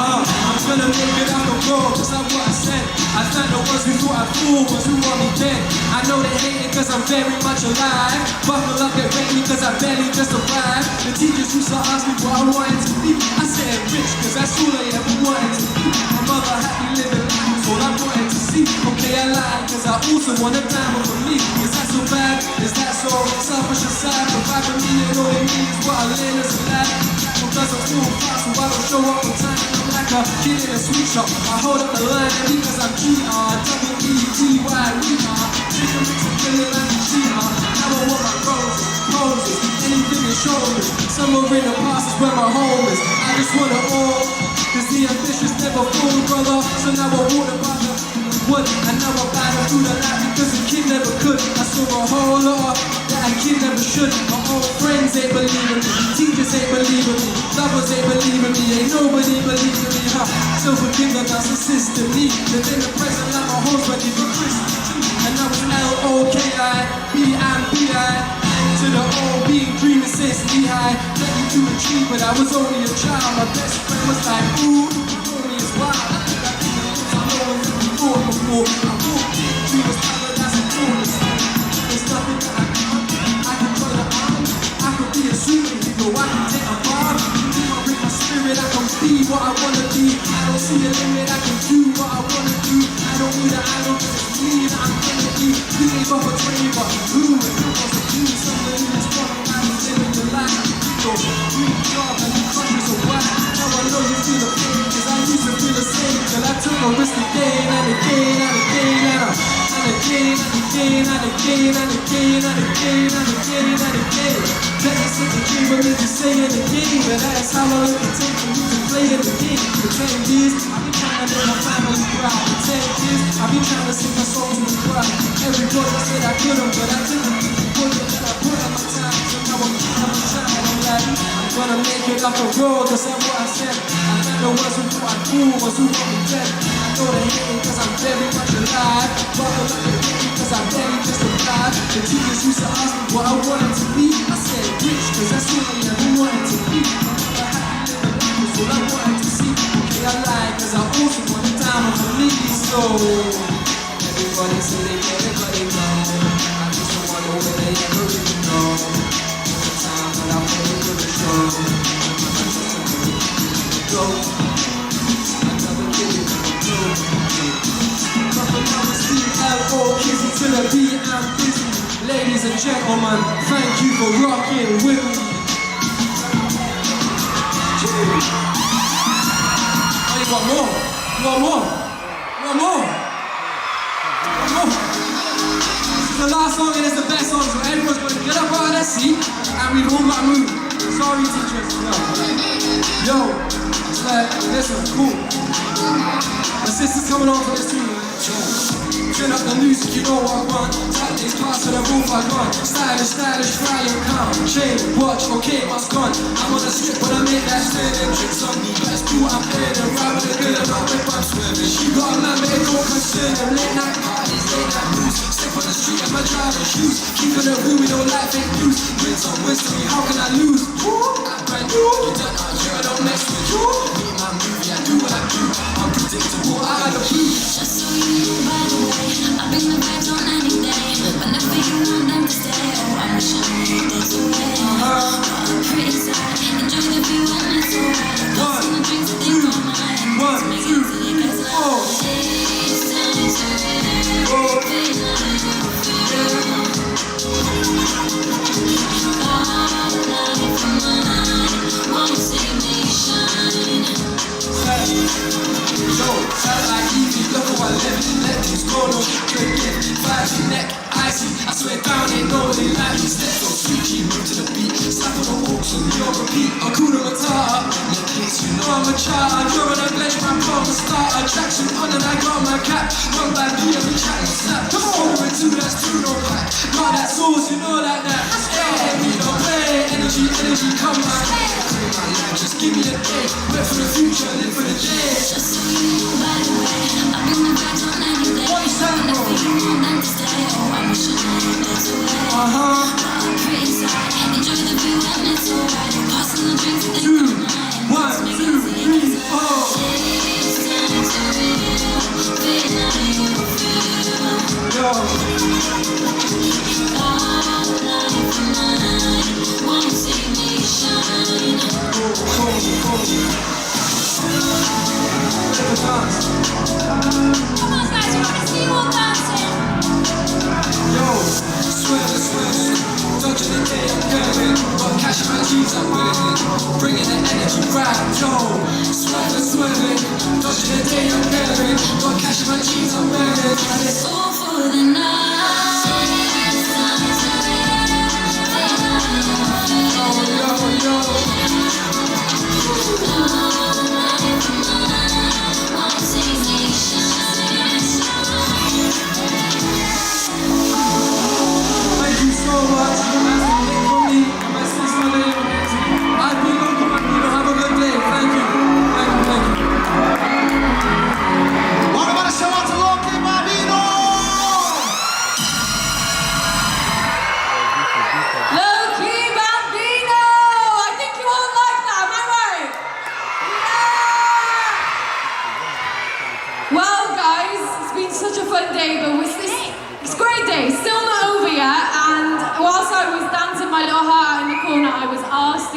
I'm gonna make it out the road, just like what I said. I thank the ones who thought I'd fool, ones who want me dead. I know they hate it cause I'm very much alive. Buckle up, get ready cause I barely just arrived. The teachers used to ask me what I wanted to be. I said rich cause that's all I ever wanted to be. My mother happy living life was all I wanted to see. Okay, I lied cause I also want a diamond for me. Is that so bad? Is that so selfish aside? Provide for me and all they need is what I learn as a lad. Doesn't feel fast, so I don't show up on time. I'm like a kid in a sweet shop. I hold up the line because I'm G-R-W-E-T-Y, retard. Take a mix and kill it like a cheater. I don't want my roses, anything is shoulders. Somewhere in the past is where my home is. I just want it all, cause the ambitious never fall, brother. So now I walk by the wood, and now I'm battling through the light because a kid never could. I saw a whole lot that a kid never should. My old friends ain't believing me, teachers ain't believing me, lovers ain't believing me, ain't nobody believing me, huh? So forgive the narcissistic me, live in the present like my home's ready for Christmas. And I was L-O-K-I-B-I-B-I, to the old being dreaming since Lehigh. Led me to a tree, but I was only a child. My best friend was like, ooh, only is wild. I think I know what you thought before. I thought dream was paradise and fullness. There's nothing that I can try to arm. I could be a superhero, I can take a bar. With my spirit, I can be what I wanna be. I don't see a limit, I can do what I wanna do. I don't need an idol, just me that I'm gonna be. You ain't got a dream, but who wants to do something that's wrong? I was living your life. Your dream job and you countries are whack. Now I know you feel the pain, cause I used to feel the same. Till I took a risk again and again and again and again and again and again and again and again and again and again. That is such a dream for me to say it again, but that's how long it can take for me to play it again. For 10 years, I've been trying to make my family proud. For 10 years, I've been trying to sing my songs to the crowd. Everybody said I couldn't, but I didn't. I put on my time, so now I'm trying. I'm like, I'm gonna make it off the road, cause that's what I said. I know the ones who thought I cool, ones who want me dead. I know they hate me cause I'm very much alive. Buckle up and hate me cause I'm very just alive. The teachers used to ask me what I wanted to be. I said rich, cause that's what I never wanted to be. But happy living life was all I wanted to see. Okay, I lied, cause I also wanted down on my knees. So everybody say they get it, but they don't. I just don't want to know that they ever really know. The time that I put into the show. Go. Another kid in the room. Couple numbers, C-L-O, Kizzy to the beat, I'm busy. Ladies and gentlemen, thank you for rocking with me. Oh, you want more? You want more? You want more? You want more? This is the last song and it's the best song, so everyone's going to get up out of their seat and we've all got to move. Sorry, teachers. Yo, it's like, listen, cool. My sister's coming on for this too. Turn up the music, you know what I want. Tap these parts of the roof I gone. Stylish, fly and calm. Chain, watch, okay, what's gone? I'm on a strip, but I made that turning tricks on me. Let's do what I'm playing around with a girl, I'm whip, I'm swerving. She got a man, but it don't concern them. Late night parties, late night blues. Step on the street in my driving shoes. Keeping it real, we don't like fake news. Rinse on wisdom, how can I lose? I'm brand new, you done out here, I don't mess with you. Me, my movie, I do what I do. Unpredictable, I got the blue. Just so you know, by the way, I bring the vibes on any day. Whenever you want them to stay, oh, I'm wishing you days away. I'm pretty sad, enjoy the view and it's alright. Got some drinks that they don't mind. Let's make it till it gets light. It's time to feel all life from mine won't see me shine. Yo, sound like Evie, look how I live. Let these go, no drinking. Vibes in neck, icy. I swear down, ain't nobody like me. Step so sweet, she move to the beat. Slap on the hooks and we all repeat. I'm cool to Matata. In case you know I'm a child. You're an English man from the start. Attraction on and I got my cap. Run by me every chat and snap. Come on, over two, that's two, no pack. Got that sauce, you know like that. Yeah, we don't play. Energy, come back. Just give me a day. Wait for the future, live for the day. Just so you know, by the way, I bring the vibes on any day. Whenever you want them to stay, oh, I'm wishing you days away. I'm pretty sad, enjoy the view and it's alright. Passing the drinks that they don't mind. 1, 2, 3, 4. It's time to feel how you feel. All life from mine won't see me shine. Come on guys, we want to see you all dancing. Yo, swerving, dodging the day I'm curving. Got cash in my jeans, I'm burning. Bringing the energy right, yo. Swerving, dodging the day I'm curving. Got cash in my jeans, I'm burning. It's all for the night.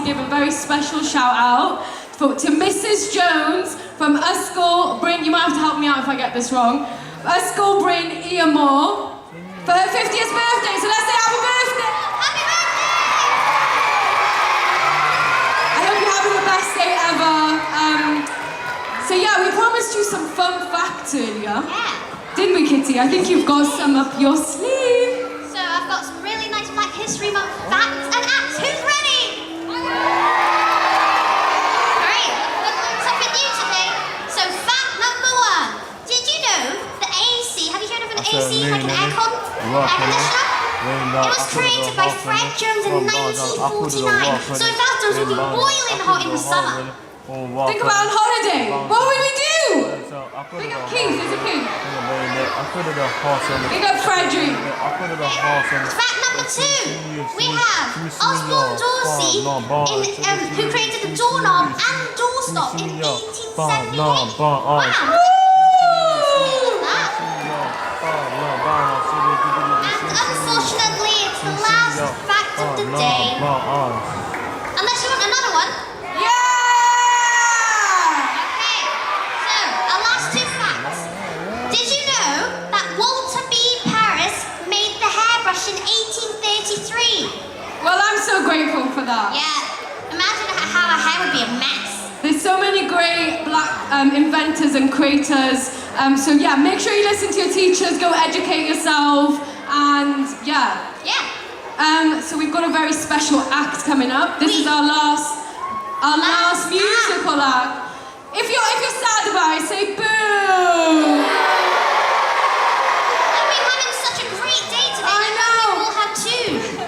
to give a very special shout out to Mrs. Jones from Ysgol Bryn. You might have to help me out if I get this wrong. Ysgol Bryn Iamor for her 50th birthday. So let's say happy birthday. Happy birthday! I hope you're having the best day ever. So yeah, we promised you some fun facts earlier. Yeah. Didn't we, Kitty? I think you've got some up your sleeve. So I've got some really nice Black History Month facts and acts. Who's ready? Great. Something new today. So fact number 1. Did you know the AC, have you heard of an AC, like an aircon? Air conditioner? It was created by Fred Jones in 1949. So that does would be boiling hot in the summer. Think about on holiday. What would we do? Big up Keith, there's a Keith. Big up Frederick. Fact number 2. We have Osborne Dorsey, who created the doorknob and doorstop in 1878. Wow. And unfortunately, it's the last fact of the day. Unless you want another one. Did you know that Walter B. Paris made the hairbrush in 1833? Well, I'm so grateful for that. Yeah, imagine how our hair would be a mess. There's so many great black inventors and creators. So yeah, make sure you listen to your teachers, go educate yourself, and yeah. Yeah. So we've got a very special act coming up. This is our last musical act. If you're sad about it, say boo.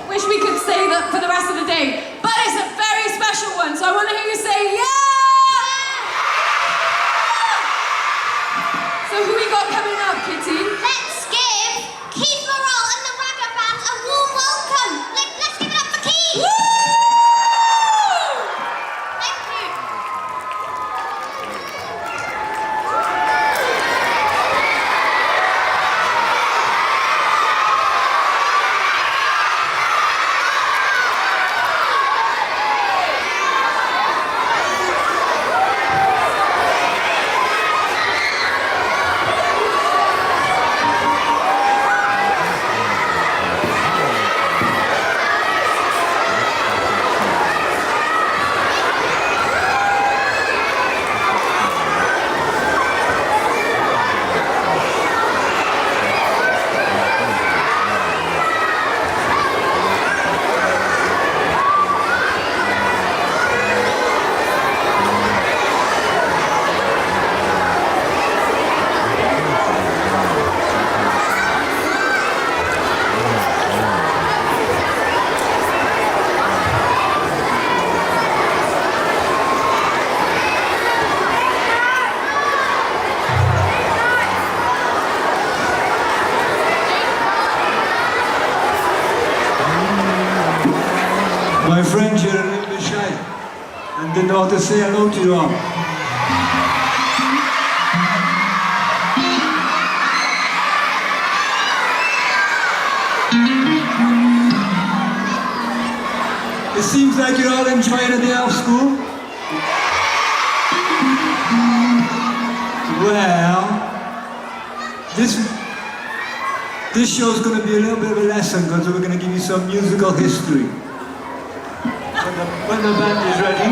Wish we could say that for the rest of the day, but it's a very special one, so I want to hear you say yeah! So who we got coming up, Kitty? Let's give Keith Morrell and the Rabbit Band a warm welcome. Let's give it up for Keith! Woo! Thank you. My friend here are a little bit shy and didn't know how to say hello to you all. It seems like you're all enjoying a day off school. Well, this show's going to be a little bit of a lesson because we're going to give you some musical history. When the band is ready.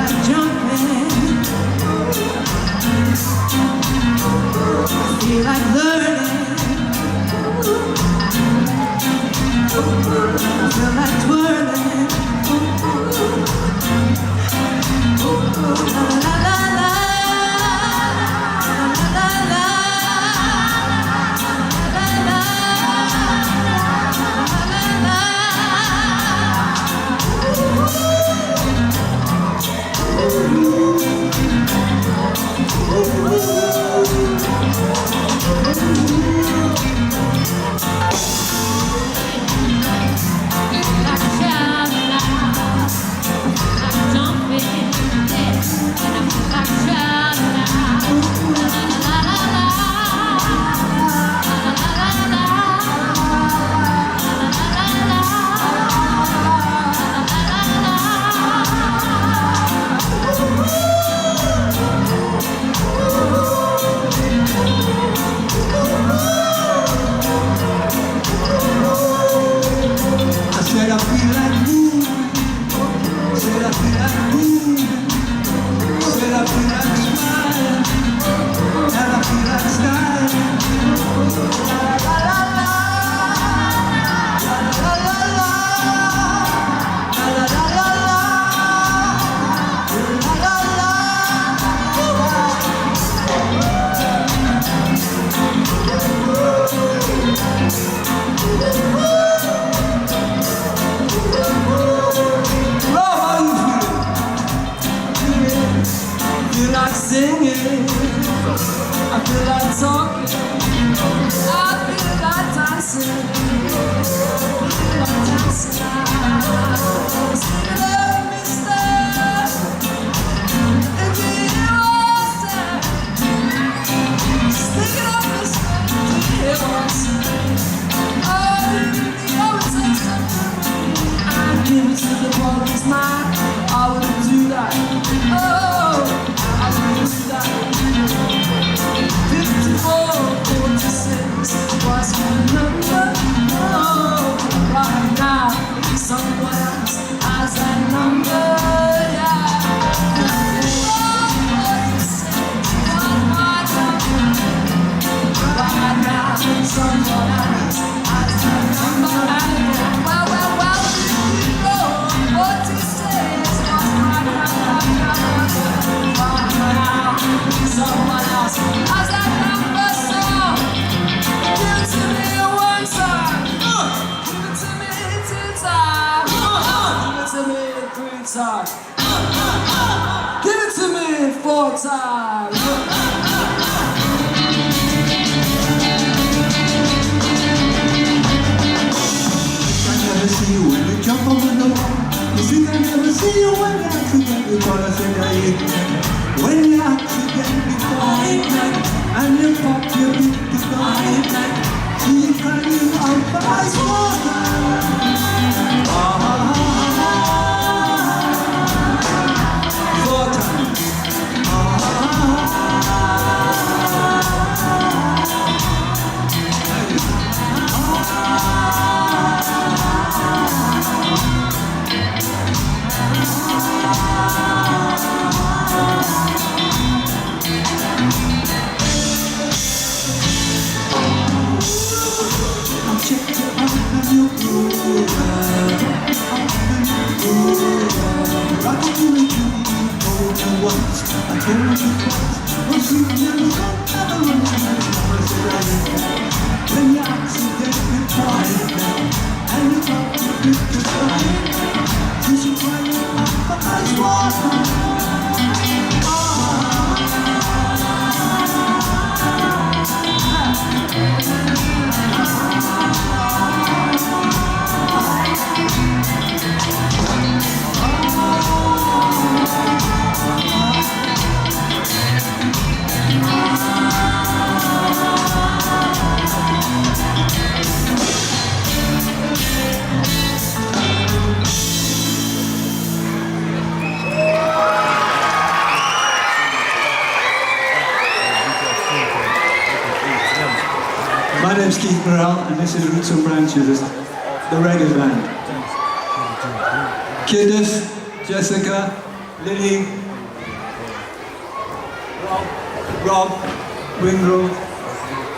like jumping. I feel like learning. I feel like twirling. La la la la. Singing, I feel like talking, I feel like dancing, Love me, stay, and be yourself. Sticking up this hills. Oh, the old taste of I'd give it to the world, it's mine. I wouldn't do that. Oh. 54, 46 was my number. Oh, right now, someone else has that number. Yeah. 46 was my number. Right now, someone else has that number. Well, 46 was my number. Someone else has that number, so give it to me one time, give it to me 2 times, give it to me 3 times, give it to me 4 times. I never see you when you jump over the wall. You think I never see you when you accidentally fall. I think I eat. When you accidentally fall and you pop your big goodbye, see you crying out for ice water. My name's Keith Morrell, and this is Roots and Branches, the reggae band. Kidus, Jessica, Lily, Rob, Wingrove,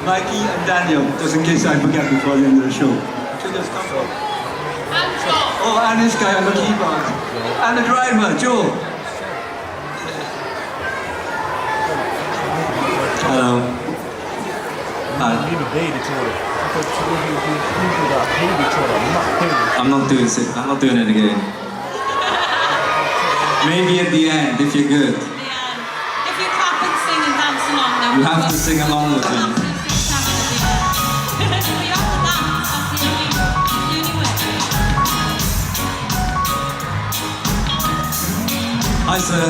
Mikey and Daniel, just in case I forget before the end of the show. Oh, and this guy on the keyboard. And the driver, Joe. Hello. Hi. I'm not doing it again. Maybe at the end, if you're good. If you clap and sing and dance along, then You have to sing along with me. Hi, sir.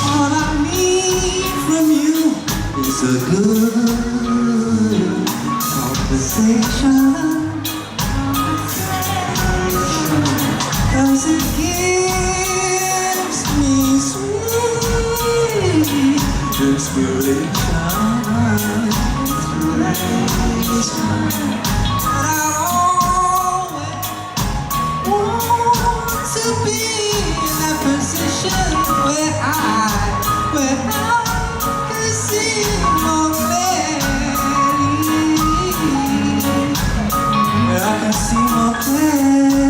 All I need from you is a good conversation. 'Cause it gives me sweet inspiration. And I always want to be in that position where I can see more clearly. Where I can see more clearly.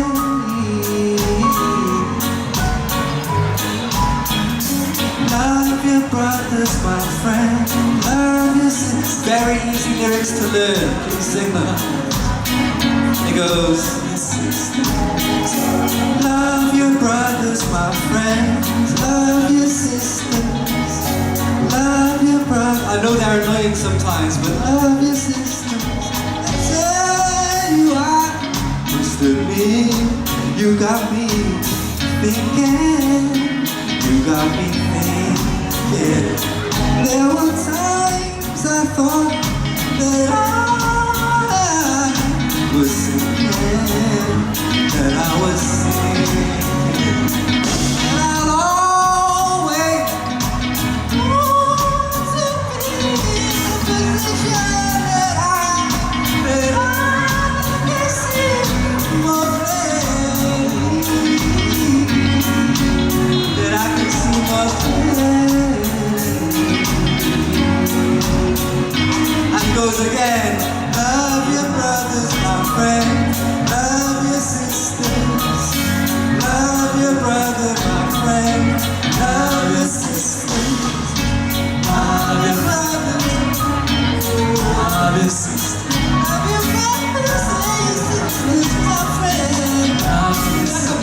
Love your brothers, my friend. Love your sisters. Very easy lyrics to learn. Please sing them. It goes. Love your brothers, my friends. Love your sisters. Love your brothers. I know they're annoying sometimes, but Love your sisters. I tell you I understood me. You got me thinking. You got me thinking. There were times I thought that I was singing. That I was singing. And I'll always want to be in a position that I can see more clearly. That I can see more clearly. And it goes again. Love your brothers, my friend. Love your sisters. Love your brother, my friend. Love your sisters. Love your brothers. Love your sisters. Love your brothers and your sisters, my friend. Love your sisters.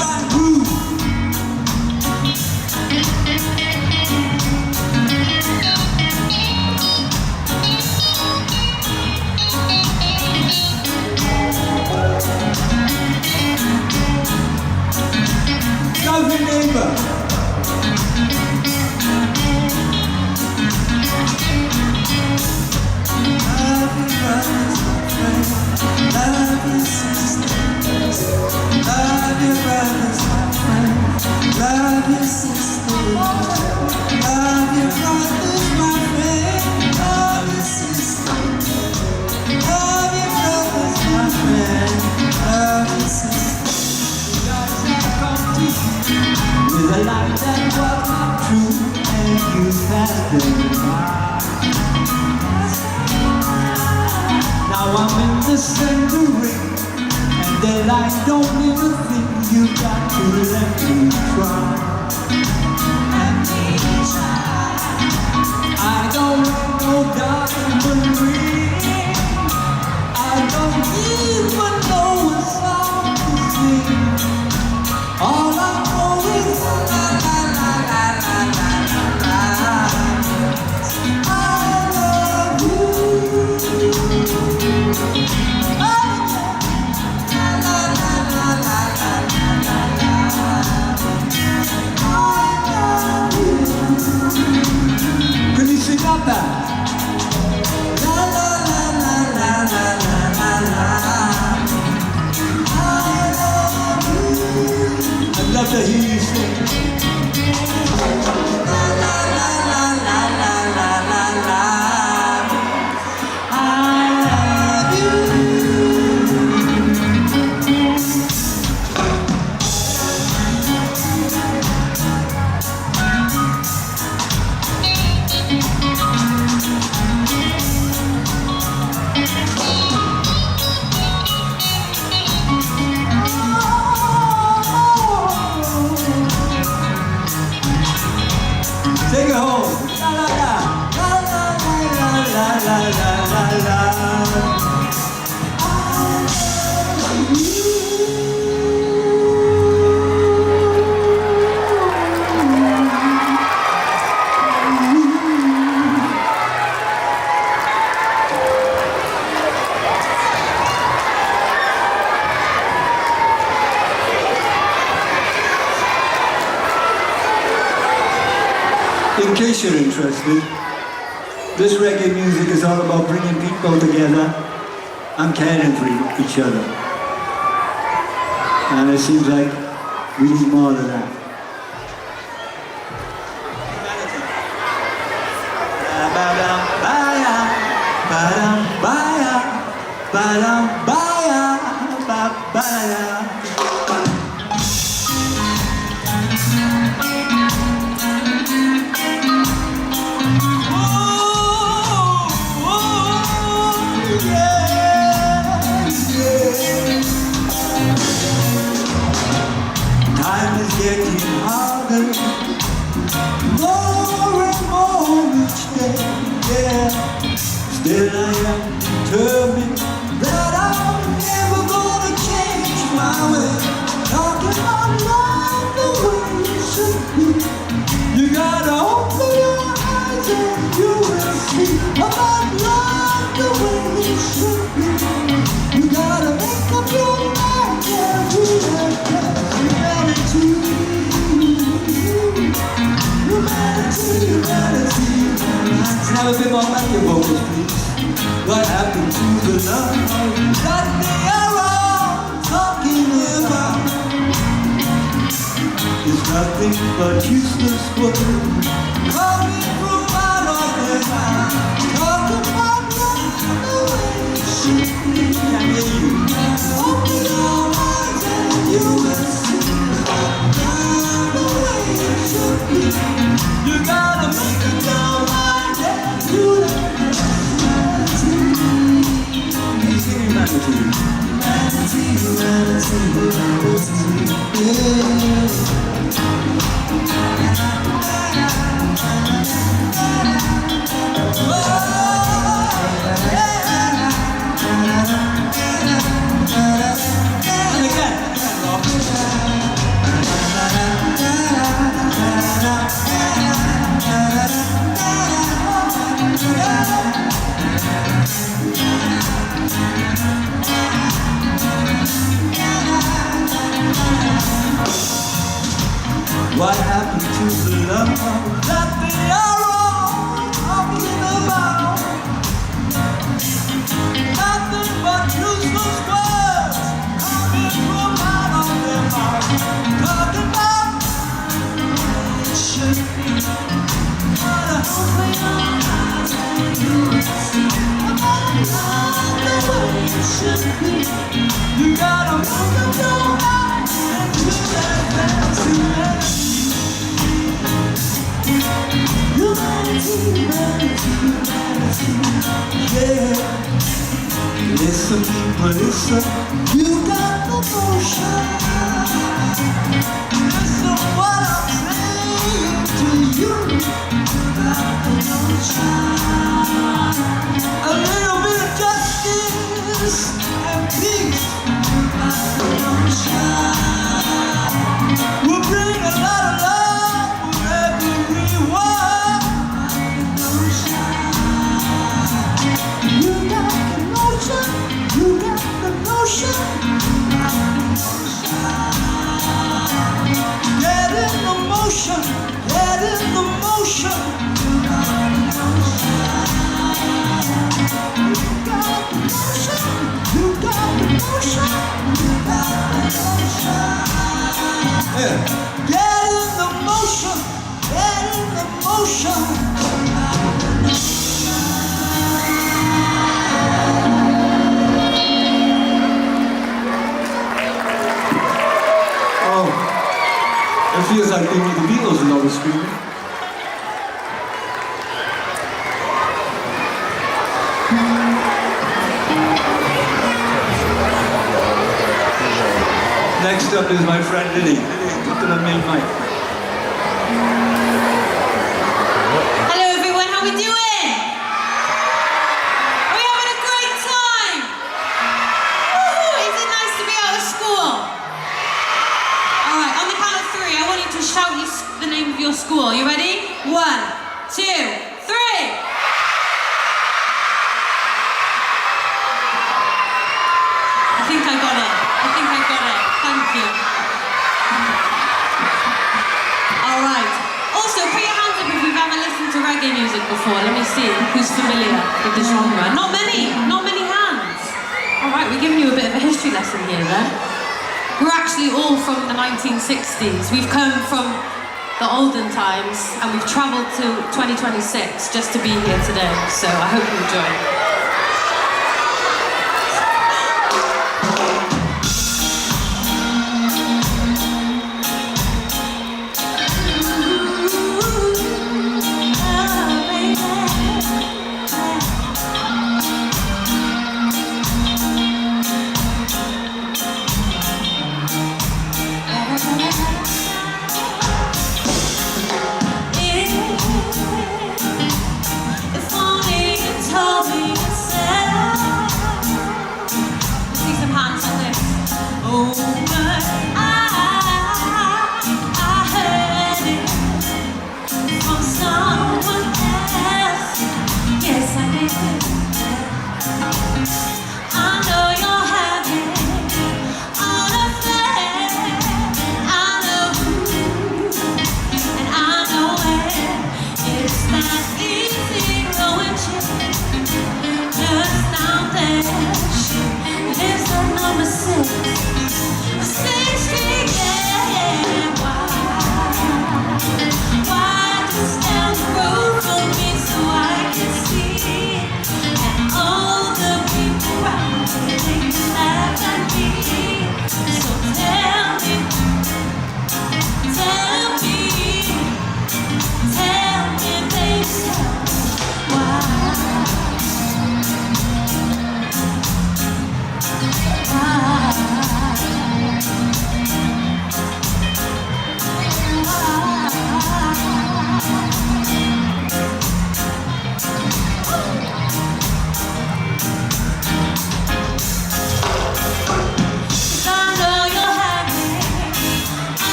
love your neighbor. Love your brothers, my friend. Love your sisters. Love your brothers, my friend. Love your sisters. Love your brothers, my friend. Love your sisters. Love your brothers, my friend. Love your sisters. With a light that was not true, and you passed them by. Now I'm in the center ring, and the light don't mean a thing. You got to let me try. I don't want no diamond ring. I don't even know a song to sing. All I know is la la la la la la la la. I love you. Oh yeah. La la la la la la la la la. Take it home. La la la. La la la la la la la la. In case you're interested, this reggae music is all about bringing people together and caring for each other. And it seems like we need more than that. Time is getting harder, more and more each day, yeah. Still I am determined that I'm never gonna change my way. Talking about love the way it should be. You gotta open your eyes and you will see about love the way it should be. You gotta make up your mind, yeah, humanity, humanity. Can I have a bit more back your vocals, please? What happened to the love that they are all talking about? It's nothing but useless words coming from out of their mouth. Talking about love the way it should be. I hear you. Open your eyes and you will see love the way it should be. You gotta make it your mind and you humanity. Humanity, humanity, and again, what happened to the love that they are all talking about? Nothing but useless words coming from out of their mouth. Talking about it should be. Gotta open your eyes and you will see about love the way it should be. You gotta open up your eyes and you will see. Humanity, humanity, humanity, yeah. Listen, people, listen. You got the motion. Listen what I'm saying to you. You got the motion. A little bit of justice and peace. You got the motion. We'll bring a lot of love for everyone. You got the motion. You got the motion. Get in the motion. Get in the motion. You got the motion. You got the motion. You got the motion. Yeah. Get in the motion. Get in the motion. Oh, it feels like being with the Beatles and all the screaming. Next up is my friend Lily. Lily, come to the main mic. reggae music before? Let me see who's familiar with the genre. Not many hands. All right, we're giving you a bit of a history lesson here then. We're actually all from the 1960s. We've come from the olden times and we've traveled to 2026 just to be here today. So I hope you enjoy.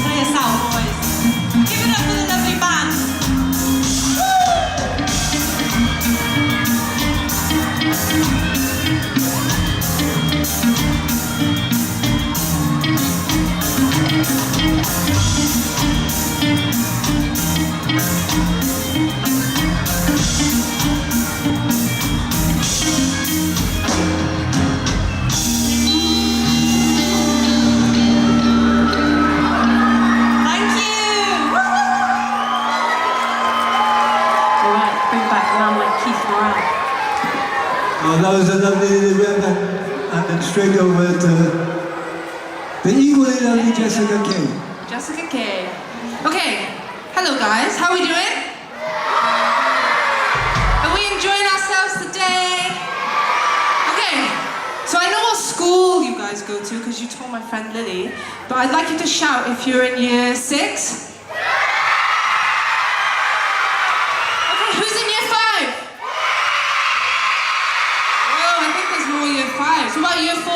Play us out, boys. Give it up for the lovely band. That was a lovely rep, and then straight over to the equally lovely Jessica Kay. Jessica Kay. Okay, hello guys, how are we doing? Are we enjoying ourselves today? Okay, so I know what school you guys go to because you told my friend Lily, but I'd like you to shout if you're in year 6. Okay, who's in year 5? Oh, I think there's more year 5s. What about year 4?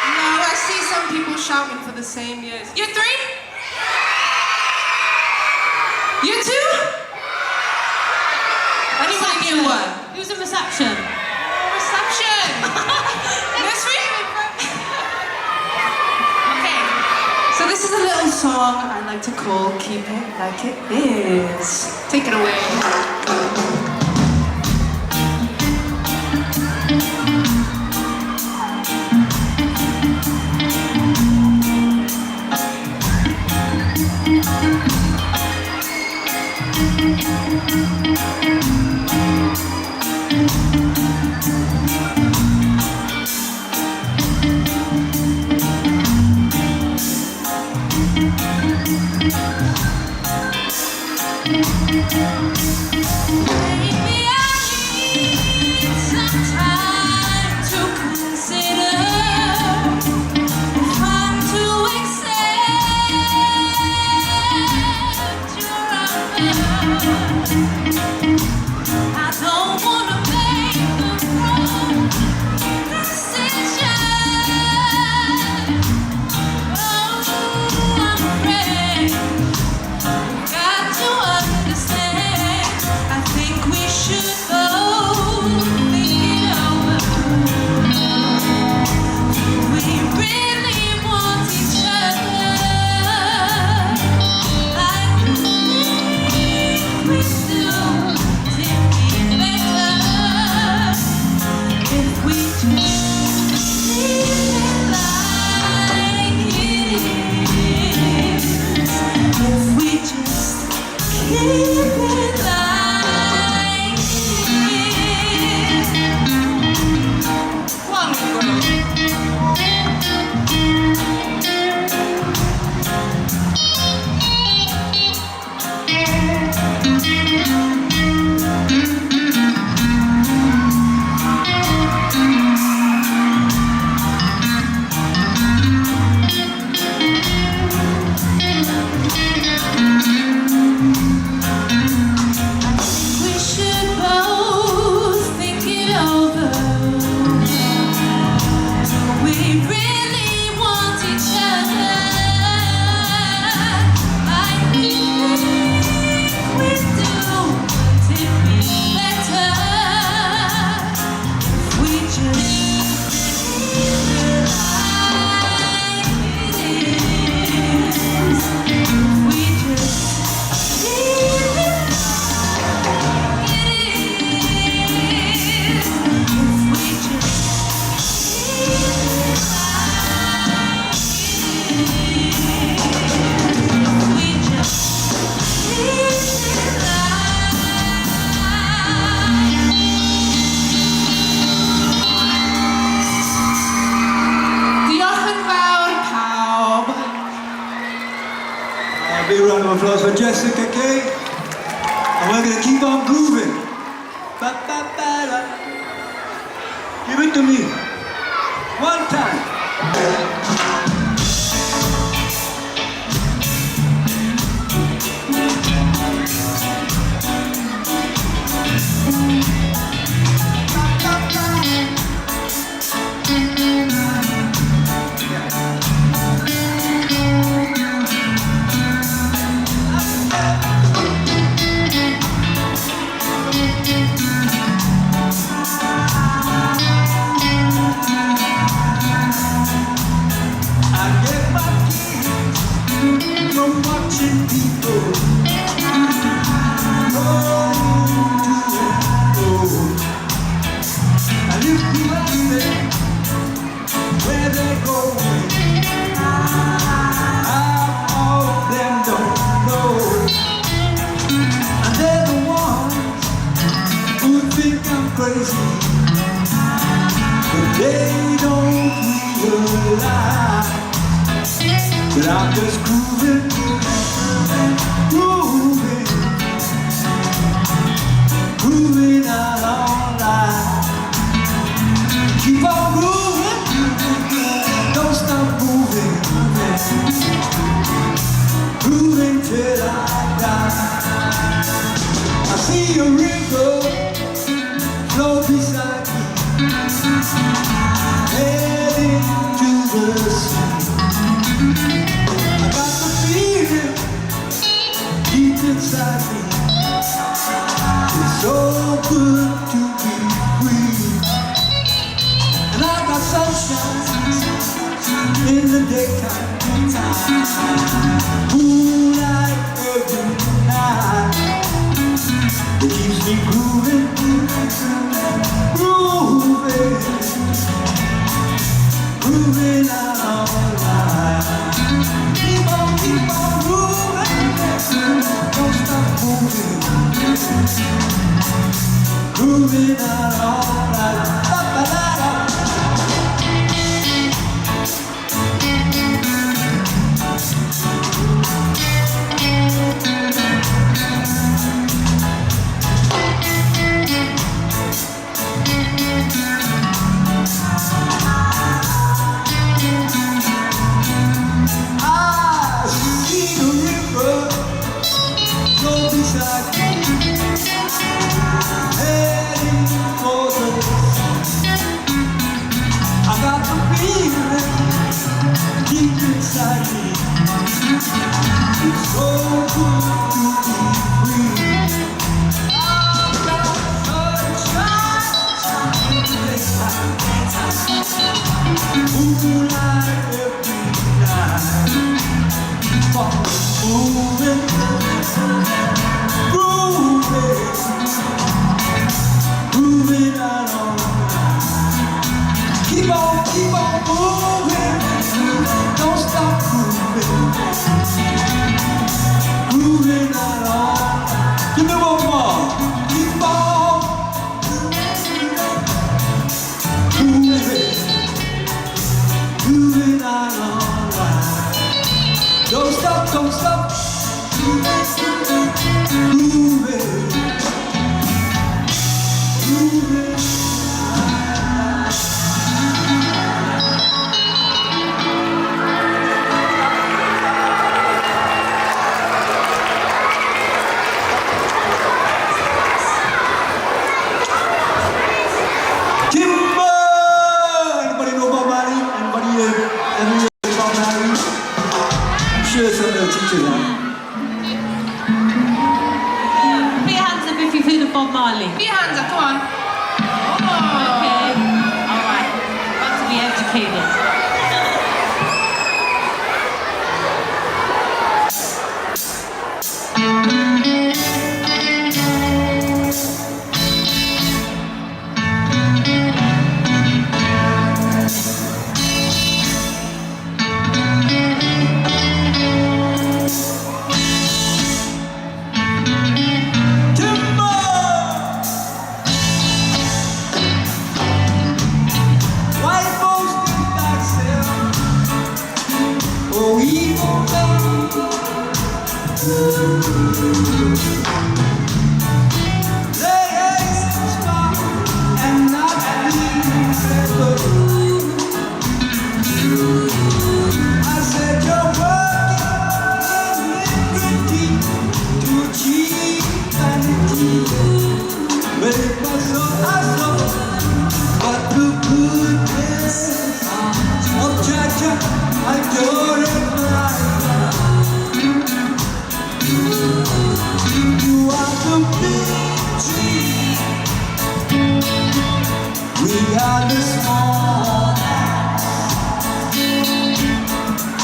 No, I see some people shouting for the same years. Year 3? Year 2? Anyone in year 1? Who's in reception? Reception! Nursery? Okay, so this is a little song I like to call Keep It Like It Is. Take it away. Big round of applause for Jessica Kay. And we're going to keep on grooving. Ba-ba-ba-da. Give it to me. One time. Crazy, but they don't realize that I'm just grooving, grooving, grooving out all night. Keep on grooving, don't stop see a river flow beside me, heading to the sea. I got the feeling deep inside me. It's so good to be free. And I got sunshine in the daytime, moonlight every night. It keeps me grooving, grooving out all night. Keep on grooving, don't stop moving, grooving out all night. Ba-ba-da-da. Don't stop, don't stop. Put your hands up if you've heard of Bob Marley. Put your hands up, come on. Okay. All right. Got to be educated.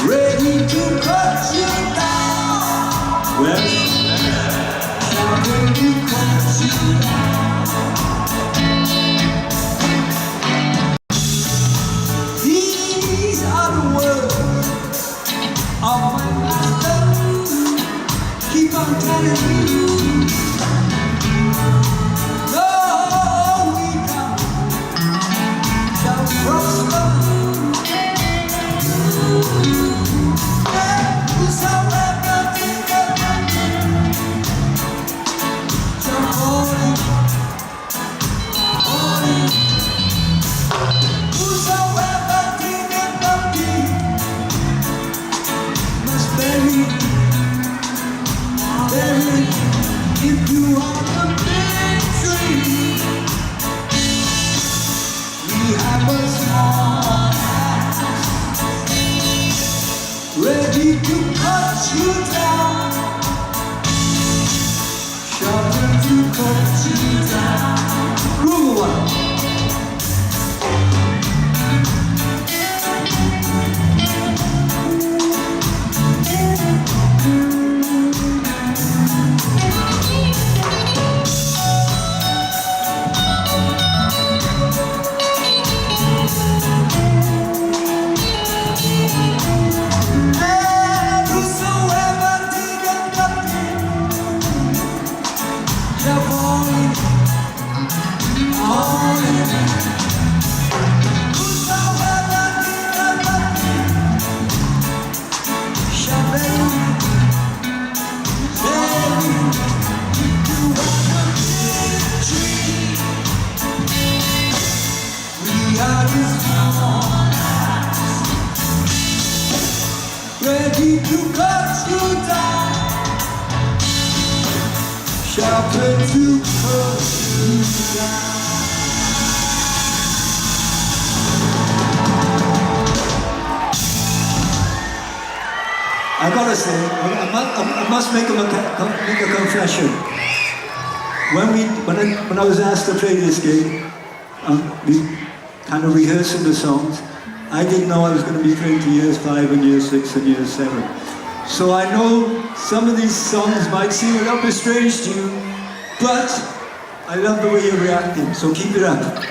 Ready to cut you down. Well, ready to cut you down. These are the words of my master. Keep on telling me. No, we shall prosper. If you are the to cut you down. Sharper to cut you down. Groove one. Ready to cut you down, sharper to cut you down. I gotta say, I must make a confession. When I was asked to play this gig, we kind of rehearsing the songs. I didn't know I was going to be playing to years 5 and year 6 and year 7. So I know some of these songs might seem a little bit strange to you, but I love the way you're reacting, so keep it up.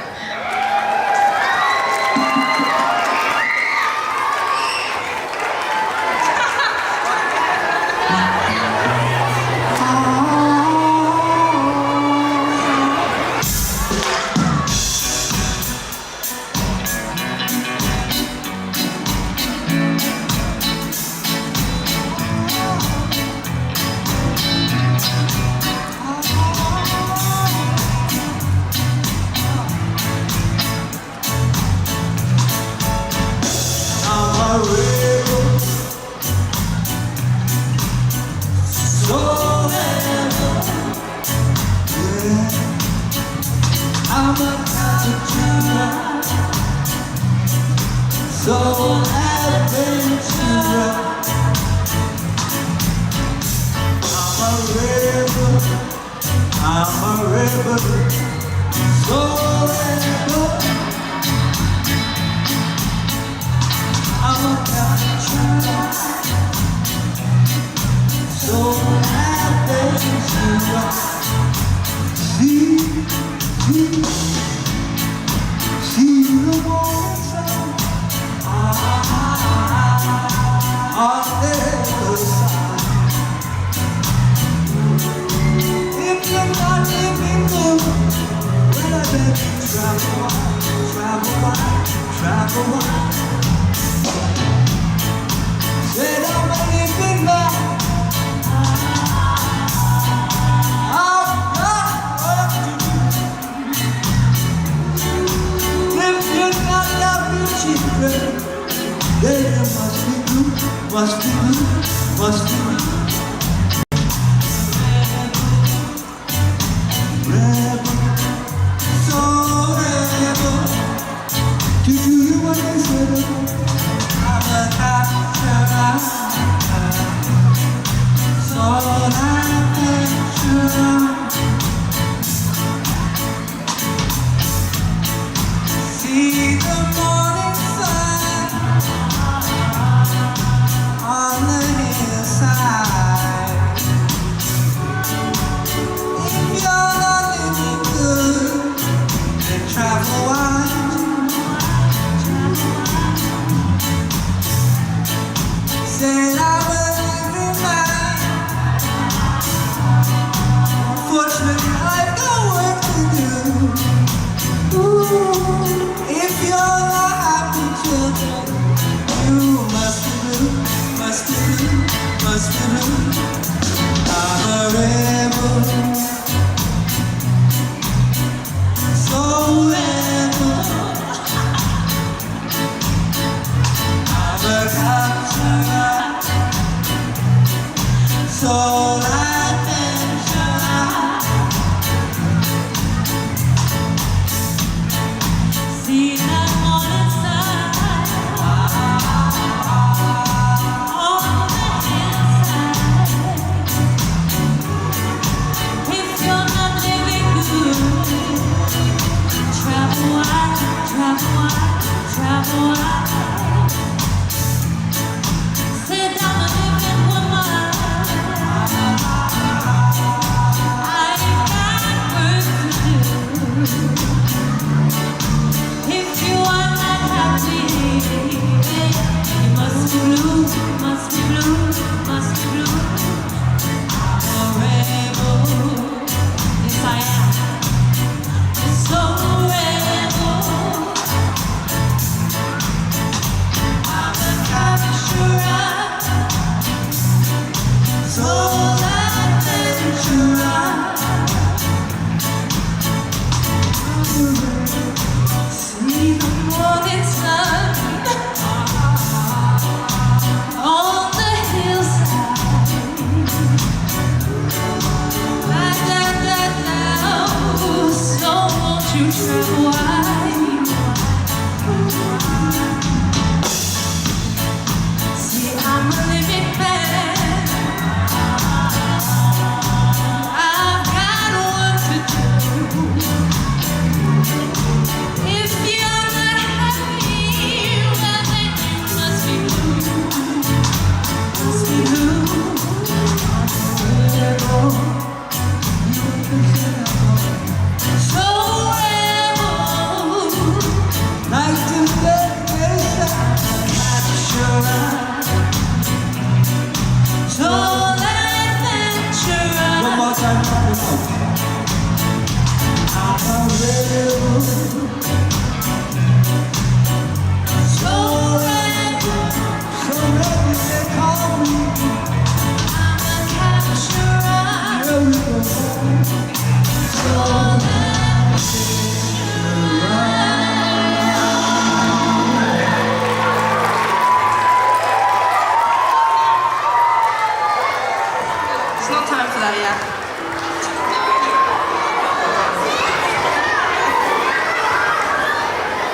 to that yet.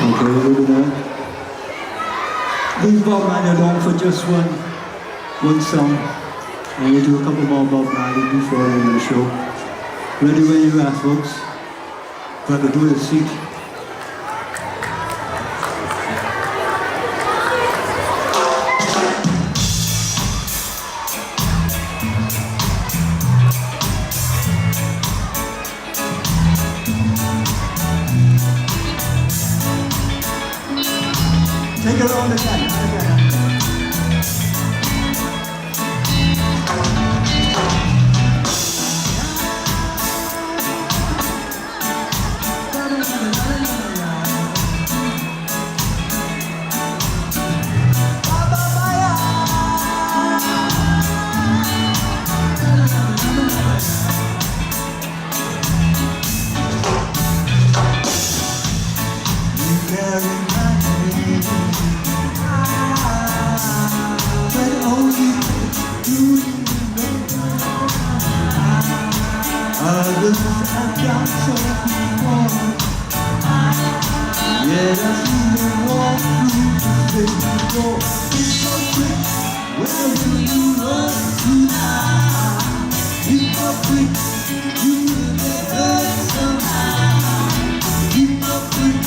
Okay, we're gonna leave Bob Marley alone for just one song. And we'll do a couple more Bob Marley before the end of the show. Ready when you are, folks. Got to do a seat. Take it on again. Others have done so before. Yet I see them walk through the door. It's so quick, where will you run to now? Keep up quick, you will get hurt somehow. Keep up quick,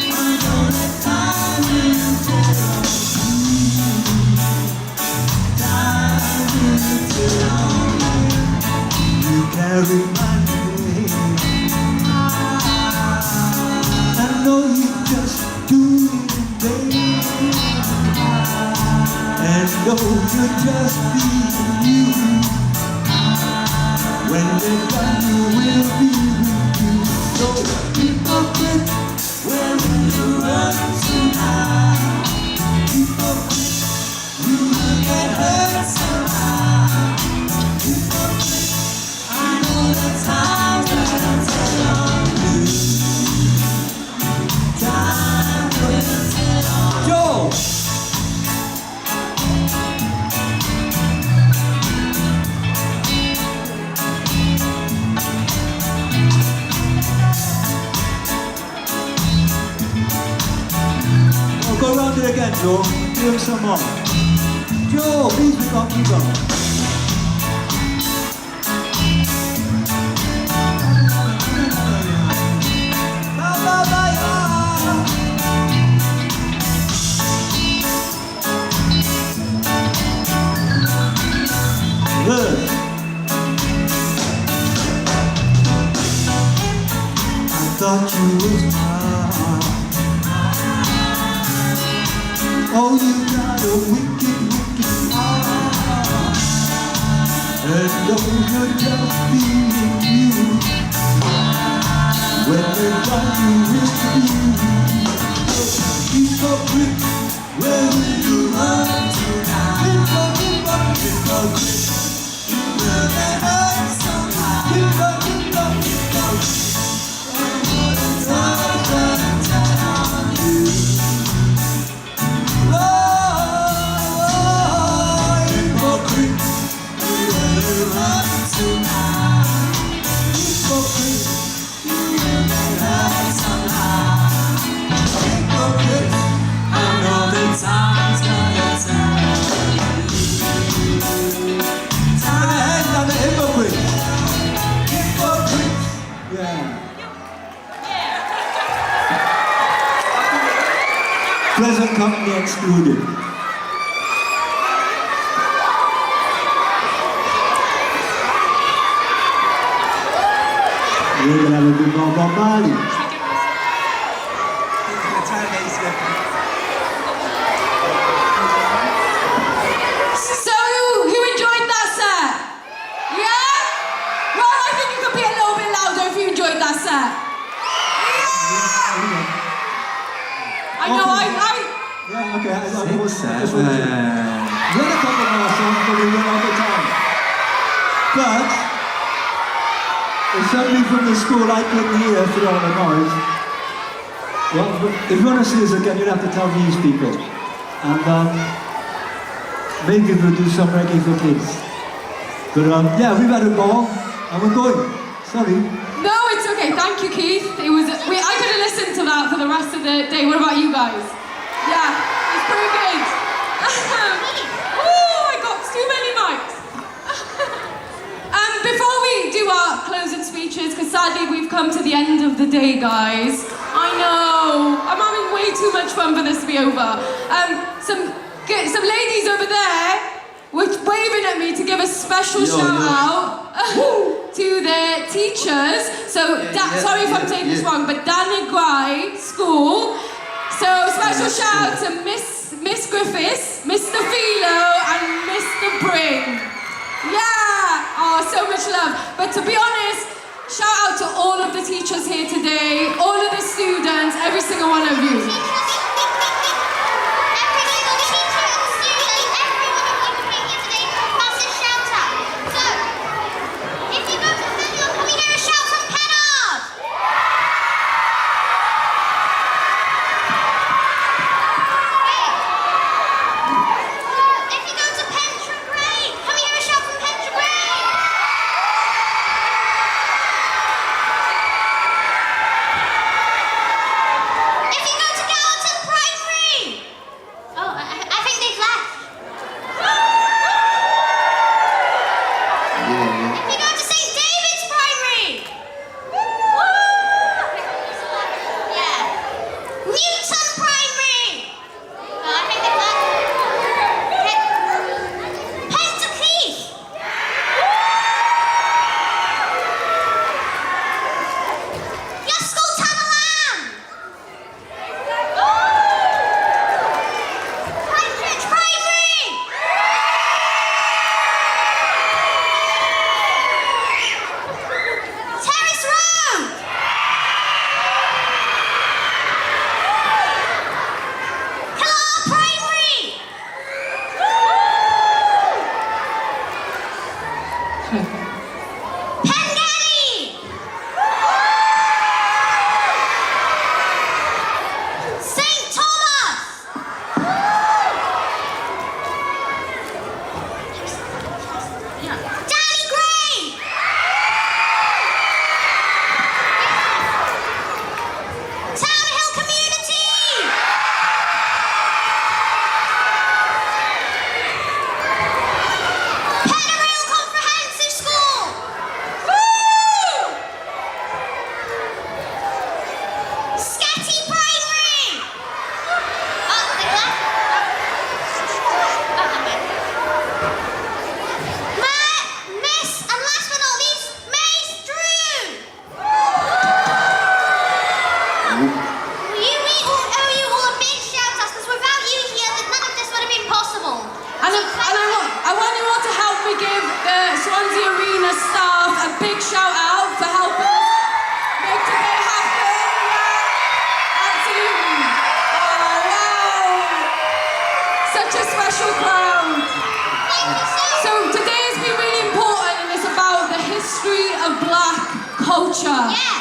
I know that time will tell you. Time will tell you. You carry my name. I know you just do it in vain. And though you're just being you, when they're done you will be with you. So keep up with where will you run to now? Keep up with, you will get hurt somehow. Keep up with, I know the time will tell on you. Time will tell on you. Joe! Oh, go round it again, Joe. Give him some more. Joe, please keep on, keep on. Look. I thought you was mine. Oh, you got a wicked, wicked heart. And though you're just being you, when they're done you will be. Keep up with, where will you run to now? Keep up, keep up, keep up with. You will get hurt somehow. Keep up, keep up, keep up. And what a time will tell on you. Oh, hypocrite, where will you run to now? Hypocrite, you will get hurt somehow. Hypocrite, I know the time's gonna tell you. I'm a hypocrite. Hypocrite. Yeah. Present company excluded. We're gonna have a bit more Bob Marley. So who enjoyed that set? Yeah? Well, I think you could be a little bit louder if you enjoyed that set. I know, Yeah, okay. I was 6, 7. We had a couple more songs, but we ran out of time. But if somebody from the school I couldn't hear through all the noise, well, if you want to see us again, you'd have to tell these people. And maybe we'll do some reggae for kids. But yeah, we've had a ball and we're going. Sorry. No, it's okay. Thank you, Keith. I could have listened to that for the rest of the day. What about you guys? Yeah, it's pretty good. Oh, I got too many mics. Before we do our closing speeches, because sadly we've come to the end of the day, guys. I know. I'm having way too much fun for this to be over. Some ladies over there were waving at me to give a special shout out to their teachers. So, sorry if I'm saying this wrong, but Daniguai School. So, special shout out to Miss Griffiths, Mr. Philo, and Mr. Bring. Yeah! Oh, so much love. But to be honest, shout out to all of the teachers here today, all of the students, every single one of you.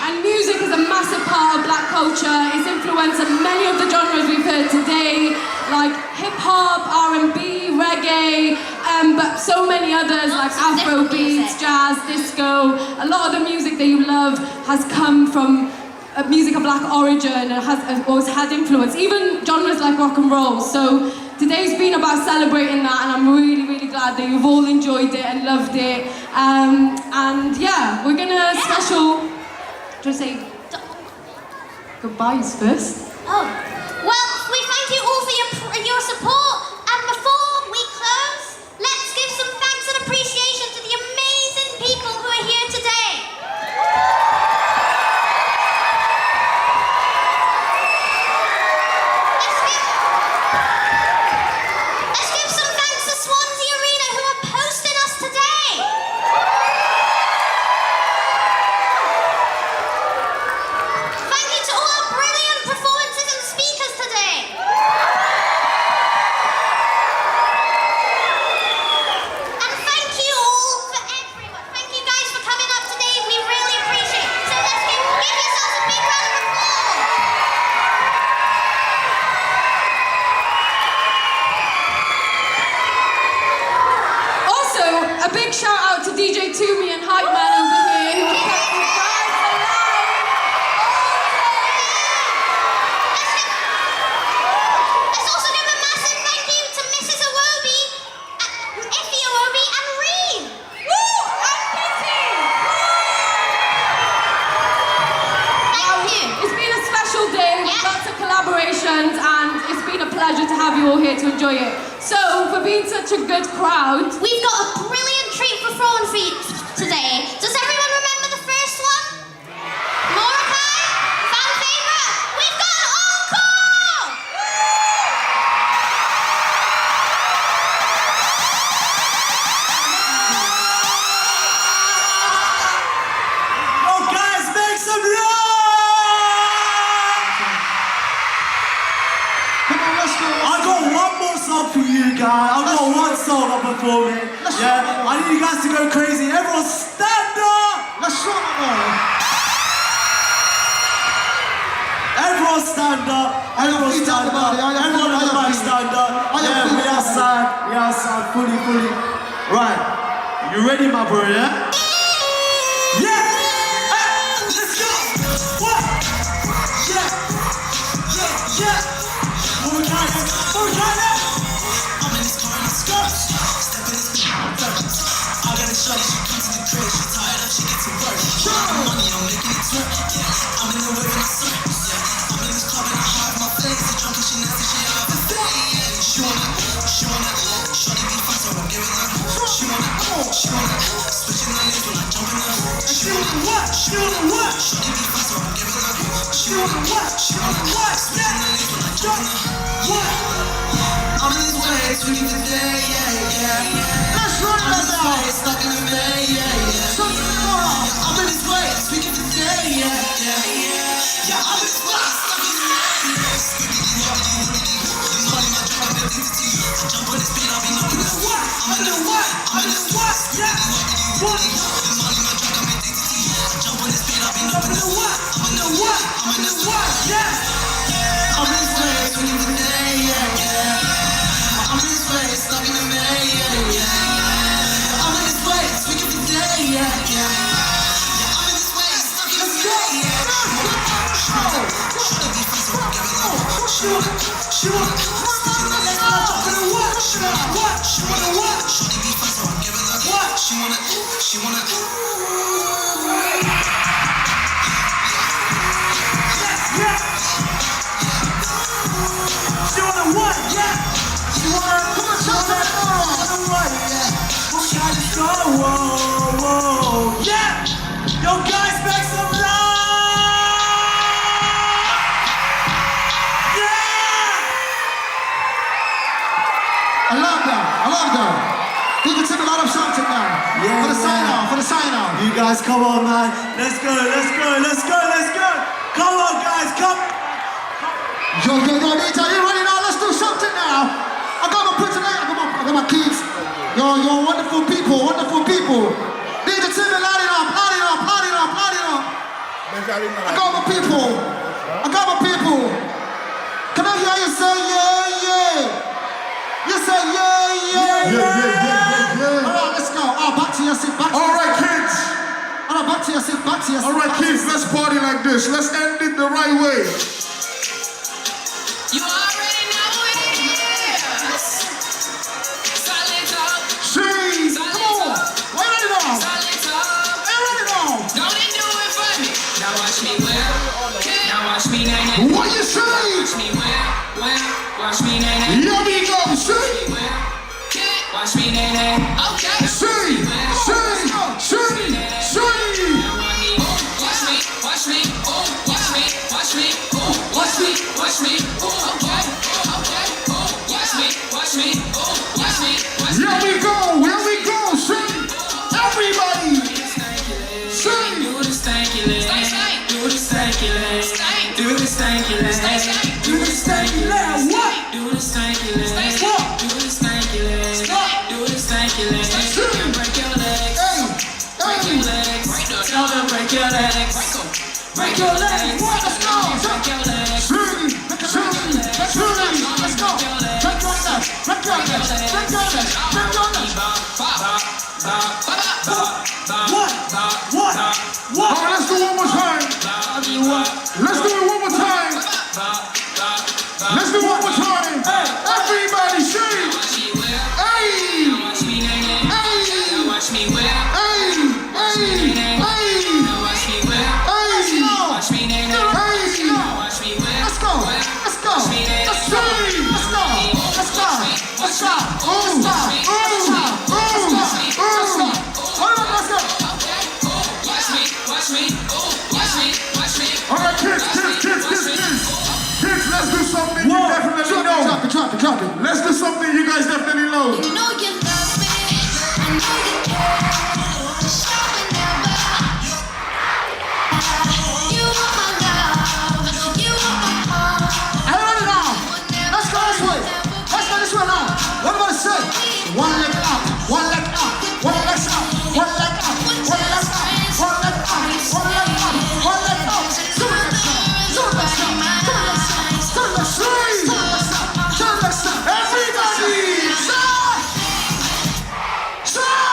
And music is a massive part of black culture. It's influenced many of the genres we've heard today, like hip-hop, R&B, reggae, but so many others like Afro beats, jazz, disco. A lot of the music that you love has come from music of black origin and has always had influence, even genres like rock and roll. So today's been about celebrating that, and I'm really, really glad that you've all enjoyed it and loved it. And yeah, we're gonna just say goodbyes first. Oh, well, we thank you all for your support. And before we close, let's give some thanks and appreciation to the amazing people who are here today. Let's give some thanks to Swansea Arena who are hosting us today. Thank you to all our brilliant performances and speakers today. a big shout out to DJ Toomey and Hype Man over here who have kept these guys alive. Let's also give a massive thank you to Mrs. Awobi, Effie Awobi, and Reen. Woo! And Kitty! Thank you. It's been a special day with lots of collaborations, and it's been a pleasure to have you all here to enjoy it. So, for being such a good crowd, We've got a brilliant treat for throwing for you today. Does everyone remember the first one? Mordecai? Fan favourite? We've got an encore! Oh, guys, make some noise! Come on, let's go. I got one more song for you guys. I've got one song I'm performing. Yeah, I need you guys to go crazy. Everyone stand up! Let's show them all. Everyone stand up. Everyone stand up. Everyone in the back stand up. Yeah, we outside. We outside. Fully. Right. You ready, my bro, yeah? Yeah! Hey, let's go! What? Yeah! Mordecai! I'm in this car in the skirt. Step in this I got a shorty, she comes to the crib. She tired up, she gets to work. Money, I'm making it twerk. Yeah, I'm in the wave and I surf. Yeah, I'm in this club and I hide my face. She drunk and she nasty, she out of the day. Yeah, she wanna, shorty be fast, so I'm giving her. She wanna, switching the lanes when I jump in her. She wanna what? Shorty be fast, so I'm giving her. She wanna what? Switching the lanes when I jump in her. What? I'm in this way, tweaking today, yeah. Let's run that down. Stuck in the bay, yeah. I'm in this way, tweaking today, yeah. I'm in this way, stuck in the bay, yeah. Money, my drug, I'm addicted to you. I jump on this beat, I'll be knowing this. I'm in this what? Yeah. What? Money, my drug, I'm addicted to you. I jump on this beat, I'll be knowing this. I'm in this what? Yeah. I'm in this way, tweaking today, yeah. I'm in this way, stuck in the bay, yeah. I'm in this way, tweaking today, yeah. I'm in this way, stuck in the bay, yeah. Shorty be fast, so I'm giving up. She wanna, switching the lanes when I jump in the what? She wanna what? Shorty be fast, so I'm giving up. What? She wanna. Yeah. She wanna what? Yeah. She wanna what? Yeah. We'll try to go. Whoa. Yeah. Yo, guys, make some noise. I love that. You can sing a lot of songs now. Yeah, for the sign off. You guys, come on, man. Let's go. Come on, guys, come. Yo, DJ, you ready now? Let's do something now. I got my pretty lady, I got my kids. Yo, wonderful people. DJ Timmy, light it up. I got my people. Can I hear you say yeah? You say yeah. Alright, let's go. Back to your seat. Alright, kids. Alright, back to your seat. Alright, kids, let's party like this. Let's end it the right way. You already know it is. Solid talk. See, come on. Wait it on. Solid talk. Don't they do it for me? Now watch me whip. Now watch me nay. What you say? Watch me whip. Watch me nay. Here we go. See. Watch me nay. Okay. See. Watch me. Here we go. Sing. Everybody. Sing. Do the stanky leg. Do the stanky leg. Do the stanky leg. Do the stanky leg. What? Do the stanky leg. What? Do the stanky leg. Do the stanky leg. Break your legs. Break your legs. Tell them break your legs. Break your legs. Let's go. Break your legs. Let's go. Break your legs. Bop. God, let's do something you guys definitely know. You know you love me, I know you care. Show me never. You want my love, you want my heart. Everybody now, let's go this way. Let's go this way now. What am I say? One leg up, one leg up, one leg up, one leg up, one leg up, one leg up, one leg up, one leg up. Everybody, stop! Stop!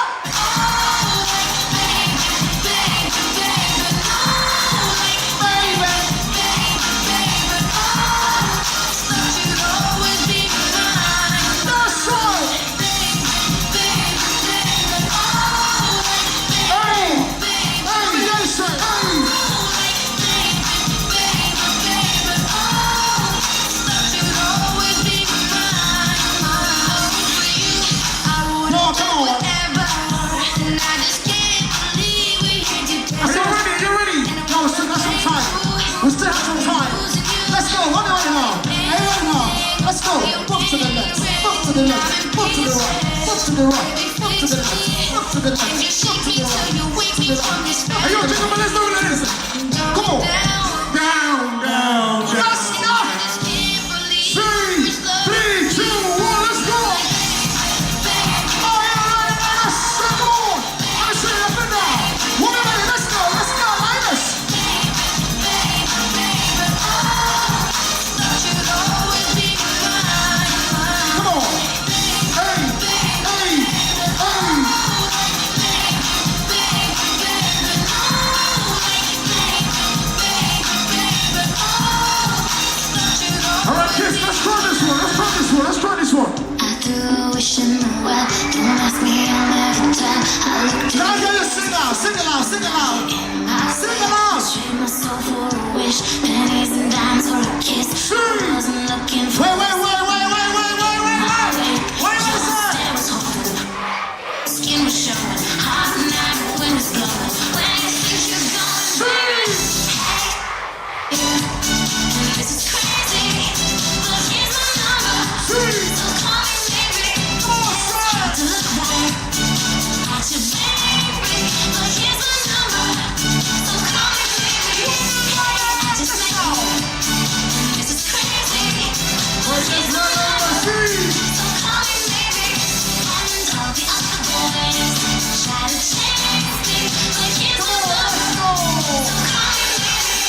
We still have some time. Let's go, one more. Let's go. Bump to the left, bump to the left, bump to the right, bump to the right, bump to the left, bump to the left, bump to the right. Are you gentlemen? Let's do this. Come on. Down, down, just enough. 3, 2, 1, let's go. Oh, yeah, let's go. Come on. Let's say up and down. Let's go, Linus. Let's try this one. I threw a wish in the well. Don't ask me, I'll never tell. I looked at you. Sing loud, sing aloud, sing aloud. Sing aloud. Trade my soul for a wish. Pennies and dimes for a kiss. I wasn't looking for. Wait. Skin was showing. Hot night, wind was blowing. Where you think you're going? Hey, this is crazy. But here's my number. So call me baby. Try to look right at your baby. But here's my number. So call me baby. Just make this is crazy. But here's my number. So call me baby. And all the other boys try to chase me. But here's my number. So call me baby.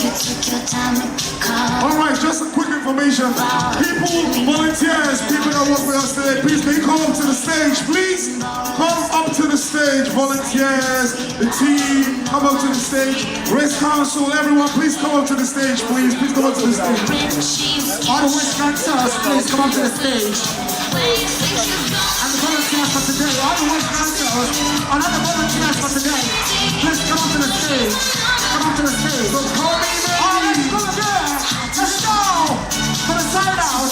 You took your time to call. Alright, just a quick information. People, volunteers, people that work with us today, please can you come up to the stage, please? Come up to the stage, volunteers, the team, come up to the stage. Race Council, everyone, please come up to the stage, please. Please come up to the stage. All the West Dancers, please come up to the stage. And the volunteers for today, all the West Dancers, and all the volunteers for today, please come up to the stage. Come up to the stage. So call me baby. Alright, go there. Let's go. For the side out.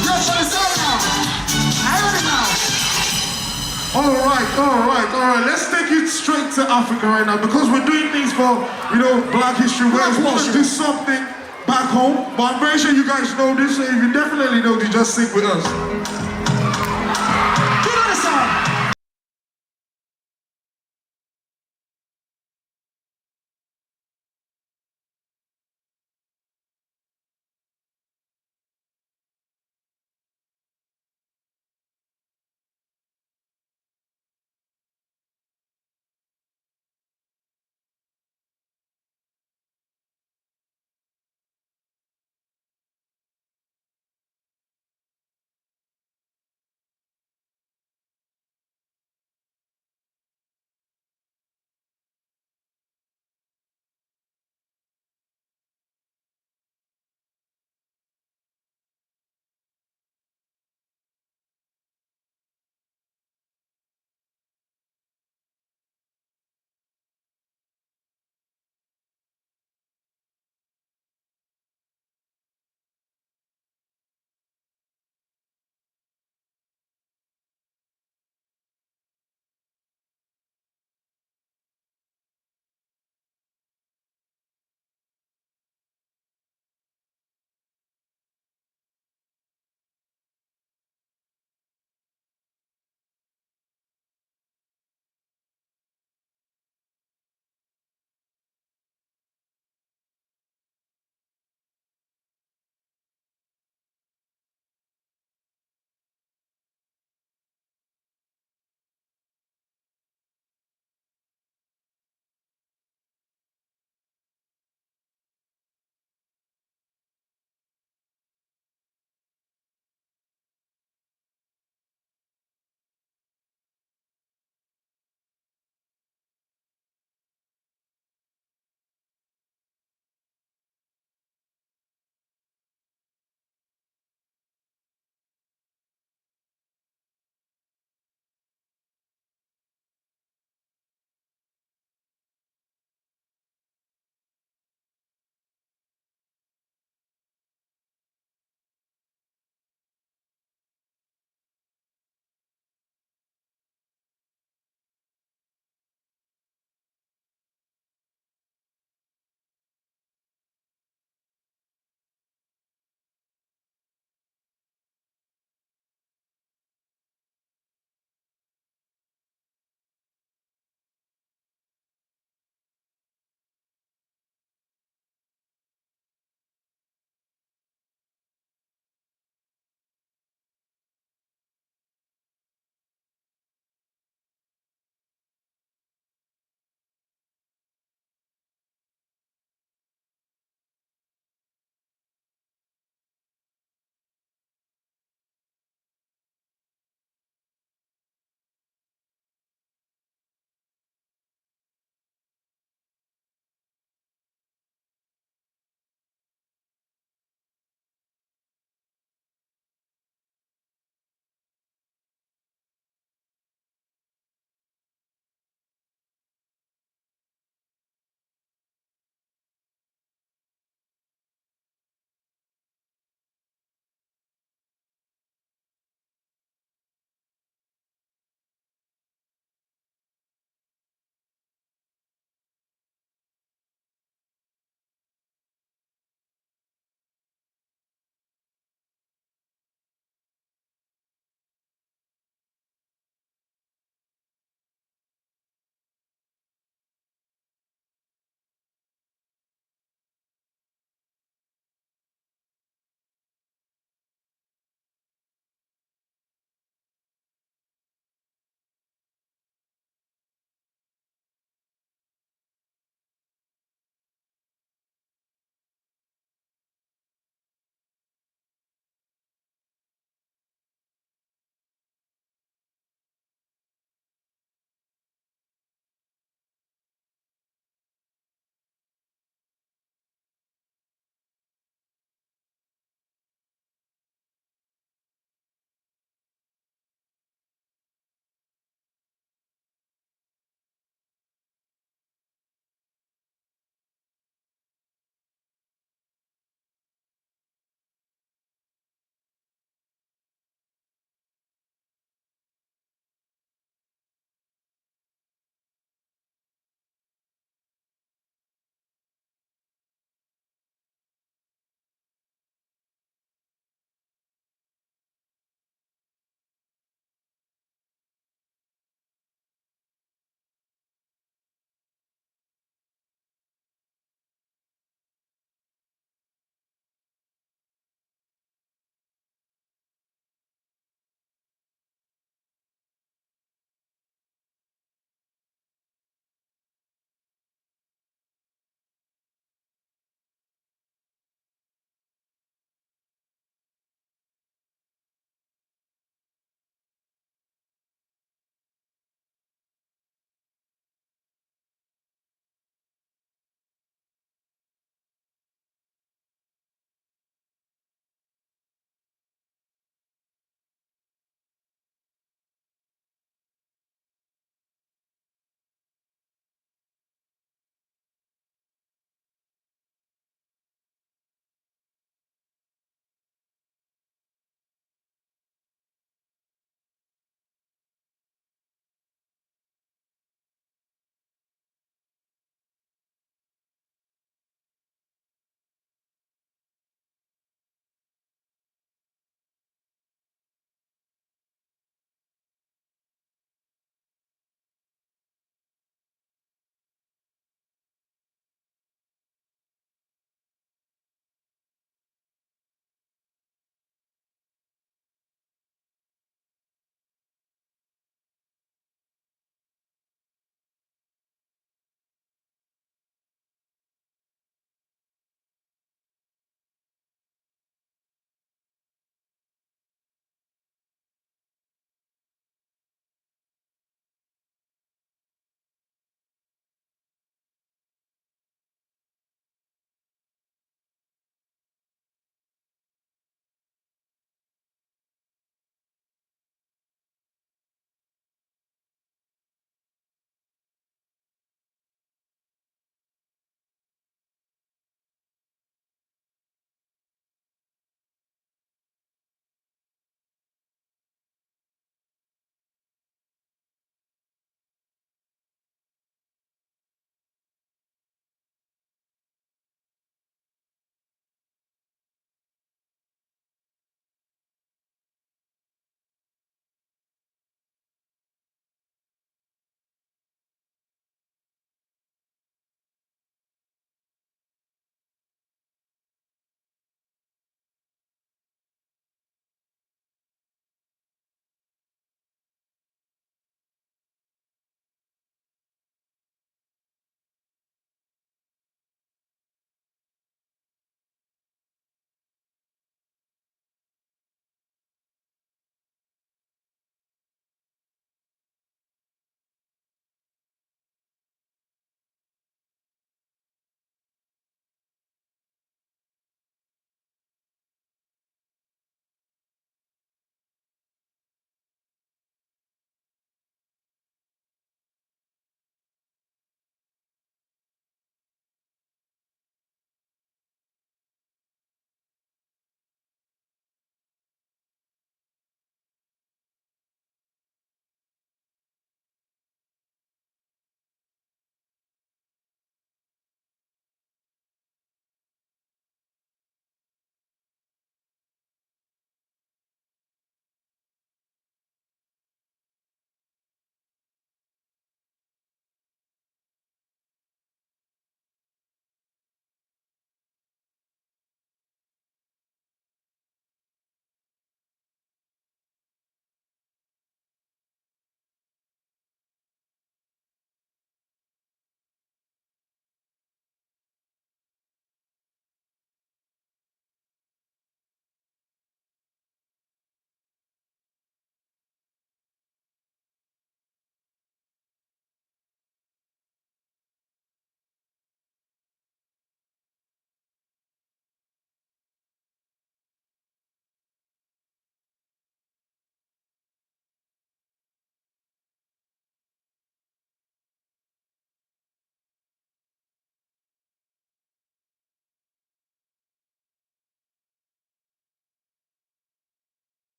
Go for the side out. I already know. Alright. Let's take it straight to Africa right now because we're doing things for, Black History Week. We want to do something back home, but I'm very sure you guys know this, so if you definitely know this, just stick with us.